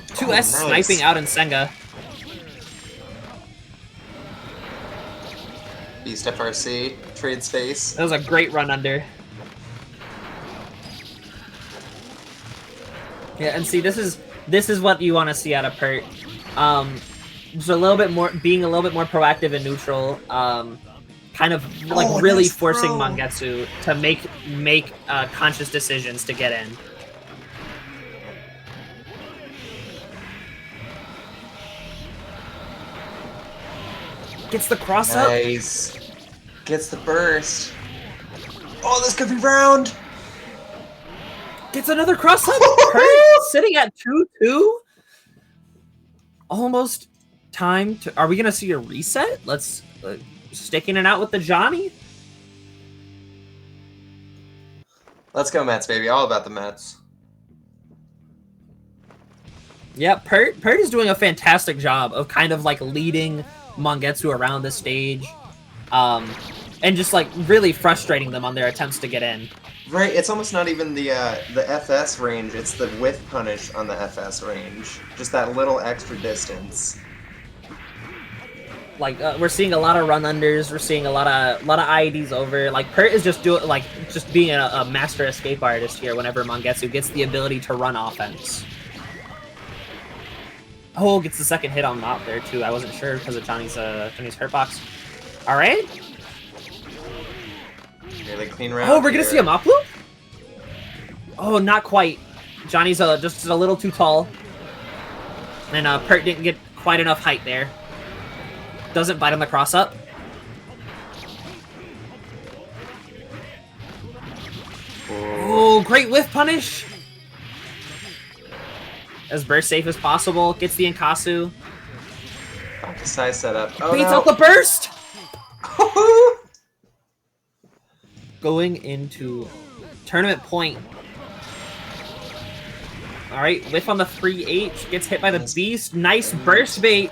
2S nice. sniping out in Senga. Beast FRC, trade space. That was a great run under. Yeah, and see, this is what you want to see out of Pert. Just being a little bit more proactive in neutral. Kind of like really nice forcing throw. Mangetsu to make conscious decisions to get in. Gets the cross up. Nice. Gets the burst. Oh, this could be round. Gets another cross up. Pert sitting at 2-2. Almost time to. Are we gonna see a reset? Let's sticking it out with the Johnny. Let's go Mets, baby. All about the Mets. Yeah, Pert is doing a fantastic job of kind of like leading Mangetsu around the stage, and just like really frustrating them on their attempts to get in. Right, it's almost not even the FS range, it's the whiff punish on the FS range. Just that little extra distance. Like we're seeing a lot of run unders, we're seeing a lot of IEDs over. Like Pert is just being a master escape artist here whenever Mangetsu gets the ability to run offense. Oh, gets the second hit on Mop there too. I wasn't sure because of Johnny's hurt box. All right. Really clean round. Oh, we're gonna see a Mop loop? Oh, not quite. Johnny's just a little too tall, and Pert didn't get quite enough height there. Doesn't bite on the cross up. Oh, great whiff punish. As burst safe as possible. Gets the Inkasu. Back to side setup. Oh, Beats no. out the burst. Going into tournament point. All right, whiff on the 3H. Gets hit by the beast. Nice burst bait.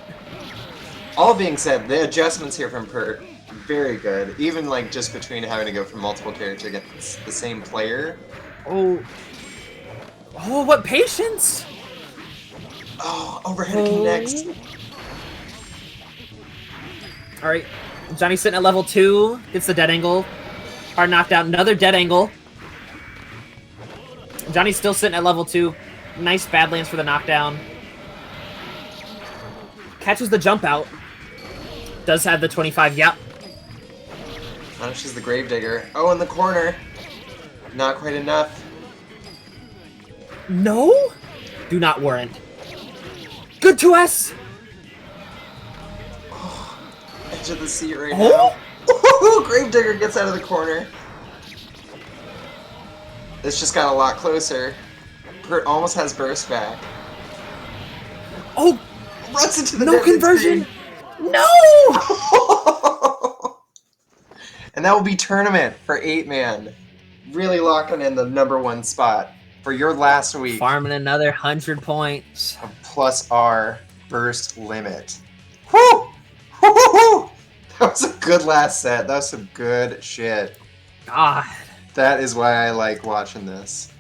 All being said, the adjustments here from Pert, very good. Even like just between having to go from multiple characters against the same player. Oh, what patience! Oh, overhead connects. All right, Johnny's sitting at level 2. Gets the dead angle. Hard knocked out. Another dead angle. Johnny's still sitting at level 2. Nice Badlands for the knockdown. Catches the jump out. Does have the 25. Yep. Punishes the Gravedigger. Oh, in the corner. Not quite enough. No? Do not warrant. Good to us. Oh, edge of the seat right now. Gravedigger gets out of the corner. This just got a lot closer. Pert almost has burst back. Oh! Runs into the no conversion! screen. No! And that will be tournament for 8-man. Really locking in the #1 spot for your last week. Farming another 100 points. Plus R burst limit. Woo! Woo! That was a good last set. That was some good shit. God. That is why I like watching this.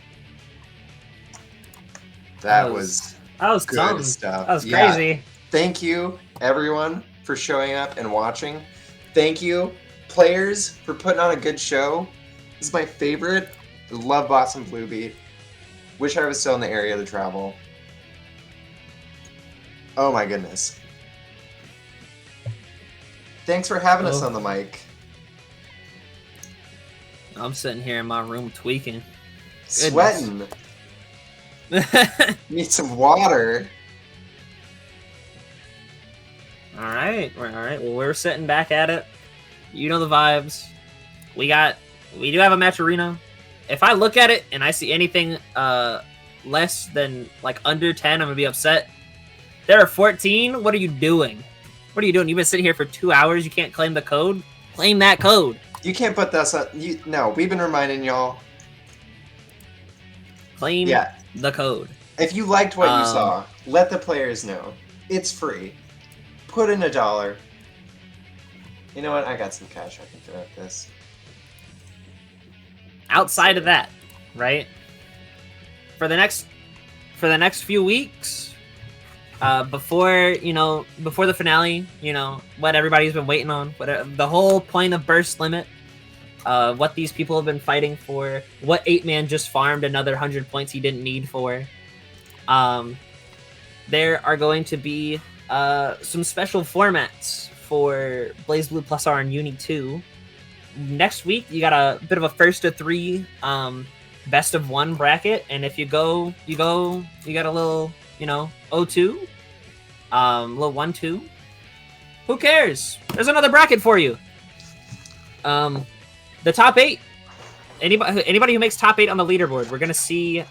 That was good something. stuff. That was crazy. Yeah. Thank you, everyone, for showing up and watching. Thank you, players, for putting on a good show. This is my favorite. I love Bots and Blue Beat. Wish I was still in the area to travel. Oh my goodness. Thanks for having us on the mic. I'm sitting here in my room tweaking. Sweating. Need some water. All right. Well, we're sitting back at it. You know the vibes. We do have a match arena. If I look at it and I see anything less than like under 10, I'm gonna be upset. There are 14. What are you doing? What are you doing? You've been sitting here for 2 hours. You can't claim the code. Claim that code. You can't put this up. No, we've been reminding y'all. Claim the code. If you liked what you saw, let the players know. It's free. Put in $1. You know what? I got some cash I can throw at this. Outside of that, right? For the next few weeks, before the finale, what everybody's been waiting on, the whole point of Burst Limit, what these people have been fighting for, what 8-man just farmed another 100 points he didn't need for. There are going to be some special formats for BlazBlue Plus R and Uni 2. Next week, you got a bit of a first of 3 best of 1 bracket, and if you got a little, 0-2, little 1-2. Who cares? There's another bracket for you. The top 8. Anybody who makes top 8 on the leaderboard, we're gonna see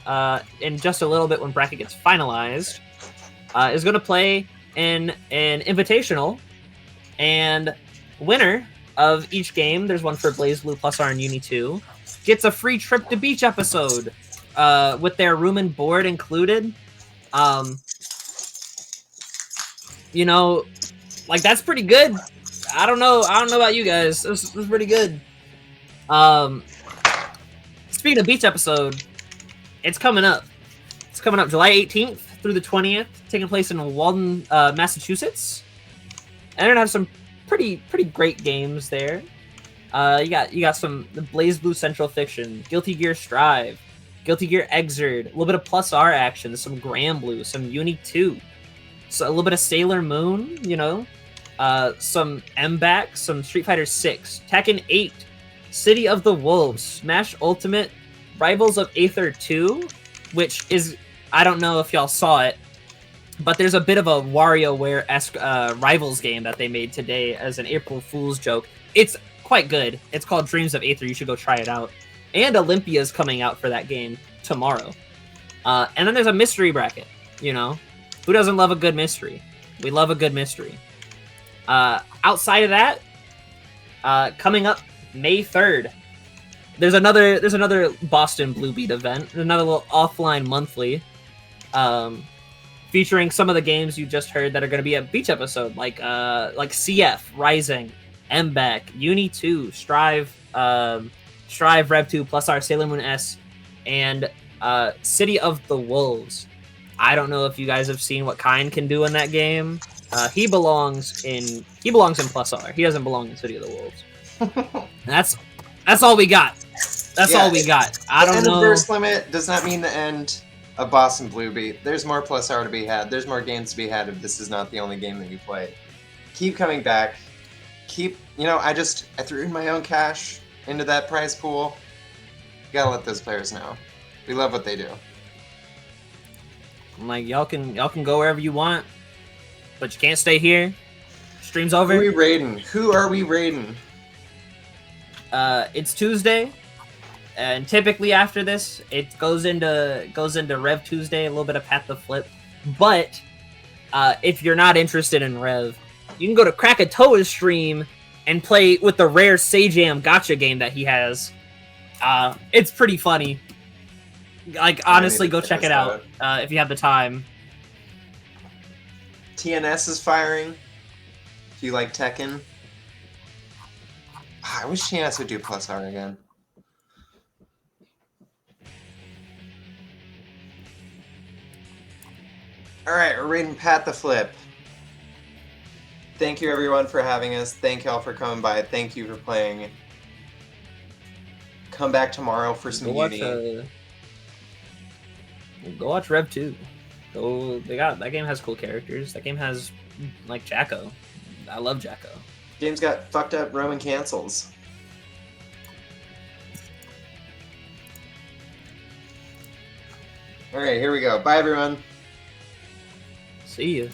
in just a little bit when bracket gets finalized, is gonna play in an invitational, and winner of each game, there's one for BlazBlue Plus R and Uni 2, gets a free trip to beach episode with their room and board included. Like, that's pretty good. I don't know about you guys. This is pretty good. Speaking of beach episode, it's coming up. It's coming up July 18th through the 20th, taking place in Walden, Massachusetts. And they're gonna have some pretty great games there. You got some BlazBlue Centralfiction, Guilty Gear Strive, Guilty Gear Exerd, a little bit of Plus R action, some Granblue, some Uni 2, so a little bit of Sailor Moon, some MBAC, some Street Fighter 6, Tekken 8, City of the Wolves, Smash Ultimate, Rivals of Aether 2, which is, I don't know if y'all saw it, but there's a bit of a WarioWare-esque Rivals game that they made today as an April Fool's joke. It's quite good. It's called Dreams of Aether. You should go try it out. And Olympia's coming out for that game tomorrow. And then there's a mystery bracket, Who doesn't love a good mystery? We love a good mystery. Outside of that, coming up May 3rd, there's another Boston Blue Beat event, another little offline monthly, featuring some of the games you just heard that are going to be a beach episode, like CF, Rising, MBAC, Uni 2, Strive Rev 2, Plus R, Sailor Moon S, and City of the Wolves. I don't know if you guys have seen what Kine can do in that game. He belongs in Plus R. He doesn't belong in City of the Wolves. That's all we got. That's all we got. I don't know. The end of know. Burst Limit does not mean the end of Boston Blue Beat. There's more Plus R to be had. There's more games to be had if this is not the only game that you play. Keep coming back. Keep, I threw in my own cash into that prize pool. You gotta let those players know. We love what they do. I'm like, y'all can go wherever you want, but you can't stay here. Stream's over. Who are we raiding? Who are we raiding? It's Tuesday, and typically after this, it goes into Rev Tuesday, a little bit of Path the Flip. But if you're not interested in Rev, you can go to Krakatoa's stream and play with the rare Sajam Gacha game that he has. It's pretty funny. Like, honestly, go check it out if you have the time. TNS is firing. If you like Tekken. I wish TNS would do Plus R again. Alright, we're raiding Pat the Flip. Thank you everyone for having us. Thank y'all for coming by. Thank you for playing. Come back tomorrow for some Uni. Go watch Rev 2. That game has cool characters. That game has like Jacko. I love Jacko. Game's got fucked up Roman cancels. Alright, here we go. Bye everyone. See you.